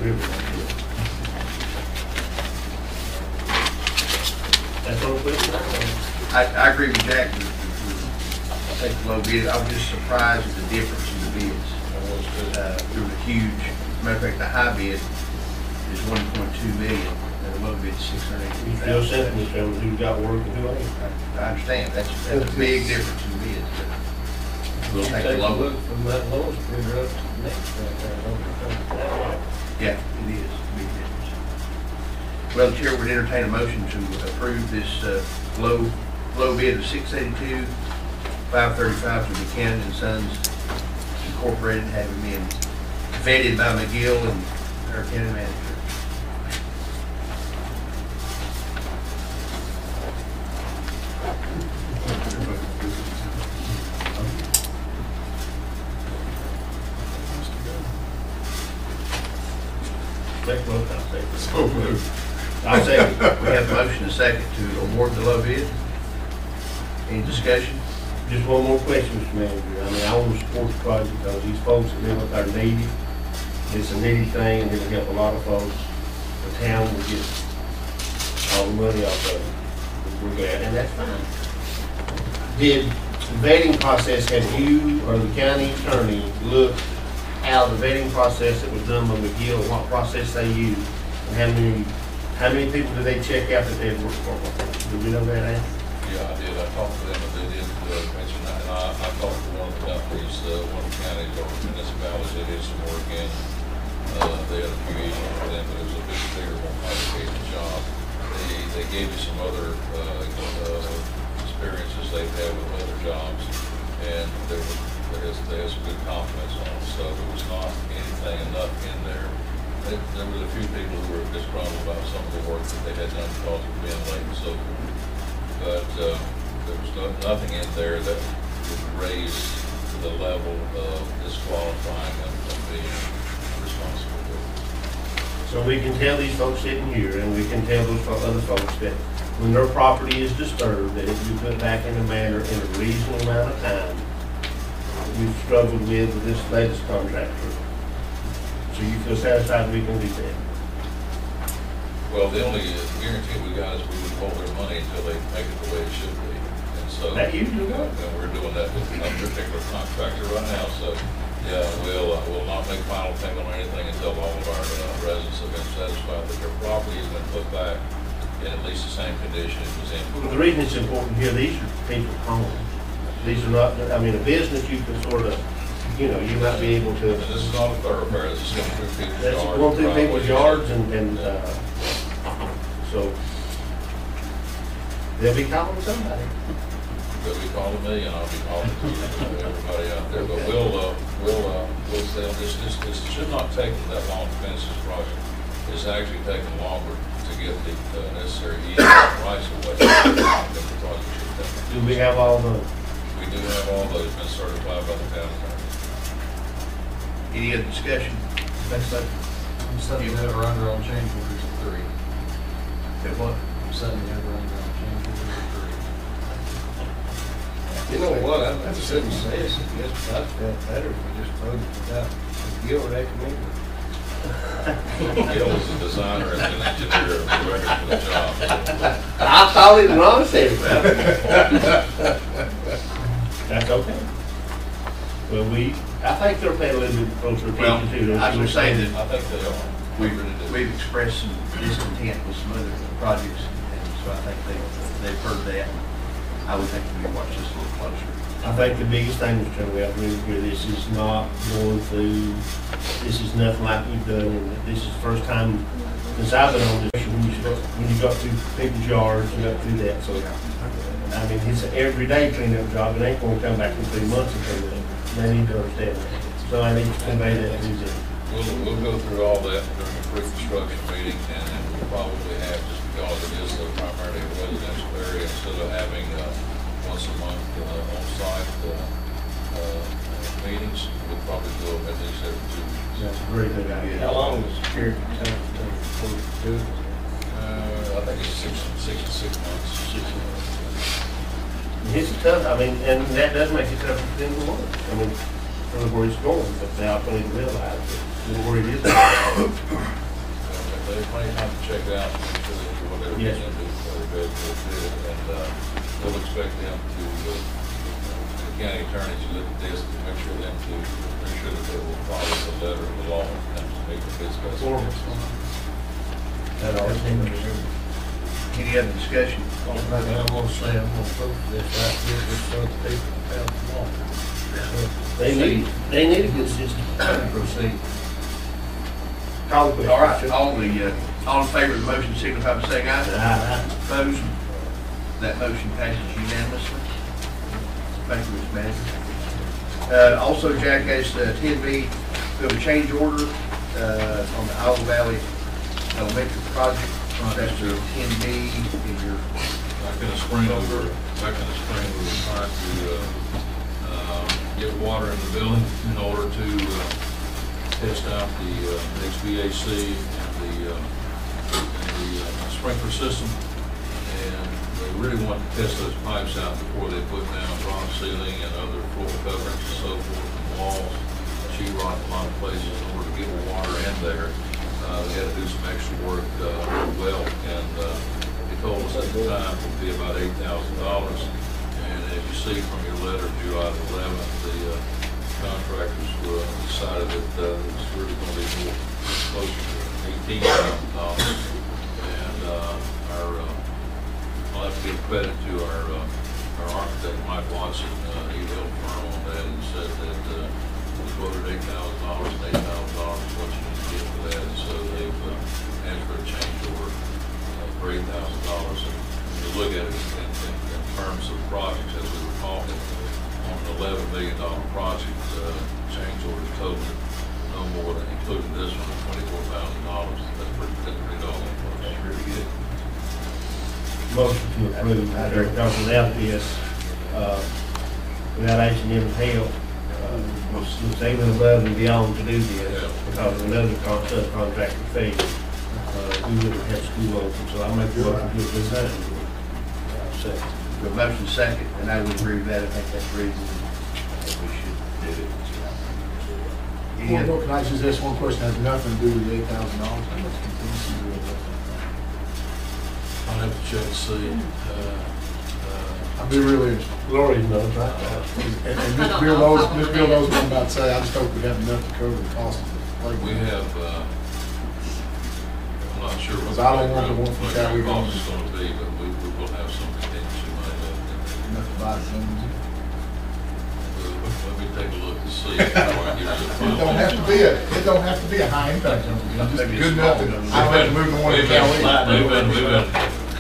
River. That's what we're doing. I agree with Jack. I think the low bid, I was just surprised at the difference in the bids. There was a huge, matter of fact, the high bid is 1.2 million, and the low bid is You feel 680,000. simple, Mr. Evans, who got work and who ain't. I understand, that's a big difference in bids. but We'll take the low. From that lowest bidder up to the next right there. Yeah, it is, a big difference. Well, the chair would entertain a motion to approve this low bid of $682,535 to Buchanan and Sons Incorporated, having been vetted by McGill and our county manager. Next month, I'll say this. I'll say, We have a motion and a second to award the low bid. Any discussion? just one more question, Mr. Manager. I mean, I want to support the project because these folks that live up there need it. It's a needy thing and it'll help a lot of folks. The town will get all the money off of it. We're glad, and that's fine. Did the vetting process, have you or the county attorney looked how the vetting process that was done by McGill, and what process they used, and how many people did they check out that they had worked for? Do we know that answer? Yeah, I did. I talked to them, and they did mention that. And I talked to one of the companies, one of the counties or municipalities that did some work in. They had a few issues with them, but it was a bit bigger, more complicated job. They gave me some other experiences they've had with other jobs, and they had some good confidence on it. So there was not anything enough in there. There was a few people who were disgruntled about some of the work that they had done because of being late and so forth. But there was nothing in there that would raise to the level of disqualifying them from being responsible. So we can tell these folks sitting here, and we can tell those other folks that when their property is disturbed, that it will be put back in a manner in a reasonable amount of time that we've struggled with this latest contractor. So you feel satisfied we can do that? Well, the only guarantee we got is we would hold their money until they make it the way it should be. And so, That usually goes. and we're doing that with a particular contractor right now. So, yeah, we'll not make final payment on anything until all of our residents have been satisfied that their property has been put back in at least the same condition it was in. The reason it's important here, these are people's homes. These are not, I mean, a business you can sort of, you you know, you might be able to. And this is not a thoroughfare, this is going through people's That's yards. going through people's yards driveways. and, so they'll be calling somebody. They'll be calling me, and I'll be calling everybody out there, but we'll say, this should not take that long to finish this project. It's actually taking longer to get the necessary rights of way that the project should take. Do we have all the, We do have all those been certified by the town attorney. Any other discussion? I'm setting the over under on change orders at 3. Say what? I'm setting the over under on change orders at 3. You know what, I shouldn't say it, yes, I felt better if we just voted without Gil recommending. Gil was a designer and an engineer of record for the job. I thought it was honest everybody. That's okay. Well, I think they're paying a little bit closer Well, attention to. I was gonna say that I think they are. we've expressed some discontent with some other projects, and so I think they've heard that. I would think we watch this a little closer. I think the biggest thing is trying to really hear this is not going through, this is nothing like we've done, and this is the first time since I've been on this, when you got through people's yards, you got through that, so. I mean, it's an everyday cleanup job, it ain't gonna come back in 3 months and clean it up. They need to understand that. So I need to convey that to them. We'll go through all that during the pre-construction meeting, and then we'll probably have, just because it is primarily a residential area, instead of having once a month on-site meetings, we'll probably do them at least every 2 weeks. That's a very good idea. How long is the period of time before we do it? I think it's 6 to 6 months. 6 months. It's tough, I mean, and that does make it tough for them to work. I mean, for where it's going, but they also need to realize that where it is. They have plenty of time to check it out, make sure they do whatever they Yes. can do, and we'll expect them to, the county attorney to look at this, to make sure that they will follow the letter of the law and make the bid specifications. That all seems to be. Any other discussion? I'm gonna say, I'm gonna vote for this right here, just so the people have the law. They need a good system. Proceed. Call the question. All right, all in favor of the motion signify by saying aye. Aye. Opposed? That motion passes unanimously. Thank you, Mr. Manager. Also, Jack has 10B, we have a change order on the Iowa Valley Elementary Project. That's the 10B in your. Back in the spring, we were trying to get water in the building in order to test out the HVAC and the sprinkler system. And they really wanted to test those pipes out before they put down rock ceiling and other floor coverings and so forth, and walls, sheetrock in a lot of places in order to get the water in there. They had to do some extra work well, and they told us at the time it would be about $8,000. And as you see from your letter of July 11th, the contractors decided that it was really going to be more closer to $18,000. And I'll have to give credit to our architect, Mike Watson. He helped firm on that and said that we quoted $8,000 and $8,000 is what you need to get for that. And so they've asked for a change order for $8,000. And when you look at it in terms of projects, as we were talking, on an $11 million project, change orders totaling no more than, including this one, $24,000. That's pretty doggone close. That's really good. Motion to approve, because without this, without H&M help, was able above and beyond to do this, because of another subcontractor fee, we would have had school open, so I make a motion to approve that. Second. The motion second, and I would agree with that. I think that's reasonable that we should do it. Any other- Can I just ask one question? Has nothing to do with the $8,000? How much contingency do we have? I'll have to check and see. I'd be really interested. Lori's knows, right? And Ms. Bill knows what I'm about to say. I just hope we have enough to cover the cost of it. We have, I'm not sure what Because I don't want the one from the Cali cost going is going to be, but we will have some contingency money left in there. enough to buy the things. Let me take a look and see it before I give you a It final. don't have to be a high impact zone, it's just good enough that I don't have to move the one to Cali. We've been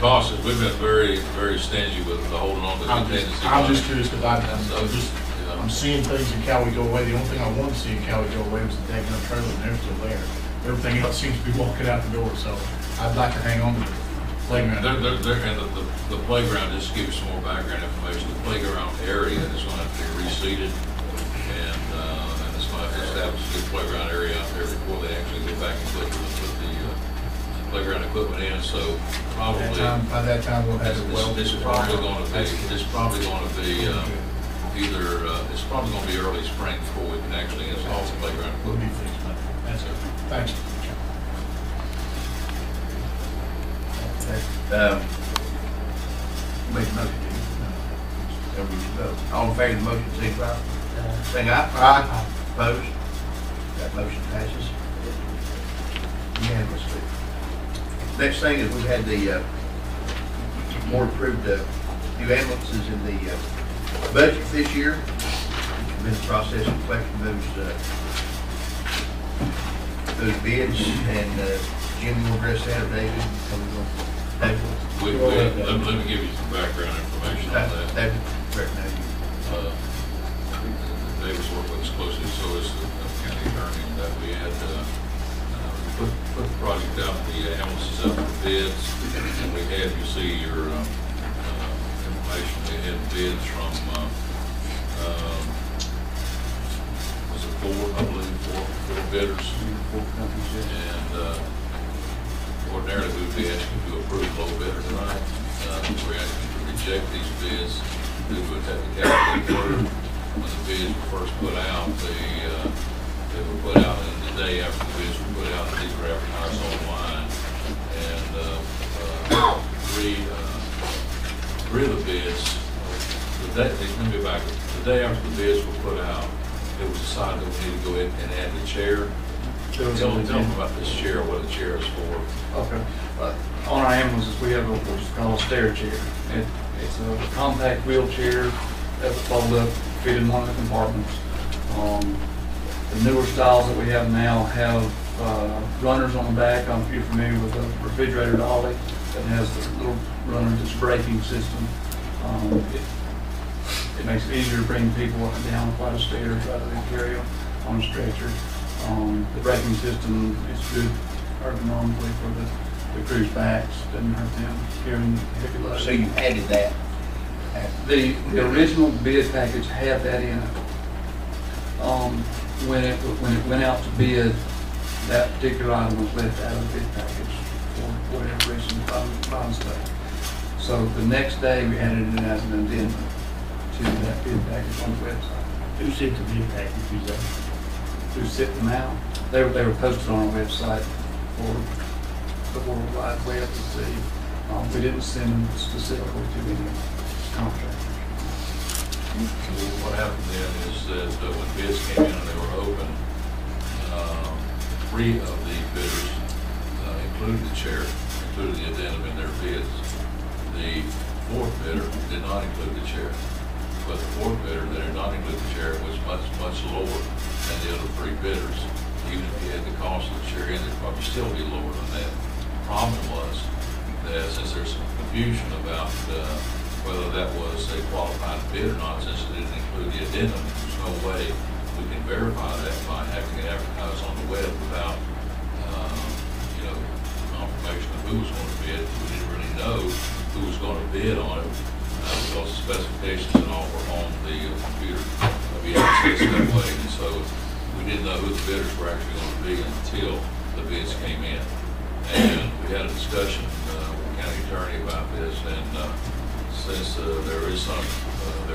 cautious, we've been very, very stingy with holding on to the contingency. I'm just curious, because Yeah. I'm seeing things in Cali go away. The only thing I wanted to see in Cali go away was the daggone trailer, and they're still there. Everything else seems to be walking out the door, so I'd like to hang on to the playground. And the playground, just to give you some more background information, the playground area is going to have to be reseeded, and it's going to have to establish a good playground area out there before they actually go back and put the playground equipment in, so probably. By that time, we'll have it well. It's probably going to be either, it's probably going to be early spring before we can actually install the playground We'll be equipment. fixed. That's it. Thanks. Make a motion, all in favor of the motion, signify. Saying aye. Aye. Opposed? That motion passes unanimously. Next thing is we've had the board approved new ambulances in the budget this year. We're in the process of collecting those bids, and Jim, you want to address that, or David? Let me give you some background information on that. David, recognize you. David's worked with us closely, so is the county attorney, that we had put the project out, the ambulances out for bids, and we had, you see your information, we had bids from, was it four, I believe, four bidders. Four companies, and ordinarily we would be asking to approve low bidder tonight. We're asking to reject these bids due to a technicality error. When the bids were first put out, they were put out in the day after the bids were put out, and these were advertised online. And three of the bids, let me back. The day after the bids were put out, it was decided that we need to go ahead and add the chair. Tell them about this chair, what the chair is for. Okay. On our ambulances, we have what's called a stair chair. It's a compact wheelchair that will fold up, fit in one of the compartments. The newer styles that we have now have runners on the back. I don't know if you're familiar with a refrigerator dolly that has the little runner that's braking system. It makes it easier to bring people up and down a flight of stairs rather than carry them on a stretcher. The braking system is good ergonomically for the crew's backs, doesn't hurt them carrying heavy loads. So you added that? The original bid package had that in it. When it went out to bid, that particular item was left out of the bid package for whatever reason, by mistake. So the next day, we added it as an addendum to that bid package on the website. Who sent the bid package, that? Who sent them out? They were posted on our website for the World Wide Web to see. We didn't send them specifically to any contractors. What happened then is that when bids came in and they were open, three of the bidders included the chair, included the addendum in their bids. The fourth bidder did not include the chair, but the fourth bidder that did not include the chair was much lower than the other three bidders. Even if you had the cost of the chair in, it'd probably still be lower than that. The problem was that since there's some confusion about whether that was a qualified bid or not, since it didn't include the addendum, there's no way we can verify that by having it advertised on the web without, confirmation of who was going to bid. We didn't really know who was going to bid on it because the specifications and all were on the computer. We accessed that way, and so we didn't know who the bidders were actually going to be until the bids came in. And we had a discussion with the county attorney about this, and since there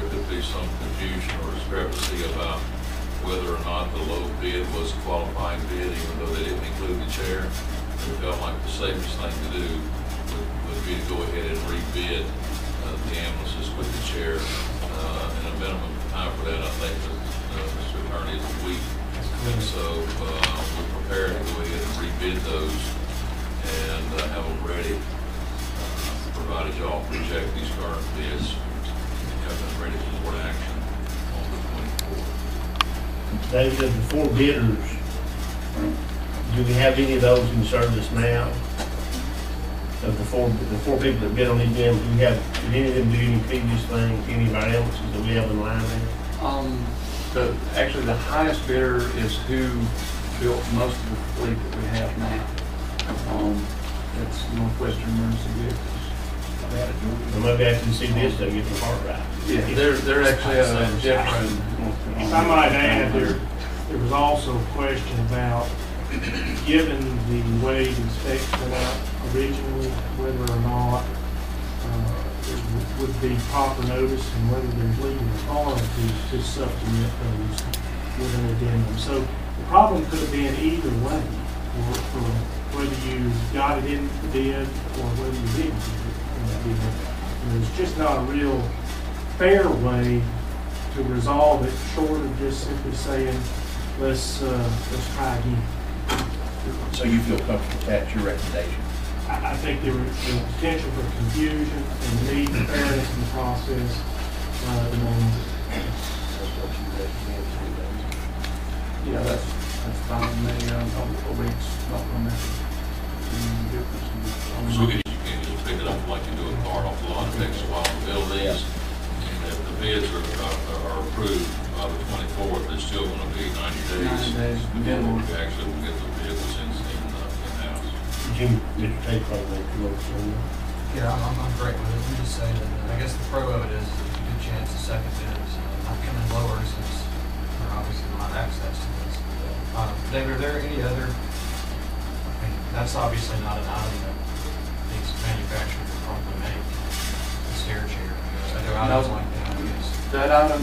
could be some confusion or discrepancy about whether or not the low bid was a qualifying bid, even though they didn't include the chair, we felt like the safest thing to do would be to go ahead and rebid the ambulances with the chair. And a minimum time for that, I think, Mr. Attorney, is a week. And so we're prepared to go ahead and rebid those and have them ready, provided y'all reject these current bids, and have them ready for board action on the 24th. David, of the 4 bidders, do we have any of those in service now? Of the four people that bid on these bids, do we have, did any of them do any previous things, any of our ambulances that we have in line there? Actually, the highest bidder is who built most of the fleet that we have now. That's Northwestern Emergency Vehicles. Well, maybe after you see this, they'll get the part right. Yeah, they're actually Jefferson. If I might add, there was also a question about, given the way the specs went out originally, whether or not there would be proper notice and whether there's legal authority to supplement those with an addendum. So the problem could have been either way, for whether you got it in the bid or whether you didn't get it in the bid. And there's just not a real fair way to resolve it, short of just simply saying, let's try again. So you feel comfortable that's your recommendation? I think there was potential for confusion and need and fairness in the process. Yeah, that's fine with me. A week's not going to make any difference. So you can just pick it up like you do a car off the lot. It takes a while to build these. And if the bids are approved by the 24th, it's still going to be 90 days. 90 days minimum. We actually will get the vehicles in-house. Jim, Mr. Tate probably make Yeah, I'm great with it. Let me just say that I guess the pro of it is there's a good chance the second bid is not coming lower since they're obviously not access to this. David, are there any other, I mean, that's obviously not an item that these manufacturers probably make, the stair chair. Are there items like that? Yes. That item,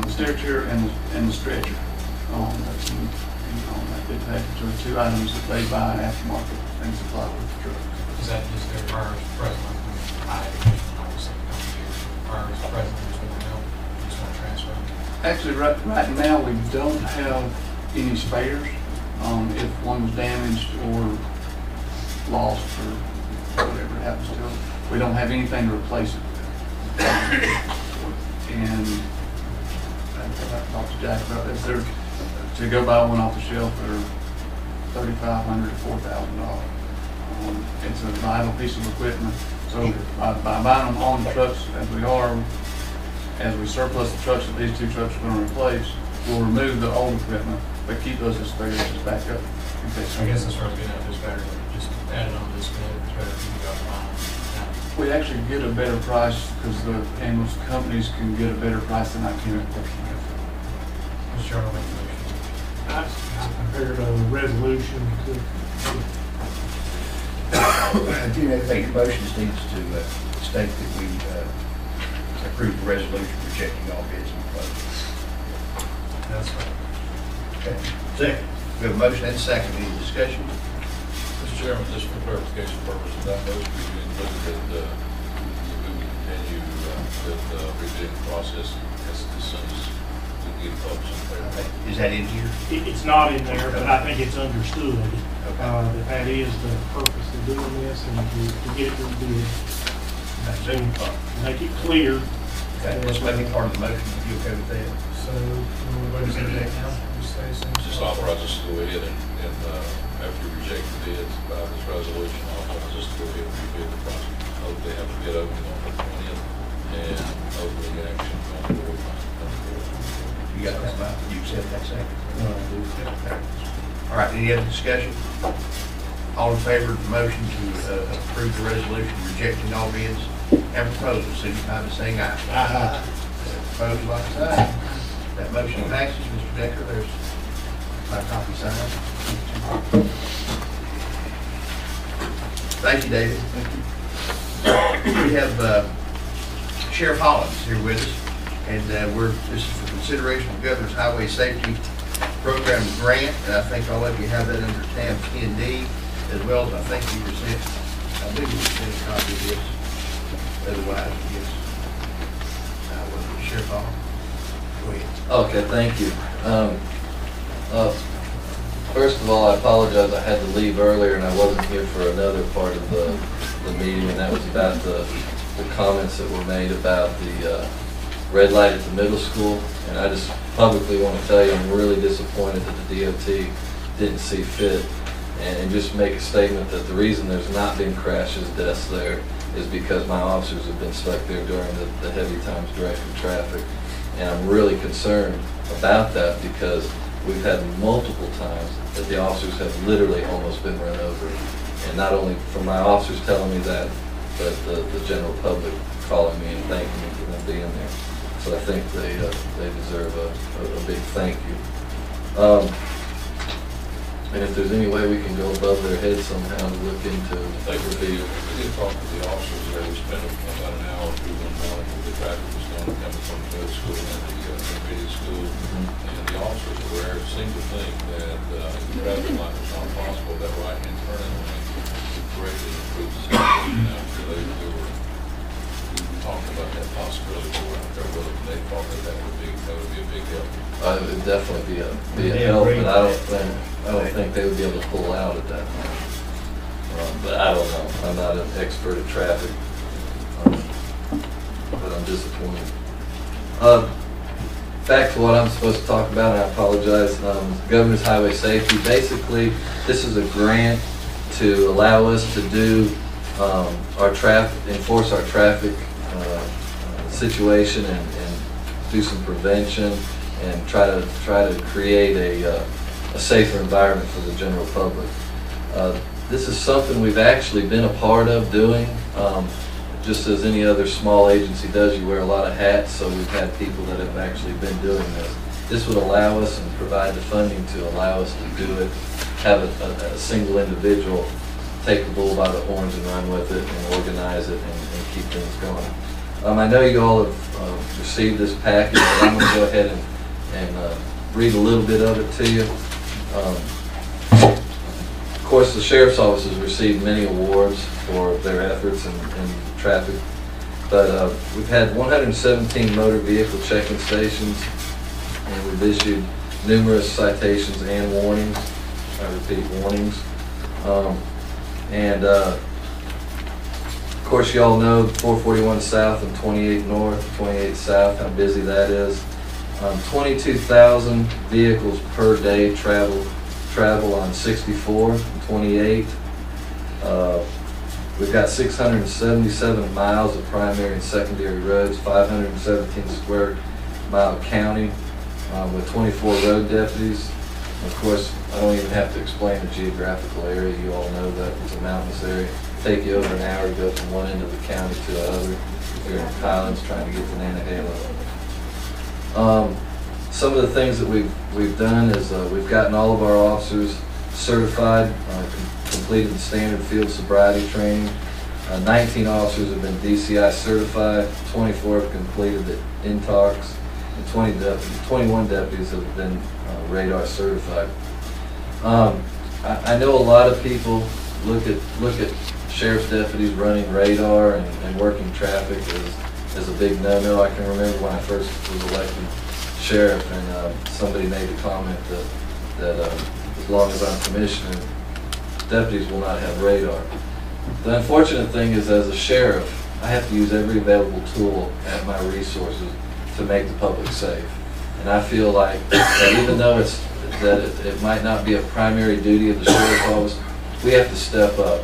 the stair chair and the stretcher, that's in that bid package are 2 items that they buy aftermarket and supply with the truck. Is that just their priors present? I mean, high education, obviously, a couple of years. Priors present, just want to help, just want to transfer. Actually, right now, we don't have any spares. If one was damaged or lost or whatever happens to it, we don't have anything to replace it with. And I talked to Jack about this. To go buy one off the shelf, they're $3,500 to $4,000. It's a vital piece of equipment. So by buying them on the trucks as we are, as we surplus the trucks that these 2 trucks are going to replace, we'll remove the old equipment, but keep those as spares as backup. I guess that's where I was getting at. It's better to just add it on this bid. It's better if you go buy them. We actually get a better price because the ambulance companies can get a better price than I can. Mr. Chairman, I'll make the motion. I prepared a resolution to. I think the motion needs to state that we approve the resolution rejecting all bids and proposals. That's right. Okay. Second. We have a motion and a second. Any discussion? Mr. Chairman, just for clarification purposes, that motion we included that we will continue with the revision process as soon as we get folks in there. Is that in here? It's not in there, but I think it's understood Okay. that is the purpose of doing this and to get it to the bid. Make it clear. Okay, let's make it part of the motion. Are you okay with that? So, what is it now? Just say so. Just authorize us to go ahead and after you reject the bids by this resolution, authorize us to go ahead and rebid the project. Hopefully have a bid opening on the 20th and hopefully action on the 4th. You got that, Mike? You accept that second? No, I do. Okay. All right, any other discussion? All in favor of the motion to approve the resolution rejecting all bids and proposals, signify by saying aye. Aye. Opposed, like sign. That motion passes. Mr. Decker, there's my copy signed. Thank you, David. Thank you. We have Sheriff Hollins here with us, and this is for consideration of the Governor's Highway Safety Program grant, and I think all of you have that under tab 10D, as well as I think you were sent, I believe you were sent a copy of this. Otherwise, yes. Sheriff Hollins, go ahead. Okay, thank you. First of all, I apologize. I had to leave earlier and I wasn't here for another part of the meeting, and that was about the comments that were made about the red light at the middle school, and I just publicly want to tell you I'm really disappointed that the DOT didn't see fit and just make a statement that the reason there's not been crashes, deaths there, is because my officers have been stuck there during the heavy times directing traffic. And I'm really concerned about that because we've had multiple times that the officers have literally almost been run over. And not only from my officers telling me that, but the general public calling me and thanking me for them being there. So I think they deserve a big thank you. And if there's any way we can go above their heads somehow to look into review. We did talk to the officers there. We spent about an hour or two one morning with the traffic was going coming from the middle school and the intermediate school. And the officers were there seemed to think that if the traffic light was not possible, that right-hand turning lane would greatly improve the safety. So they were talking about that possibility for out there. Well, they thought that would be a big help. It would definitely be a help, but I don't think they would be able to pull out at that point. But I don't know. I'm not an expert at traffic, but I'm disappointed. Back to what I'm supposed to talk about, and I apologize. Governor's Highway Safety. Basically, this is a grant to allow us to do enforce our traffic situation and do some prevention and try to create a safer environment for the general public. This is something we've actually been a part of doing. Just as any other small agency does, you wear a lot of hats, so we've had people that have actually been doing this. This would allow us and provide the funding to allow us to do it, have a single individual take the bull by the horns and run with it and organize it and keep things going. I know you all have received this package, but I'm going to go ahead and read a little bit of it to you. Of course, the Sheriff's Office has received many awards for their efforts in traffic, but we've had 117 motor vehicle checking stations, and we've issued numerous citations and warnings. I repeat, warnings. Of course, you all know 441 South and 28 North, 28 South, how busy that is. 22,000 vehicles per day travel on 64 and 28. We've got 677 miles of primary and secondary roads, 517 square mile county with 24 road deputies. Of course, I don't even have to explain the geographical area. You all know that it's a mountainous area. It'll take you over an hour to go from one end of the county to the other if you're in Highlands trying to get to Nantahala. Some of the things that we've done is we've gotten all of our officers certified, completed the standard field sobriety training. 19 officers have been DCI certified, 24 have completed the intox, and 21 deputies have been radar certified. I know a lot of people look at sheriff's deputies running radar and working traffic as a big no-no. I can remember when I first was elected sheriff, and somebody made the comment that as long as I'm commissioner, deputies will not have radar. The unfortunate thing is, as a sheriff, I have to use every available tool at my resources to make the public safe. And I feel like that even though it might not be a primary duty of the sheriff's office, we have to step up.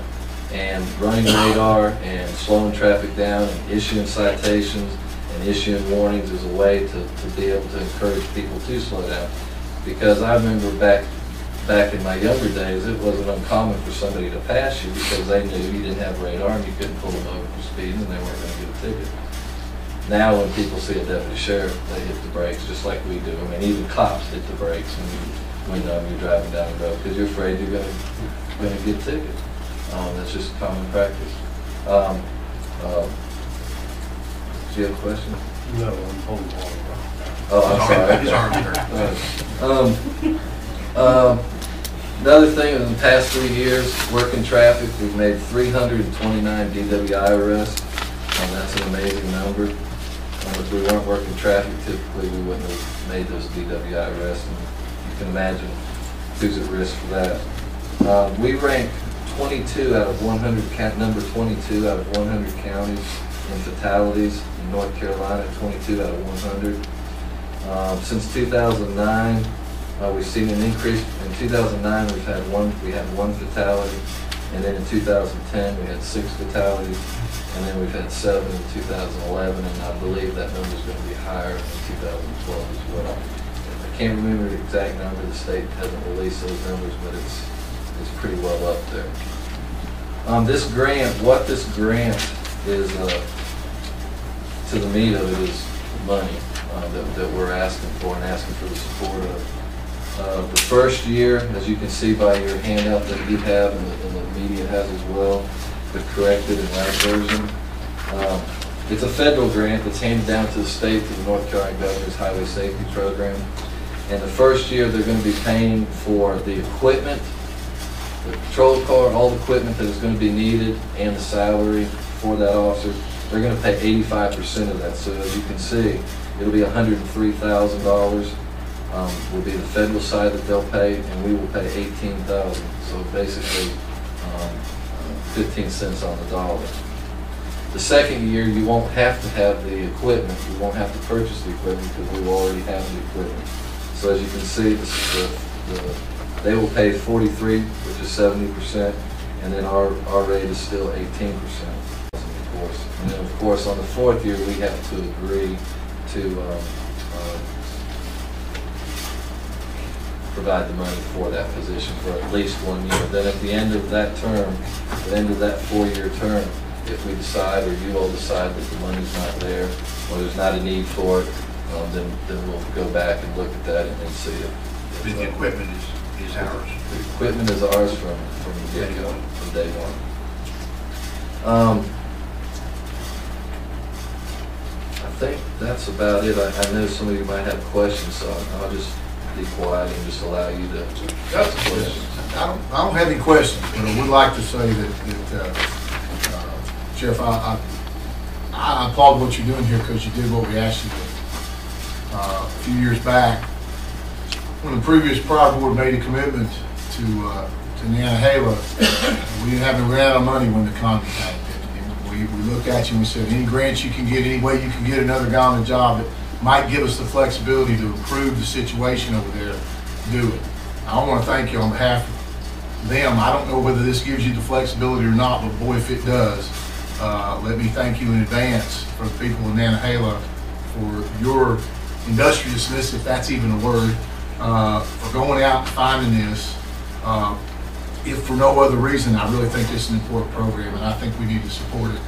And running radar and slowing traffic down and issuing citations and issuing warnings is a way to be able to encourage people to slow down. Because I remember back in my younger days, it wasn't uncommon for somebody to pass you because they knew you didn't have radar and you couldn't pull them over for speeding and they weren't going to get a ticket. Now when people see a deputy sheriff, they hit the brakes just like we do. I mean, even cops hit the brakes when you're driving down the road because you're afraid you're going to get a ticket. That's just common practice. Do you have a question? No, I'm holding on. Oh, I'm sorry. Another thing, in the past 3 years, working traffic, we've made 329 DWI arrests. That's an amazing number. If we weren't working traffic, typically we wouldn't have made those DWI arrests. And you can imagine who's at risk for that. We rank 22 out of 100, number 22 out of 100 counties in fatalities. In North Carolina, 22 out of 100. Since 2009, we've seen an increase. In 2009, we had one fatality, and then in 2010 we had 6 fatalities, and then we've had 7 in 2011, and I believe that number is going to be higher in 2012 as well. I can't remember the exact number. The state hasn't released those numbers, but it's pretty well up there. This grant, what this grant is, to the meat of it, is money that we're asking for and asking for the support of. The first year, as you can see by your handout that you have and the media has as well, the corrected and right version. It's a federal grant that's handed down to the state through the North Carolina Governor's Highway Safety Program. And the first year, they're going to be paying for the equipment, the patrol car, all the equipment that is going to be needed, and the salary for that officer. They're going to pay 85% of that. So as you can see, it'll be $103,000. Will be the federal side that they'll pay, and we will pay $18,000. So basically, 15 cents on the dollar. The second year, you won't have to have the equipment. You won't have to purchase the equipment because we will already have the equipment. So as you can see, they will pay 43, which is 70%, and then our rate is still 18%. Of course, and then of course on the fourth year, we have to agree to provide the money for that position for at least 1 year. Then at the end of that term, at the end of that 4-year term, if we decide or you all decide that the money's not there or there's not a need for it, then we'll go back and look at that and see if the equipment is ours. The equipment is ours from the get-go, from day one. I think that's about it. I know some of you might have questions, so I'll just be quiet and just allow you to ask questions. I don't have any questions, but I would like to say that Sheriff, I applaud what you're doing here because you did what we asked you to do. A few years back, when the previous prior board made a commitment to Nantahala, we didn't have to run out of money when the economy tanked. We looked at you and we said, any grants you can get, any way you can get another guy on the job that might give us the flexibility to improve the situation over there, do it. I want to thank you on behalf of them. I don't know whether this gives you the flexibility or not, but boy, if it does, let me thank you in advance for the people in Nantahala for your industriousness, if that's even a word, for going out and finding this. If for no other reason, I really think this is an important program, and I think we need to support it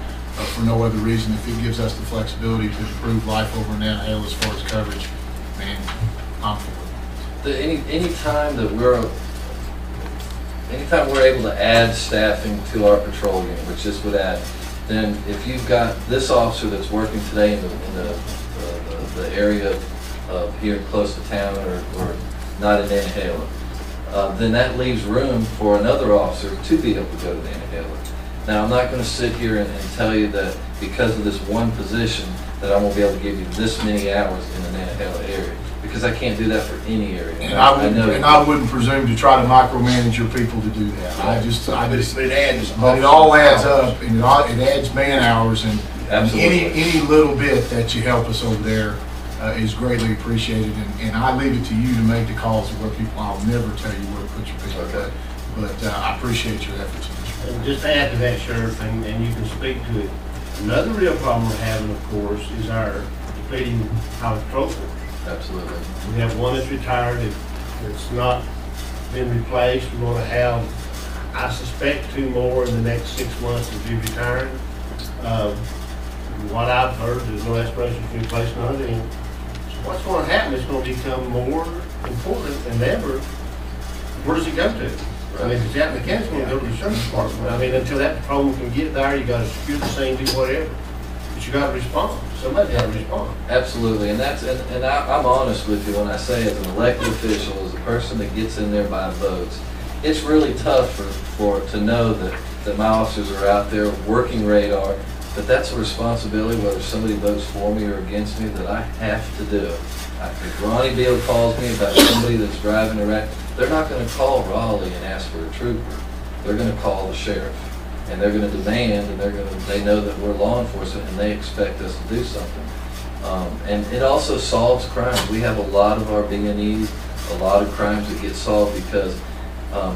for no other reason. If it gives us the flexibility to improve life over in Nantahala as far as coverage, man, I'm for it. Anytime we're able to add staffing to our patrol unit, which this would add, then if you've got this officer that's working today in the area of here close to town or not in Nantahala, then that leaves room for another officer to be able to go to Nantahala. Now, I'm not going to sit here and tell you that because of this one position that I'm going to be able to give you this many hours in the Nantahala area, because I can't do that for any area. And I wouldn't presume to try to micromanage your people to do that. But it all adds up, and it adds man hours, and any little bit that you help us over there is greatly appreciated. And I leave it to you to make the calls of where people. I'll never tell you where to put your people. Okay. But I appreciate your efforts in this. And just to add to that, Sheriff, and you can speak to it. Another real problem we're having, of course, is our depleting highway patrol force. Absolutely. We have one that's retired that's not been replaced. We're going to have, I suspect, 2 more in the next 6 months to be retiring. What I've heard, there's no aspiration to replace another. And what's going to happen is going to become more important than ever. Where does it go to? I mean, if it's out in the county, it's going to go to the sheriff's department. I mean, until that patrolman can get there, you got to secure the scene, do whatever. But you got to respond. Somebody's got to respond. Absolutely, and I'm honest with you when I say, as an elected official, as a person that gets in there by votes, it's really tough to know that my officers are out there working radar. But that's a responsibility, whether somebody votes for me or against me, that I have to do. If Ronnie Beal calls me about somebody that's driving around, they're not going to call Raleigh and ask for a trooper. They're going to call the sheriff. and they're going to demand, and they know that we're law enforcement, and they expect us to do something. And it also solves crimes. We have a lot of our B&Es, a lot of crimes that get solved because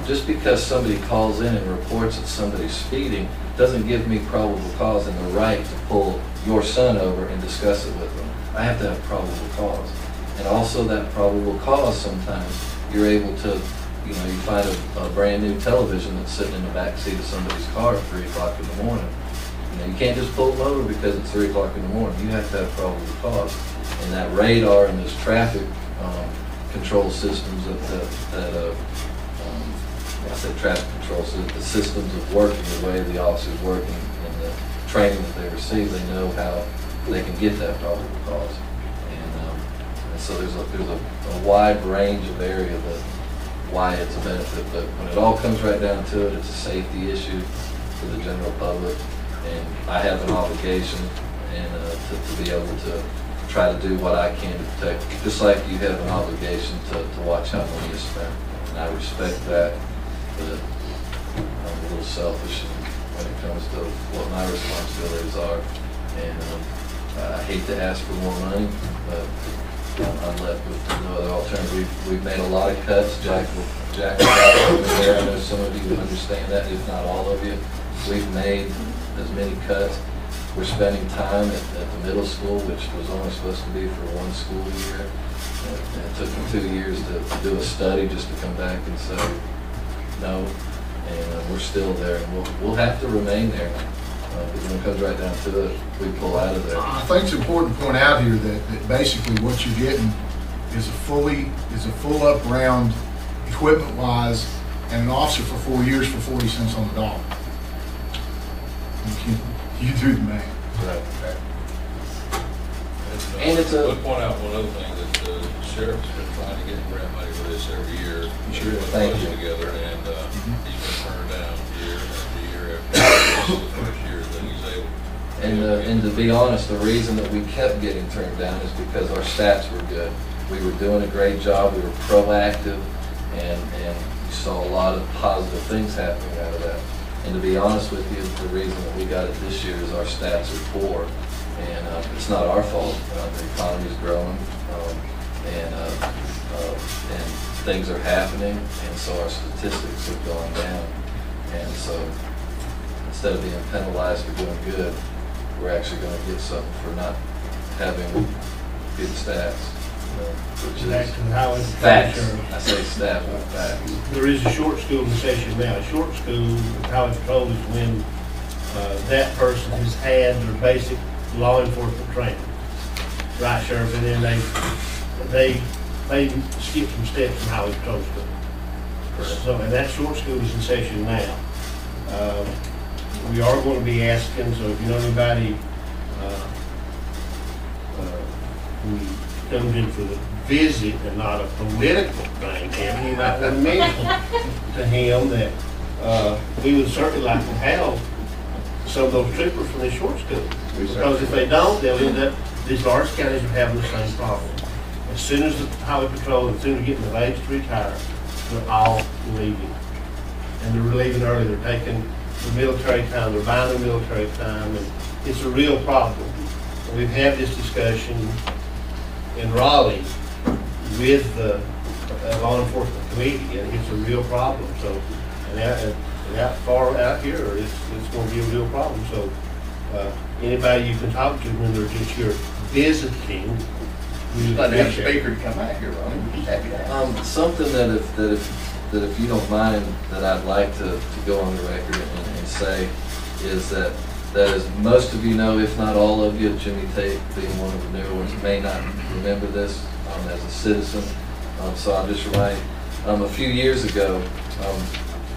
just because somebody calls in and reports that somebody's speeding doesn't give me probable cause and the right to pull your son over and discuss it with them. I have to have probable cause. And also that probable cause, sometimes you're able to, you find a brand new television that's sitting in the back seat of somebody's car at 3 o'clock in the morning. You can't just pull them over because it's 3 o'clock in the morning. You have to have probable cause. And that radar and those traffic control systems I said traffic control systems, the systems of working, the way the officers working and the training that they receive, they know how they can get that probable cause. And so there's a wide range of area that why it's a benefit, but when it all comes right down to it, it's a safety issue for the general public, and I have an obligation and to be able to try to do what I can to protect, just like you have an obligation to watch how money is spent. And I respect that, but I'm a little selfish when it comes to what my responsibilities are. And I hate to ask for more money, but I'm left with no other alternative. We've made a lot of cuts. Jack will there. I know some of you understand that, if not all of you. We've made as many cuts. We're spending time at the middle school, which was only supposed to be for 1 school year. And it took me 2 years to do a study just to come back and say no. And we're still there, and we'll have to remain there. Because when it comes right down to it, we pull out of there. I think it's important to point out here that basically what you're getting is a full up round equipment wise, and an officer for 4 years for 40 cents on the dollar. You do the math. Right. And it's a. I'll point out one other thing that the sheriff's been trying to get grant money for this every year. Sure. Thank you. Together, and he's been turned down year after year after year. This is the first year that he's able. And to be honest, the reason that we kept getting turned down is because our stats were good. We were doing a great job. We were proactive, and we saw a lot of positive things happening out of that. And to be honest with you, the reason that we got it this year is our stats are poor, and it's not our fault. The economy's growing, and things are happening, and so our statistics have gone down. And so instead of being penalized for doing good, we're actually going to get something for not having good stats. Which is facts. I say stats, not facts. There is a short school in session now. Short school, Highway Patrol is when that person has had their basic law enforcement training. Right, Sheriff? And then they skip some steps in Highway Patrol school. Correct. So, and that short school is in session now. We are going to be asking, so if you know anybody who comes in for the visit and not a political thing, and you might want to mention to him that we would certainly like to have some of those troopers from this short school. Because if they don't, they'll end up, these large counties are having the same problem. As soon as the Highway Patrol, as soon as they're getting of age to retire, they're all leaving. And they're leaving early. They're taking the military time, they're buying the military time, and it's a real problem. We've had this discussion in Raleigh with the law enforcement committee, and it's a real problem. So, and out far out here, it's going to be a real problem. So, anybody you can talk to when they're just here visiting, Let the speaker to come out here, Ronnie. We're just happy to have you. Something that if you don't mind, that I'd like to go on the record and say is that as most of you know, if not all of you, Jimmy Tate being one of the newer ones, may not remember this as a citizen. So I'll just remind a few years ago,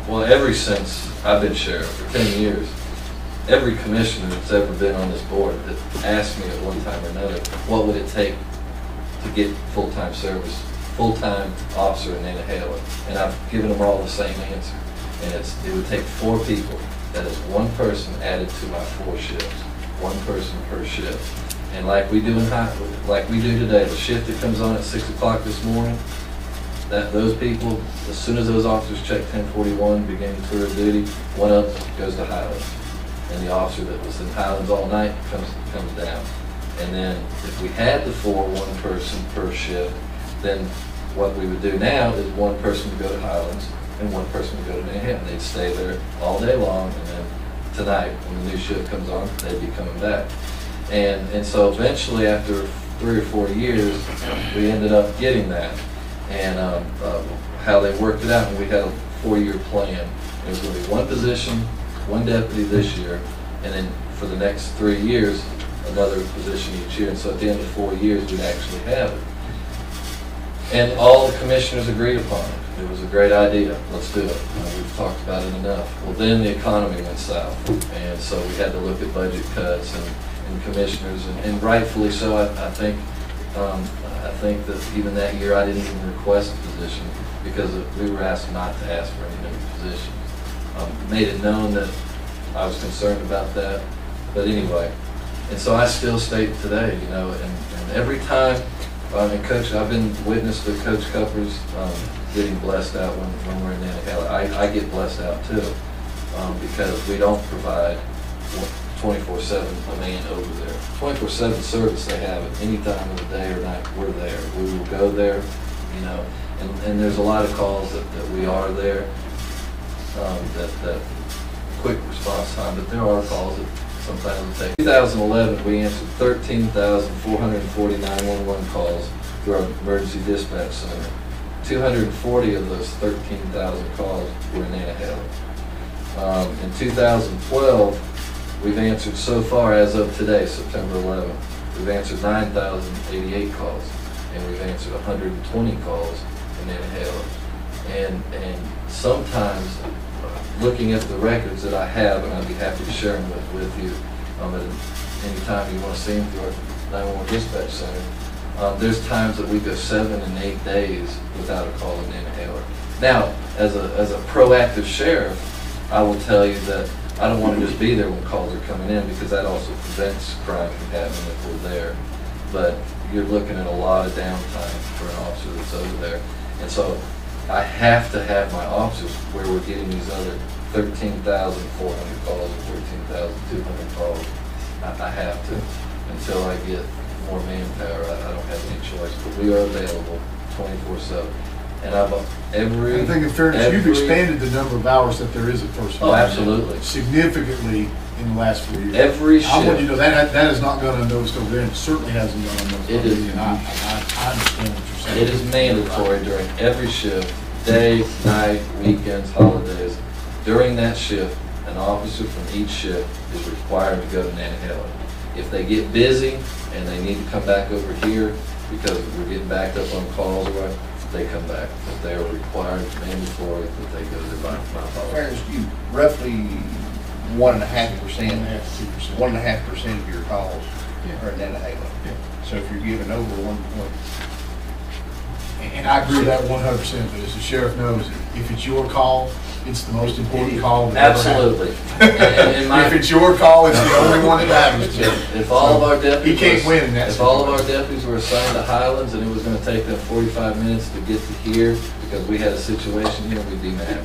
well, ever since I've been sheriff for 10 years, every commissioner that's ever been on this board that asked me at one time or another, what would it take to get full-time service, full-time officer and then a hailer? And I've given them all the same answer. And it would take 4 people. That is 1 person added to my 4 shifts, 1 person per shift. And like we do today, the shift that comes on at 6 o'clock this morning, those people, as soon as those officers check 1041, beginning tour of duty, one of them goes to Highlands. And the officer that was in Highlands all night comes down. And then if we had the 4 person per shift, then what we would do now is one person would go to Highlands and one person would go to Manhattan. They'd stay there all day long, and then tonight, when the new shift comes on, they'd be coming back. And so eventually, after 3 or 4 years, we ended up getting that. And how they worked it out, and we had a 4-year plan. It was going to be one position, one deputy this year, and then for the next 3 years, another position each year. And so at the end of 4 years, we'd actually have it. And all the commissioners agreed upon it. It was a great idea. Let's do it. We've talked about it enough. Well, then the economy went south, and so we had to look at budget cuts and commissioners, and rightfully so. I think that even that year I didn't even request a position because we were asked not to ask for any new positions. Made it known that I was concerned about that, but anyway. And so I still state today, and every time, and Coach, I've been witness to Coach Cuppers getting blessed out when we're in Nantahala. I get blessed out too, because we don't provide 24/7 a man over there. 24/7 service they have at any time of the day or night. We're there. We will go there, and there's a lot of calls that we are there, that quick response time, but there are calls that sometimes will take. 2011, we answered 13,440 911 calls through our emergency dispatch center. 240 of those 13,000 calls were in Nantahala. In 2012, we've answered so far as of today, September 11th, we've answered 9,088 calls, and we've answered 120 calls in Nantahala. And sometimes, looking at the records that I have, and I'd be happy to share them with you at any time you want to see them through our 911 dispatch center. There's times that we go 7 and 8 days without a call in Nantahala. Now, as a proactive sheriff, I will tell you that I don't want to just be there when calls are coming in, because that also prevents crime from happening if we're there. But you're looking at a lot of downtime for an officer that's over there. And so I have to have my officers where we're getting these other 13,400 calls and 13,200 calls. I have to, until I get more manpower. I don't have any choice, but we are available 24/7. And I think in fairness, you've expanded the number of hours that there is at First. Oh, absolutely. Significantly in the last 4 years. Every shift. I want you to know that has not gone unnoticed over there, and it certainly hasn't gone unnoticed over there. And I understand what you're saying. It is mandatory during every shift, day, night, weekends, holidays. During that shift, an officer from each shift is required to go to Nantahala. If they get busy and they need to come back over here because we're getting backed up on calls or what, they come back. But they are required, mandatory, that they go to my policy. Fairness, you roughly 1.5%, 1.5% of your calls are in Nantahala. So if you're giving over 1 point. And I agree with that 100%, but as the sheriff knows, if it's your call, it's the most important call. Absolutely. If it's your call, it's the only one that matters to you. If all of our deputies, he can't win in that. If all of our deputies were assigned to Highlands and it was going to take them 45 minutes to get to here because we had a situation here, we'd be mad.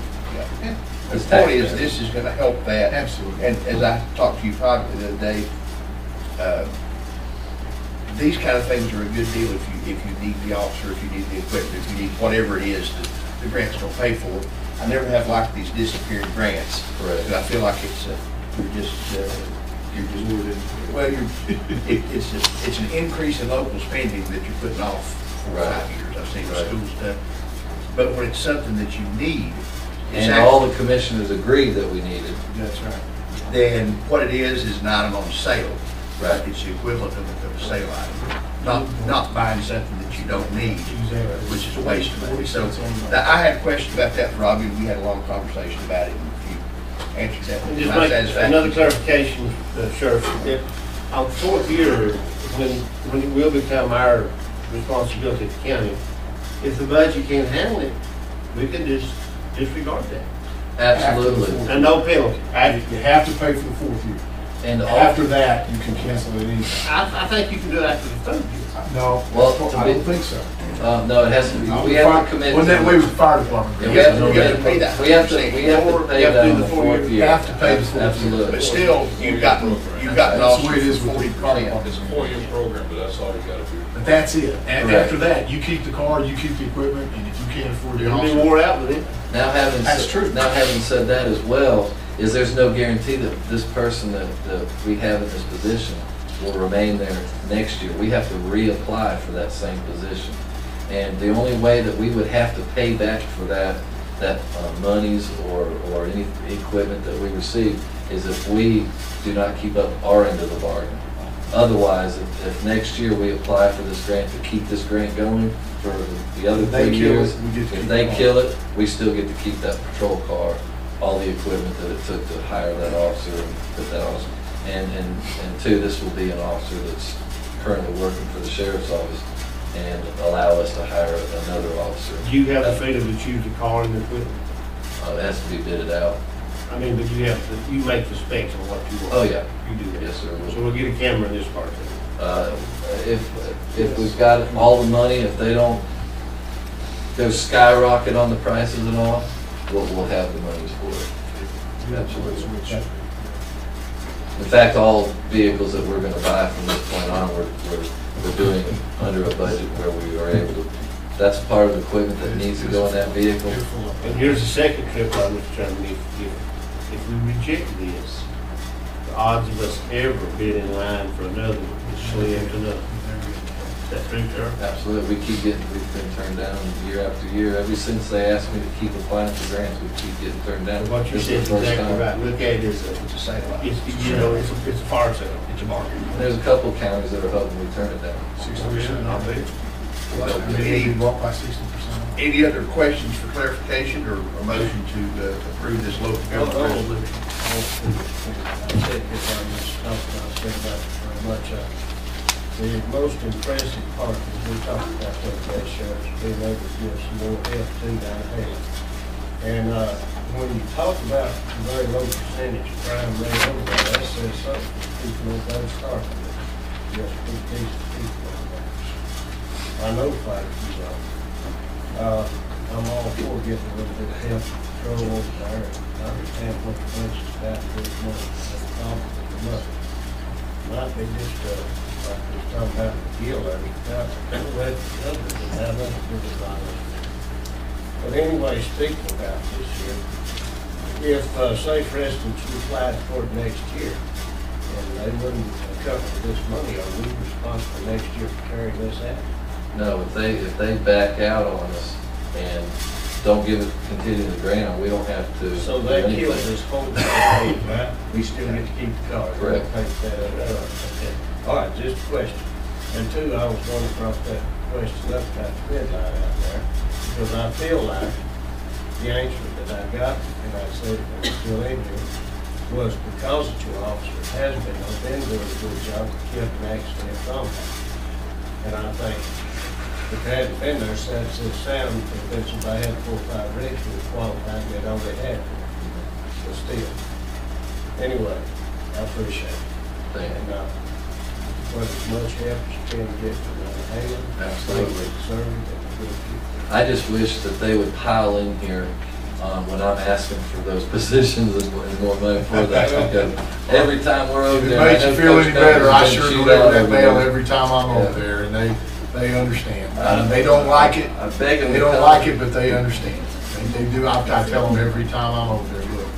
Yeah. The point is, this is going to help that. Absolutely. And as I talked to you privately the other day, these kind of things are a good deal if you need the officer, if you need the equipment, if you need whatever it is that the grant's going to pay for. I never have liked these disappearing grants. Correct. Because I feel like it's it's an increase in local spending that you're putting off for 5 years. I've seen the school stuff. But when it's something that you need, and all the commissioners agreed that we needed. That's right. Then what it is an item on sale. Right. It's the equivalent of a sale item. Not buying something that you don't need, which is a waste of money. So I had a question about that, Robbie. We had a long conversation about it, and you answered that. And just make another clarification, Sheriff. On the 4th year, when it will become our responsibility at the county, if the budget can't handle it, we can just disregard that. Absolutely. And no penalty. You have to pay for the 4th year. And after that, you can cancel it anytime. I think you can do it after the 3rd year. No, well, I don't think so. No, it has to be, we have to commit. When that way with the fire department. Yeah, You have to pay that. We have to pay You have that to do on the the 4 year. fourth You year. have to pay the 4 year. Absolutely. But still, you've gotten an That's the officer way it is for with the 40%. fire department. It's a 4-year program, but that's all you gotta do. But that's it. And Correct. after that, you keep the car, you keep the equipment, and if you can't afford the You'll be officer. wore out with it. Now having, That's true. now having said that as well, is there's no guarantee that this person that we have in this position will remain there next year. We have to reapply for that same position. And the only way that we would have to pay back for that monies or any equipment that we receive is if we do not keep up our end of the bargain. Otherwise, if next year we apply for this grant to keep this grant going for the other 3 years, if they kill it, we still get to keep that patrol car, all the equipment that it took to hire that officer and put that officer. And two, this will be an officer that's currently working for the sheriff's office and allow us to hire another officer. Do you have the freedom to choose the car and the equipment? It has to be bidded out. I mean, but you have to, you make the specs on what you want. Oh, yeah. You do that. Yes, sir. So we'll get a camera in this part too. If we've got all the money, if they don't go skyrocket on the prices and all, we'll have the monies for it. Absolutely. In fact, all vehicles that we're going to buy from this point on, we're doing under a budget where we are able to. That's part of the equipment that needs to go in that vehicle. And here's the second trip on Mr. Chairman. If we reject this, the odds of us ever being in line for another is slim to none. Is that true, sir? Absolutely. We've been turned down year after year. Ever since they asked me to keep applying for grants, we keep getting turned down. What you This said is is the first exactly time. right. Look at it as it's a sale. It's, you know, it's a fire sale. It's a bargain. There's a couple of counties that are hoping we turn it down. 60%, I'll bet. Any other questions for clarification or a motion to approve this local government resolution? The most impressive part is we talked about that today, Sheriff, being able to give some more help to down here. And when you talk about the very low percentage of crime rate over there, that says something for people who don't start with. Just be decent people over there. I know quite a few of them. I'm all for getting a little bit of help control over there. I understand what the budget's about, there's more complicated than nothing. Might be just like we were talking about the deal there, without the numbers and how much good it is. But anyway, speaking about this here, if, say for instance, you applied for it next year, and they wouldn't cover this money, are we responsible next year for carrying this out? No, if they back out on us and don't continue the grant, we don't have to. So do they anything. killed this whole thing, right? We still get to keep the car. Correct. Okay. All right, just a question. And two, I was going to drop that question up about the red light out there, because I feel like the answer that I got, and I said it was still in here, was because that your officer has been doing a good job to keep an accident from that. And I think if they hadn't been there since this sound, if somebody had 4 or 5 wrecks, would have qualified, they'd already had it. But still, anyway, I appreciate it. Thank you. And what as much help as you can get from Halen. Absolutely. Serving and good people. I just wish that they would pile in here when I'm asking for those positions and more money for that. Because every time we're over If it there. makes you feel any better, I sure shoot deliver out that over mail there. every time I'm over there, and they understand. They don't like it. I beg them They to don't come. like it, but they understand. They do. I tell them every time I'm over there, look,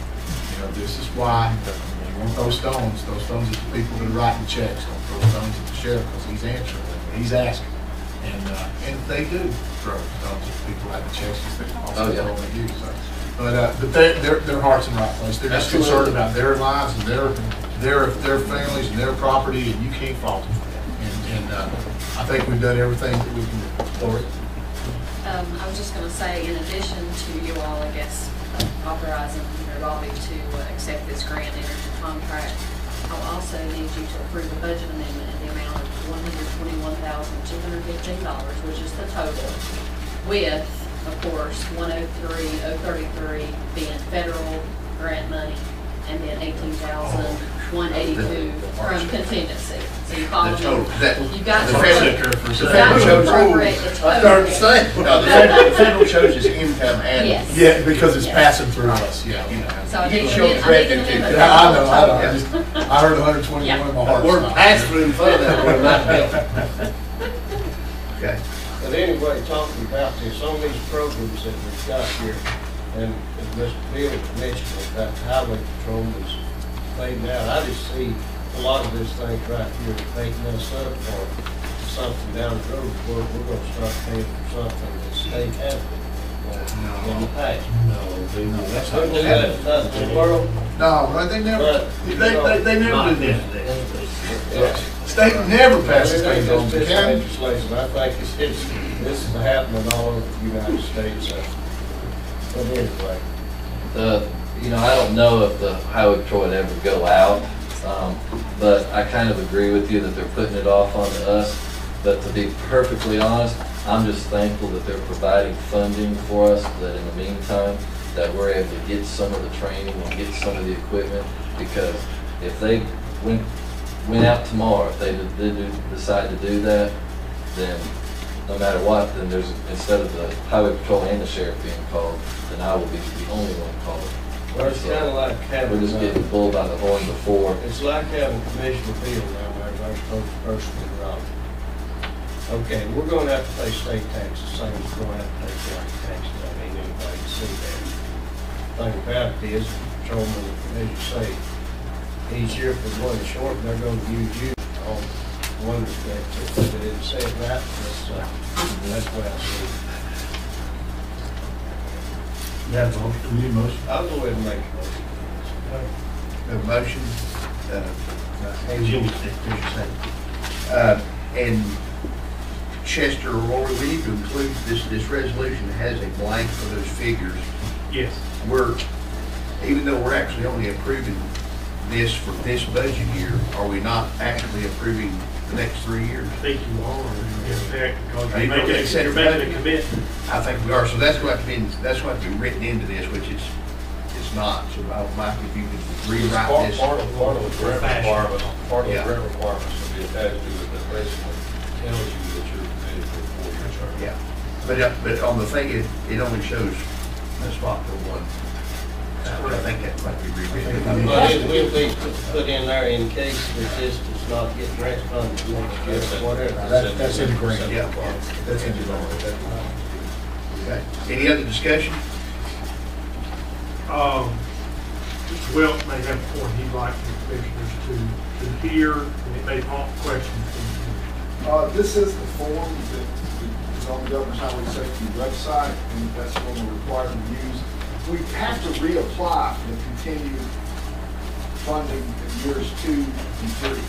this is why you won't throw stones. Those stones at the people that are writing checks. Don't throw stones at the sheriff because he's answering them. He's asking. And they do throw stones at people writing checks instead of also throwing at you. So. But their heart's in the right place. They're just concerned about their lives and their families and their property, and you can't fault them for that. And I think we've done everything that we can do for it. I was just going to say, in addition to you all, I guess, authorizing Bobby to accept this grant energy contract, I'll also need you to approve the budget amendment in the amount of $121,215, which is the total, with, of course, 103,033 being federal grant money and then 18,182 from contingency. So you follow The total, me? is that, You've got the to federal, you've the got federal to shows, appropriate the I started to total. say. no, the federal shows his income and. Yes. Yeah, because it's Yes. passing through us, yeah. So I You need show to the I need to revenue amend too. the Yeah, I know, total. I heard 121 in my heart. We're stopped. pass through in front of that one, not bill. Okay. But anyway, talking about this, on these programs that we've got here, and as Mr. Bill mentioned about highway patrol is fading out, I just see a lot of this thing right here making us up for something down the road where we're gonna start paying for something that state hasn't in the past. No, that's not Is that nothing in the world? No, right, they never, But, they never do this. Yeah. State never passes Well, things it on ain't the just county. legislation, I think this is happening all over the United States, but anyway. You know, I don't know if the highway patrol would ever go out, but I kind of agree with you that they're putting it off onto us. But to be perfectly honest, I'm just thankful that they're providing funding for us, that in the meantime, that we're able to get some of the training and get some of the equipment, because if they went out tomorrow, if they did decide to do that, then no matter what, then there's, instead of the highway patrol and the sheriff being called, then I will be the only one called. Well, it's kind of like having. We're just getting the bull by the horn before. It's like having Commissioner Field down there, our spokesperson in Raleigh. Okay, we're gonna have to pay state taxes, same as we're gonna have to pay county taxes, I mean, anybody can see that. Thing about it is, patrolman, as you say, he's here for one short, and they're gonna use you on one respect, if they didn't say it right, that's the way I see it. That's all, we need a motion. I'll go ahead and make a motion. A motion, Jimmy, and Chester, or Rory, we need to include this resolution has a blank for those figures. Yes. Even though we're actually only approving this for this budget year, are we not actually approving the next 3 years? I think you are, in fact, because Are you you're making accept a that? commitment. I think we are, so that's going to have to be written into this, which it's not. So Mike, if you could rewrite this. Part of the grant requirement, part of the Yeah. grant requirements will be attached to it that basically tells you that you're committed for a 4-year term. Yeah, but on the thing, it only shows a spot for one. I think that might be rewritten. But it will be put in there in case that this does not get grant funded next year, or whatever. That's in the grant. Yeah. That's in the grant. Okay. Any other discussion? Mr. Wilt may have a point he'd like the commissioners to hear, and it may prompt questions. This is the form that is on the Governor's Highway Safety website, and that's the one we're required to use. We have to reapply for the continued funding in years 2 and 3.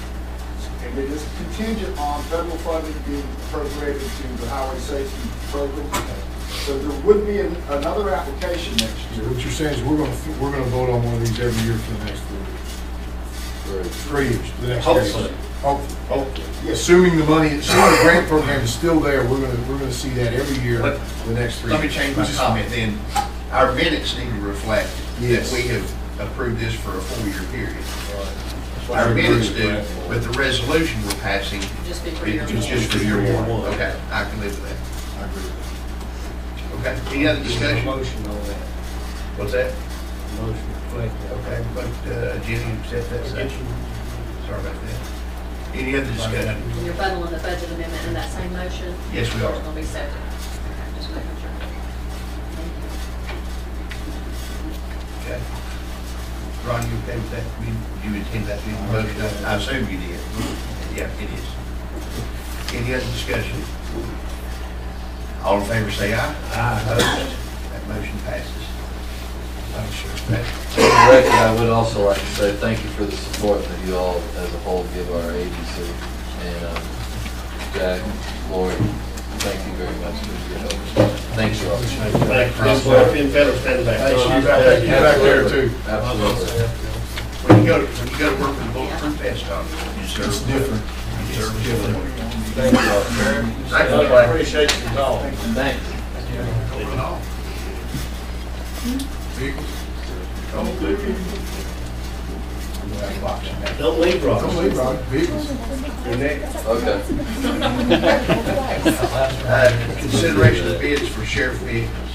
And it is contingent on federal funding being appropriated to the highway safety program. So there would be another application next So year. what you're saying is we're gonna vote on one of these every year for the next 3 years. 3 years, for the next 3 years. Hopefully. Assuming the grant program is still there, we're gonna see that every year Let- for the next 3 Let years. me change my comment then. Our minutes need to reflect that Yes. we have approved this for a 4-year period. what I Our agree minutes with do, that. but the resolution we're passing, Just be for it's your just for year Year one. one. Okay, I can live with that. I agree with Okay, any other discussion? Motion on that, What's that? motion reflect that. Okay, but Jenny, accept that section. Sorry about that. Any other discussion? And you're bundling the budget amendment in that same motion? Yes, we Or are. it's gonna be separate? Just making sure. Okay. Ron, you okay with that? You intend that to be the motion? I assume you did. Yeah, it is. Any other discussion? All in favor say aye. Aye. Opposed? That motion passes. Thanks, Sheriff. For the record, I would also like to say thank you for the support that you all as a whole give our agency. And Jack, Lori, thank you very much for your help. Thank you all. Thank you. Federal standing back. Thanks, you back there too. Absolutely. When you go to work with the bulletproof vest on, you serve. It's different. You serve different. Thank you, Sheriff. I appreciate your call. Thanks. we'll have a box in there. Don't leave, Rob. Don't leave, Rob. Vehicles. You're next. Okay. Consideration of bids for sheriff vehicles.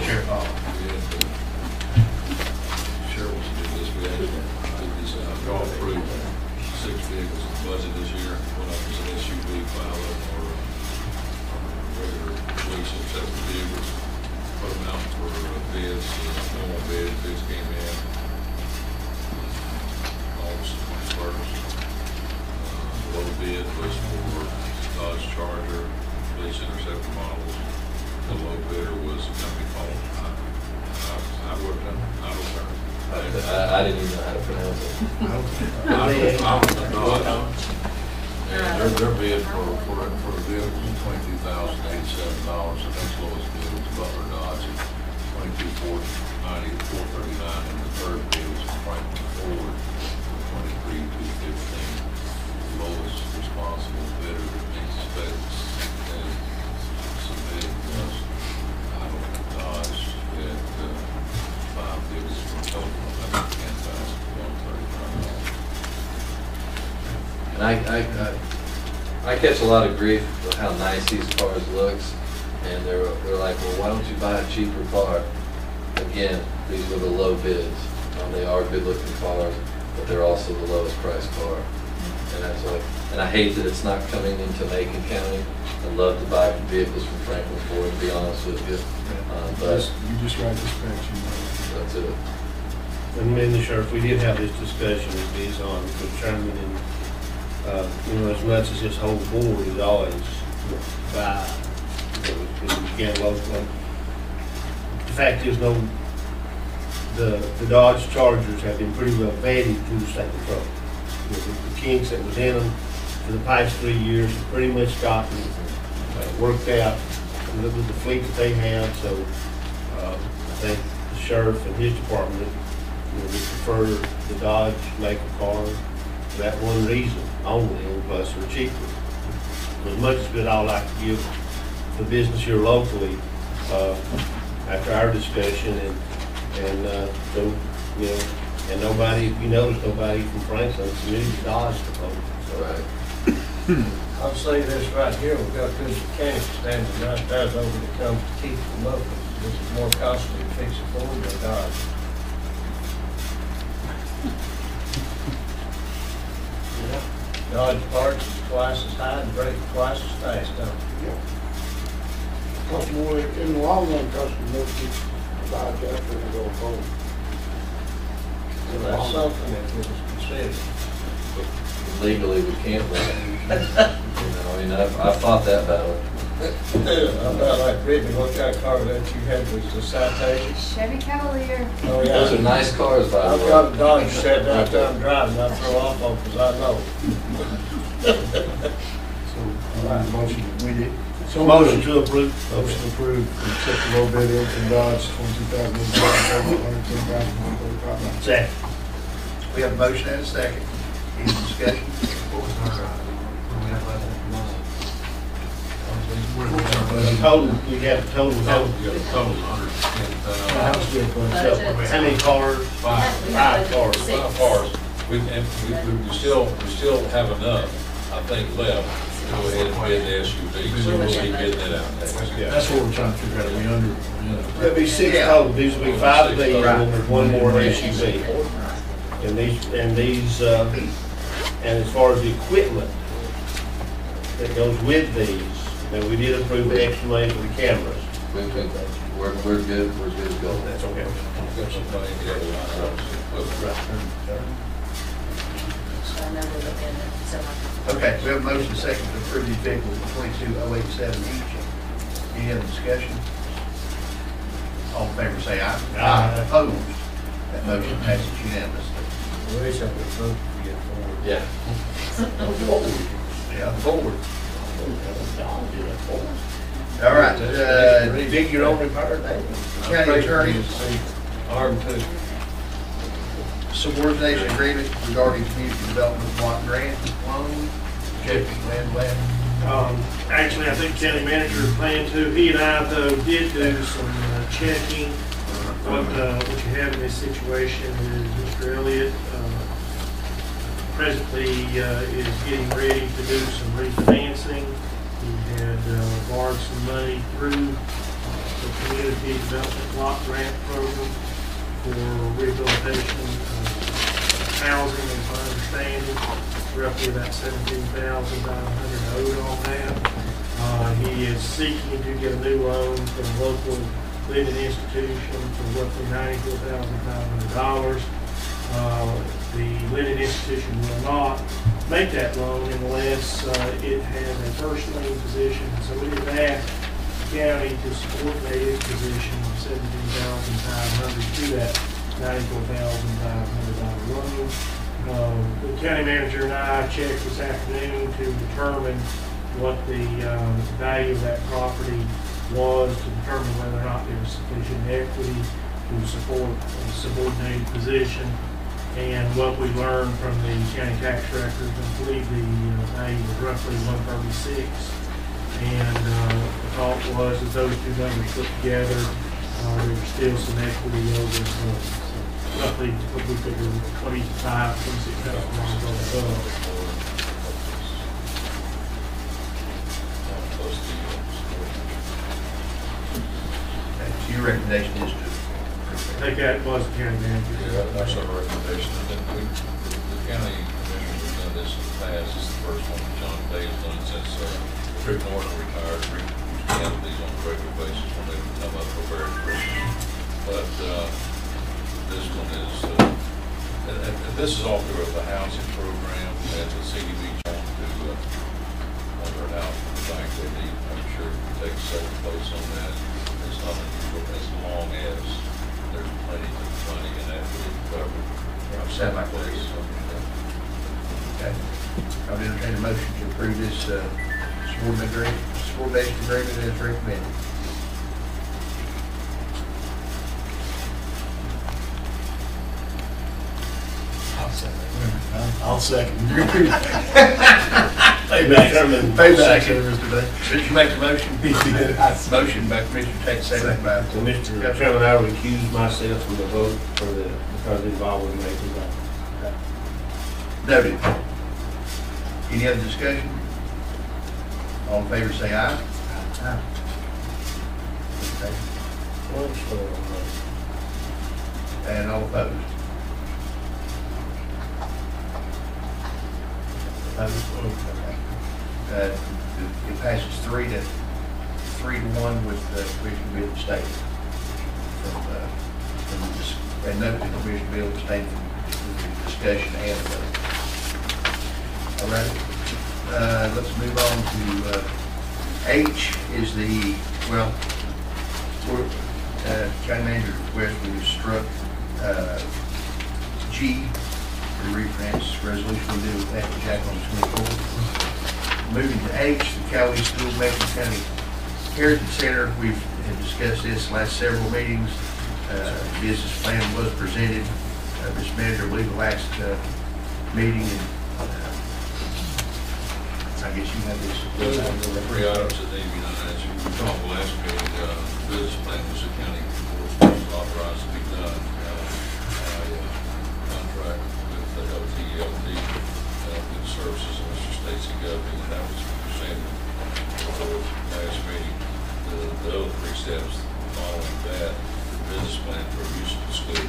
Sheriff Hall. Sheriff wants to do this, we actually did this, y'all approved 6 vehicles in the budget this year. One of them is an SUV, 5 of them are regular police accessible vehicles. Put them out for bids, normal bids came in August 21st. The low bid was for Dodge Charger, police interceptor models. The low bidder was a company called, I worked on, I didn't even know how to pronounce it. And their bid for the vehicle was $22,087. The next lowest bid was Butler Dodge at $22,490, $439, and the third bid was Franklin Ford for $23,215. The lowest responsible bidder that meets specs and submitted was Dodge at 5 vehicles for a total of $10,135. And I catch a lot of grief with how nice these cars looks, and they're like, well, why don't you buy a cheaper car? Again, these were the low bids. They are good looking cars, but they're also the lowest priced car. And that's what, and I hate that it's not coming into Macon County. I'd love to buy vehicles from Franklin Ford, to be honest with you. But You just write the specs, you know. that's it. And me and the sheriff, we did have this discussion with these on determining, as much as this whole board is always by, we can't locally. The fact is, the Dodge Chargers have been pretty well vetted through state patrol. The kinks that was in them for the past 3 years have pretty much gotten worked out with the fleet that they have. So I think the sheriff and his department would prefer the Dodge Macon car for that one reason only, and plus they're cheaper. As much as we'd all like to give the business here locally, after our discussion, so, and nobody, if you notice, nobody from Franklin's new Dodge proposal. So, Right. I'll say this right here, we've got good mechanics standing right there, though, when it comes to keeping them open. This is more costly to fix it for them than Dodge. Dodge parts is twice as high and brake twice as fast, don't it? Cost more, in the long run, cost more to buy a Dodge than to go home. So that's something that was considered. Legally, we can't run it. I've fought that battle. I'm not like Brittany, what kind of car that you had was the Citation? Chevy Cavalier. Oh, yeah. Those are nice cars, by the I've way. got a Dodge set out there, I'm driving, I throw off on because I know. All right, motion, we did. So motion to approve. Motion approved, accept the low bid in from Dodge, $22,135. Second. We have a motion and a second. Any discussion? What was our, what do we have left in the Total, we have a total. You got a total of $110,000. How many cars? Five cars. Five cars. We still have enough, I think, left to go ahead and bid the SUV. So we'll be bidding that out next. That's what we're trying to figure out, are we under? There'll be 6 total, these will be 5 of these, and then there's one more SUV. And as far as the equipment that goes with these, now we did approve the extra money for the cameras. We're good, we're good to go. That's okay. Got some money in the other line. So I know we're looking at so Okay, we have a motion second to approve these vehicles at $22,087 each. Any other discussion? All in favor say aye. Aye. Opposed? That motion passes unanimously. I wish I could vote to get forward. Yeah. Yeah, forward. All right, Dig your own repair, David. County Attorney, Arm two. subordination agreement regarding community development block grant loan. Jeffy Land. Actually, I think county manager planned to, he and I, though, did do some checking what you have in this situation is Mr. Elliott presently is getting ready to do some refinancing. He had borrowed some money through the Community Development Block Grant Program for rehabilitation of housing, as I understand it, roughly about $17,500 owed on that. He is seeking to get a new loan from a local living institution for roughly $94,500. The lending institution will not make that loan unless it has a first lien position. So we have asked the county to subordinate its position of $17,500 to that $94,500 loan. The county manager and I checked this afternoon to determine what the value of that property was, to determine whether or not there was sufficient equity to support a subordinated position. And what we learned from the county tax records, I believe the value was roughly $136. And the thought was that those two numbers put together, there was still some equity over this loan. So roughly, what we figured, $26,000 above. Your recommendation is to I think that was the county manager. Yeah, that's our recommendation. And then the county commissioners have done this in the past. This is the first one that John Day has done since Rick Norton retired. Rick used to handle these on a regular basis when they would come up for various reasons. But this one is, and this is all through the housing program that the CDB on to their house for the bank. They need, I'm sure, to take second place on that. It's not unusual as long as there's plenty of money in that to cover. Sound like that. Okay. I would entertain a motion to approve this subordination agreement as recommended. I'll second. Payback, Mr. Day. Did you make the motion? He did. Motion by Commissioner Tate, second by Mr. Chairman, I would recuse myself from the vote because involved with making that. Noted. Any other discussion? All in favor say aye. Aye. Okay. And all opposed? It passes 3-1 with Commissioner Bill abstaining. And note that Commissioner Bill abstained from the discussion and the vote. All right. Let's move on to H is the, well, county manager's request, we struck G, the refinance resolution we did with that Jack on the 24th. Moving to H, the Cowee School Macon County Heritage Center. We've discussed this last several meetings. Business plan was presented. This manager, I believe, the last meeting. And, I guess you have this. Three items that need to be done. As you recall, the last meeting, the business plan was the county was authorized to be done. Contract with the LTELT, good services, and Mr. Stacy Govey, and that was presented for the last meeting. The other three steps following that, the business plan for use of the school.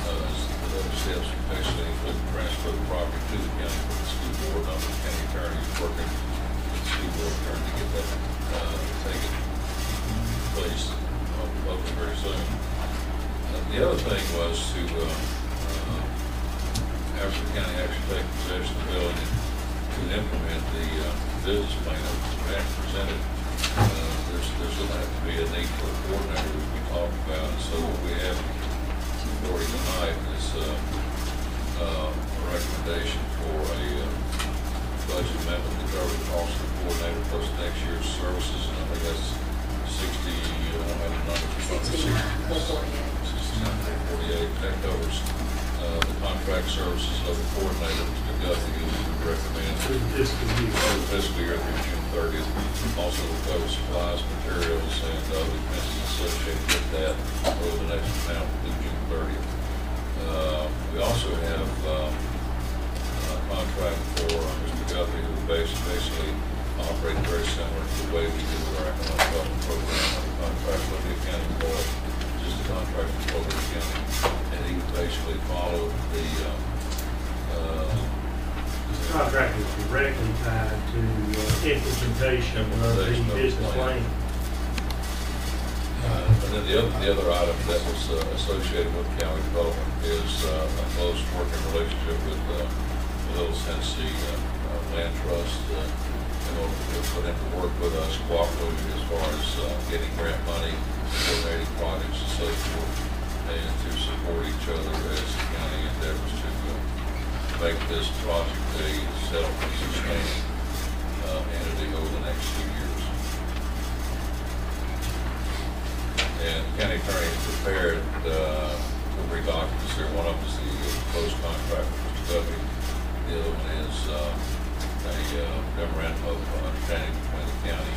The other steps basically include transfer the property to the county for the school board. Now the county attorney is working with the school board attorney to get that taken place hopefully very soon. The other thing was to after the county actually take possession of the building to implement the business plan that was presented. There's going to have to be a need for a coordinator, as we talked about. And so what we have for you tonight is a recommendation for a budget amendment to cover the cost of the coordinator plus next year's services. And I think that's 60, I don't have the numbers. 69,448. That covers the contract services of the coordinator, Mr. Guthrie, who we would recommend for the fiscal year through June 30th. Also will cover supplies, materials, and other expenses associated with that. over the next, now through June 30th. We also have a contract for Mr. Guthrie, who basically operates very similar to the way we do with our economic development program on the contract with the county board, just a contract with Colbert County. And he basically followed the This contract is directly tied to implementation of the business plan. And then the other item that was associated with county development is a close working relationship with Little Tennessee Land Trust in order for them to work with us cooperatively as far as getting grant money, coordinating projects and so forth, and to support each other as the county endeavors to make this project a self-sustaining entity over the next few years. And the county attorney prepared three documents here. One of them is the closed contract with Mr. Guthrie. The other one is a memorandum of understanding between the county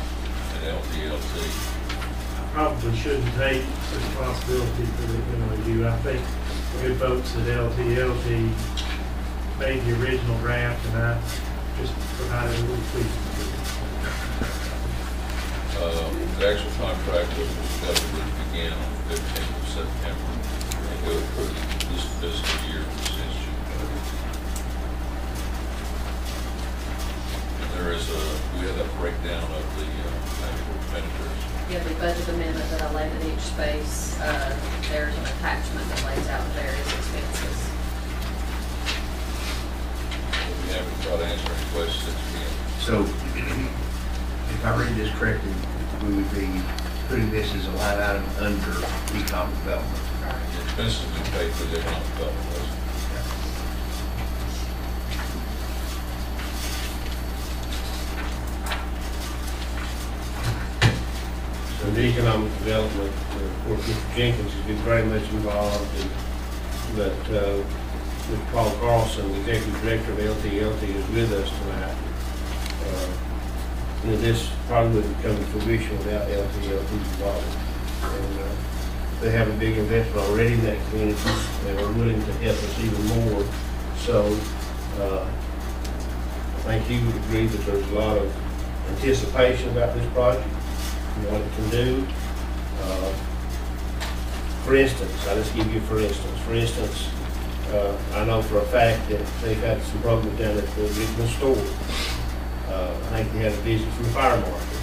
and LTLT. I probably shouldn't take responsibility for the MOU. I think good folks at LTLT made the original draft, and I just provided a little tweak. The actual contract was discovered and began on the 15th of September and go through this fiscal year since June 30th. And there is we have a breakdown of the actual expenditures. Yeah, the budget amendment that I laid in each space, there's an attachment that lays out the various expenses. We haven't tried to answer any questions again. So, if I read this correctly, we would be putting this as a line item under economic development. The expenses we pay for the economic development was. So the economic development, of course, Mr. Jenkins has been very much involved, but with Paul Carlson, the executive director of LTLT, is with us tonight. This probably wouldn't come to fruition without LTLT's involvement. And they have a big investment already in that community and are willing to help us even more. So I think he would agree that there's a lot of anticipation about this project and what it can do. For instance, I'll just give you for instance. For instance, I know for a fact that they've had some problems down at the regional store. I think they had a visit from the fire marshal,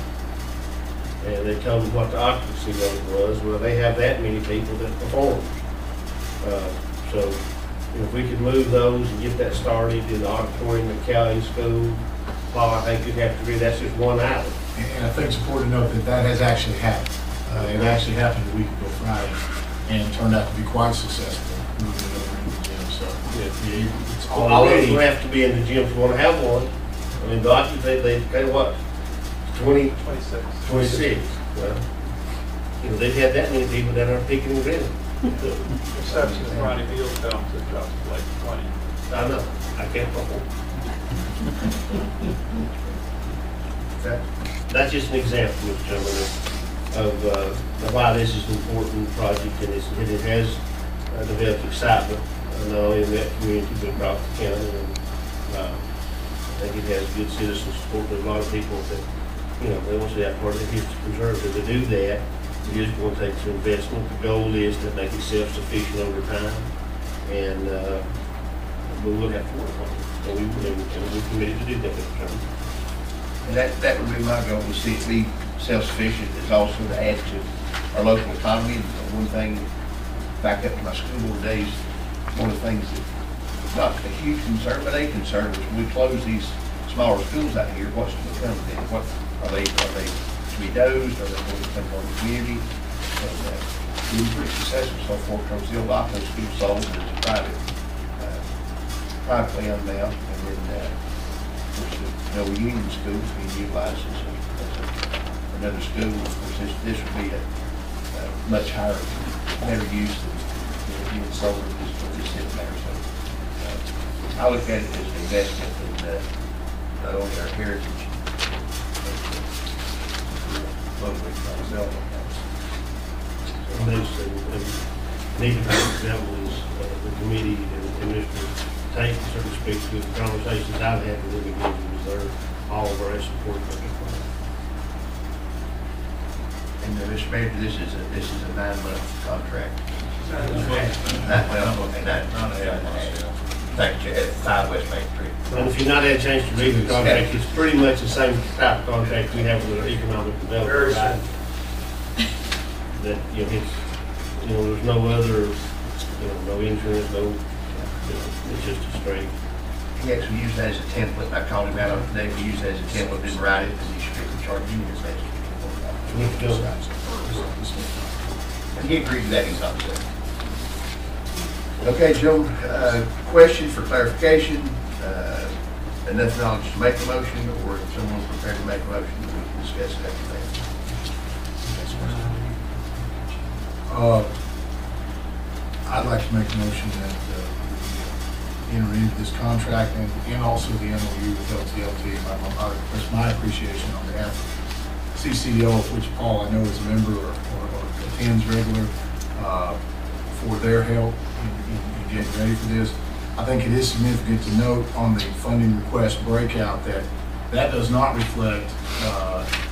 and they told them what the occupancy rate was. Well, they have that many people that perform. So if we could move those and get that started in the auditorium at Cali School, Paul, I think you'd have to agree that's just one item. And I think it's important to note that that has actually happened. It actually happened a week ago Friday and turned out to be quite successful. Moving it over into the gym, so it's All of them have to be in the gym to want to have one. I mean, the occupancy, they pay what, 26. Well, you know, they've had that many people down there picking and grilling. Exception if Ronnie Beal comes, it drops to like 20. I know, I can't perform. That's just an example, Mr. Chairman, of why this is an important project, and it has developed excitement, not only in that community, but across the county. And I think it has good citizen support. There's a lot of people that, you know, they want to see that part of the history preserved. If they do that, it is going to take some investment. The goal is to make it self-sufficient over time, and we'll have to work on it. And we're committed to do that, Mr. Chairman. And that would be my goal, to see it be self-sufficient, is also to add to our local economy. And one thing, back up to my school board days, one of the things that not a huge concern, but a concern is when we close these smaller schools out here, what's to become of them? What are they to be dozed? Are they going to become part of the community? We were pretty successful so far because the old Oppo school sold as a privately owned now, and then of course the old Union School is being utilized as another school. Of course, this would be a much higher, better use than even solar just sitting there. So I look at it as an investment in not only our heritage, but locally development. need to level is the committee and Mr. Tate, so to speak, with the conversations I've had with individuals, they're all very supportive of the plan. And Mr. Mayor, this is a 9-month contract. Well, okay, not a thank you, at 5 West Main Street. And if you've not had a chance to read the contract, it's pretty much the same type of contract we have with our economic development. Right? That, it's, there's no other, no insurance, no, it's just a straight. He actually used that as a template. I called him out on it today. He used that as a template, didn't write it, because he strictly charged you his extra. He agreed to that, he's not saying. Okay, gentlemen, question for clarification, enough knowledge to make a motion, or if someone's prepared to make a motion, we can discuss it after that. I'd like to make a motion that we enter into this contract and also the MOU with LTLT. I express my appreciation on behalf of CCDO, of which Paul I know is a member or attends regular, for their help in getting ready for this. I think it is significant to note on the funding request breakout that does not reflect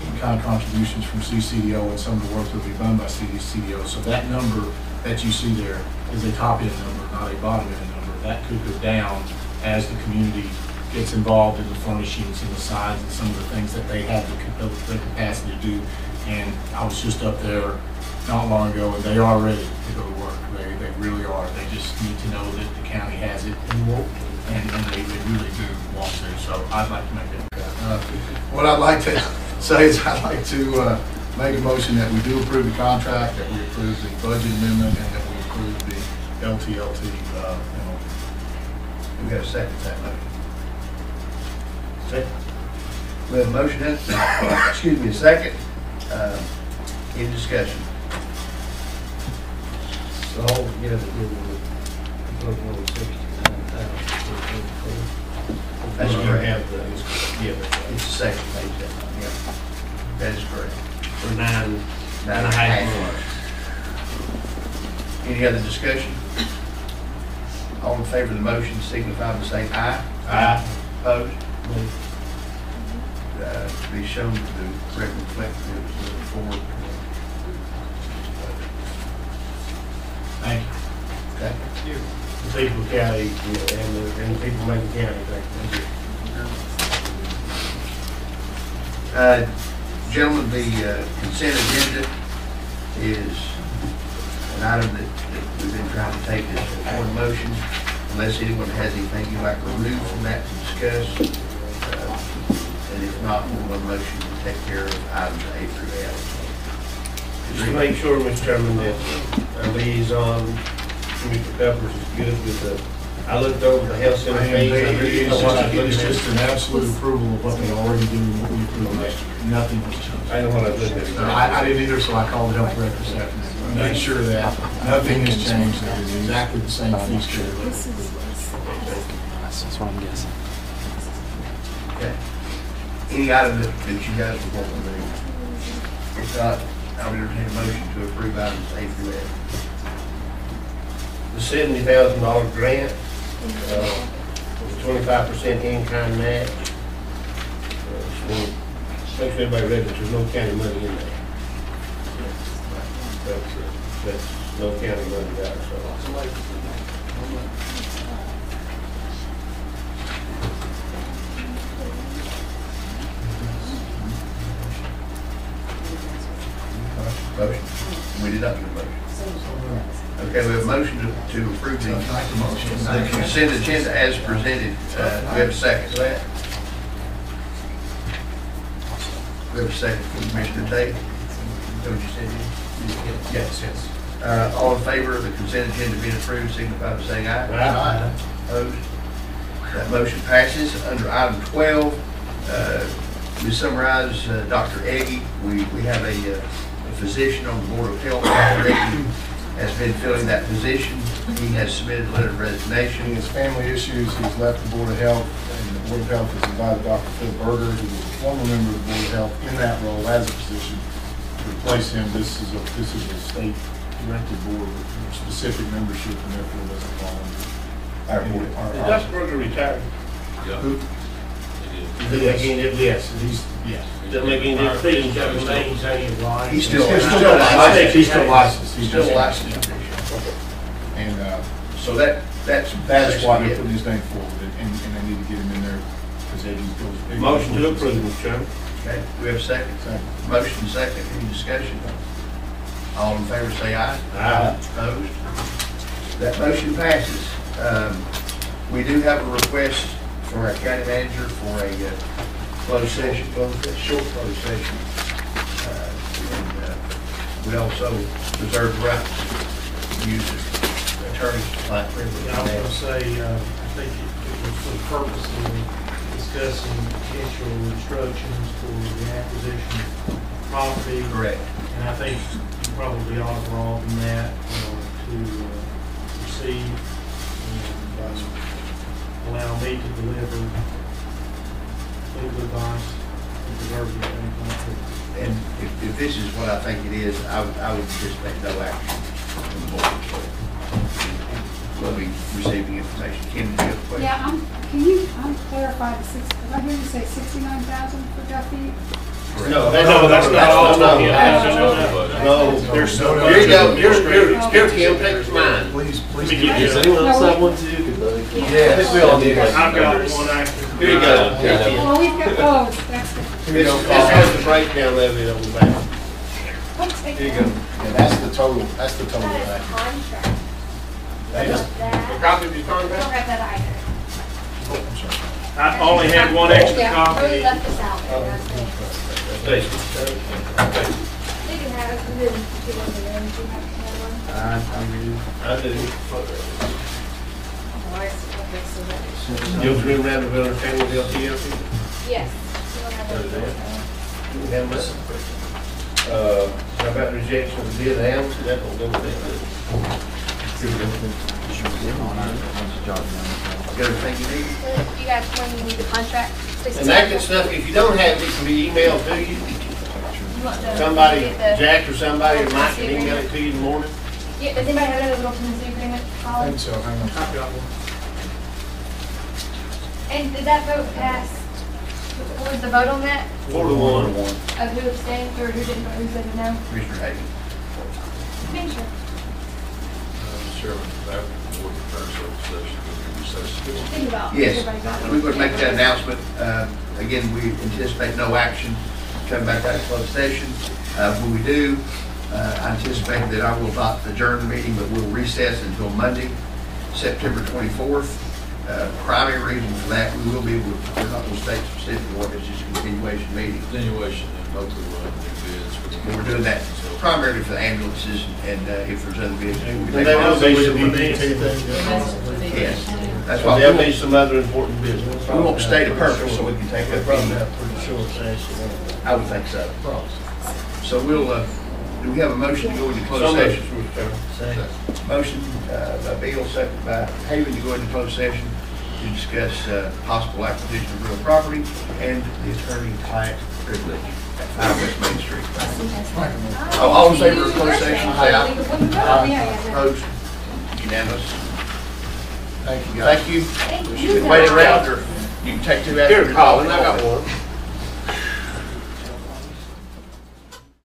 in-kind contributions from CCDO and some of the work that will be done by CCDO. So that number that you see there is a top-end number, not a bottom-end number. That could go down as the community gets involved in the furnishings and the signs and some of the things that they have the capacity to do. And I was just up there not long ago, and they are ready to go to work. They really are. They just need to know that the county has it and they really do want to. So I'd like to make that. What I'd like to say is I'd like to make a motion that we do approve the contract, that we approve the budget amendment, and that we approve the LTLT. We got a second to that motion. Second. We have a motion, excuse me, a second. Any discussion? So altogether, we're looking over 69,000. That's You correct. have the, It's the second page, yeah. That is correct. for 9.5 months. Any other discussion? All in favor of the motion signify by saying aye. Aye. Opposed? To be shown that the record reflects it was for. Thank you. Okay. The people of county, and the people of Macon County, thank you. Gentlemen, the consent agenda is an item that we've been trying to take as one motion. Unless anyone has anything you'd like to remove from that to discuss. And if not, one motion to take care of items A through F. Just to make sure, Mr. Chairman, that our liaison, Mr. Peppers, is good with the, I looked over the health center page. It's just an absolute approval of what they already do and what we approved last year. Nothing has changed. I know what I looked at. I didn't either, so I called the health director this afternoon. Make sure that nothing has changed, that it's exactly the same fee schedule. That's what I'm guessing. Okay. Any item that you guys would want to remove? If not, I would entertain a motion to approve items A through F. The $70,000 grant, the 25% in-kind match. Just want to make sure everybody read that there's no county money in there. That's no county money there, so. Motion? We did not get a motion. Okay, we have a motion to approve the consent agenda as presented. Do we have a second to that? We have a second from Commissioner Tate. Is that what you said? Yes, yes. All in favor of the consent agenda being approved, signify by saying aye. Aye. Opposed? That motion passes. Under item 12, we summarize Dr. Eggy. We have a physician on the Board of Health. Dr. Eggy has been filling that position. He has submitted a letter of resignation. His family issues, he's left the Board of Health, and the Board of Health has invited Dr. Phil Berger, who was a former member of the Board of Health, in that role as a physician to replace him. This is a state elected board with specific membership and therefore doesn't fall under our board. Is Dustin retired? Yeah. Who? Does it make any difference? Yes, yes. Does it make any difference? He's got his name changed, right? He's still licensed. I think he's still licensed. He's Still just licensed. And So that's why they're it. putting his name forward, and they need to get him in there because Eddie goes. Motion to approve, Mr. Chairman. Okay, do we have a second? Second. Motion second, any discussion? All in favor say aye. Aye. Opposed? That motion passes. We do have a request from our county manager for a closed session, short closed session. And we also reserve the right to use attorney-client privilege. I was going to say, I think it was for the purpose of discussing potential instructions for the acquisition of property. Correct. And I think you probably ought to broaden that to receive and allow me to deliver legal advice and preserve the attorney-client privilege. And if this is what I think it is, I would anticipate no action from the board. We'll be receiving information. Kim, do you have a question? Yeah, can you clarify the did I hear you say 69,000 for Duffy? No, that's not all. No, there's no. Here you go, here, Kim, take mine. Please. Does anyone else have one too? Yeah, I think we all need one. I've got one actually. Here you go. Well, we've got, that's good. This has the breakdown levy on the back. Here Here you go. Yeah, that's the total of that. Contract. A copy of your I don't contract? have that either. Oh, I'm sorry. I only had one extra Yeah, copy. Lily left us out. They can have it, and then if you want to learn, you have to have one. I do. Otherwise, okay, so that- You'll dream around the building, family, LTL? Yes. You don't have one. Have much? How about rejection of the bid, Hamilton, that will go with it. Got everything you need? You guys, when you need the contract, please. And that good stuff, if you don't have it, it can be emailed to you. You want the- Somebody, get the- Jack or somebody, or Mike can email it to you in the morning. Yeah, does anybody have another little Tennessee agreement? I Colin? think so, hang on. I've got one. And did that vote pass? What was the vote on that? 4-1. Of who abstained or who didn't, who said no? Commissioner Hagan. Being sure. Chairman, that board return session will be recessed. Think about. Yes, everybody got it. we would make that announcement. Again, we anticipate no action coming back out of closed session. When we do, I anticipate that I will not adjourn the meeting, but we'll recess until Monday, September 24th. Primary reason for that, we will be able to, we're not going to state specifically what, it's just a continuation meeting. Continuation and hopefully we'll have new bids for the. And we're doing that primarily for the ambulances and if there's other bids. And there will be some Yes, that's why There'll we be some other important business. won't state a purpose, so we can take up Probably any. have pretty short session. I would think so. So we'll, do we have a motion to go into closed So session? Second. Motion by Bill, second by Haley to go into closed session to discuss possible acquisition of real property and the attorney-client privilege at 5 West Main Street. All in favor of closed session, say aye. Opposed? Unanimous. Thank you, Thank guys. you. Thank you. Wait around, or you can take two after. Here, Colin, I got one.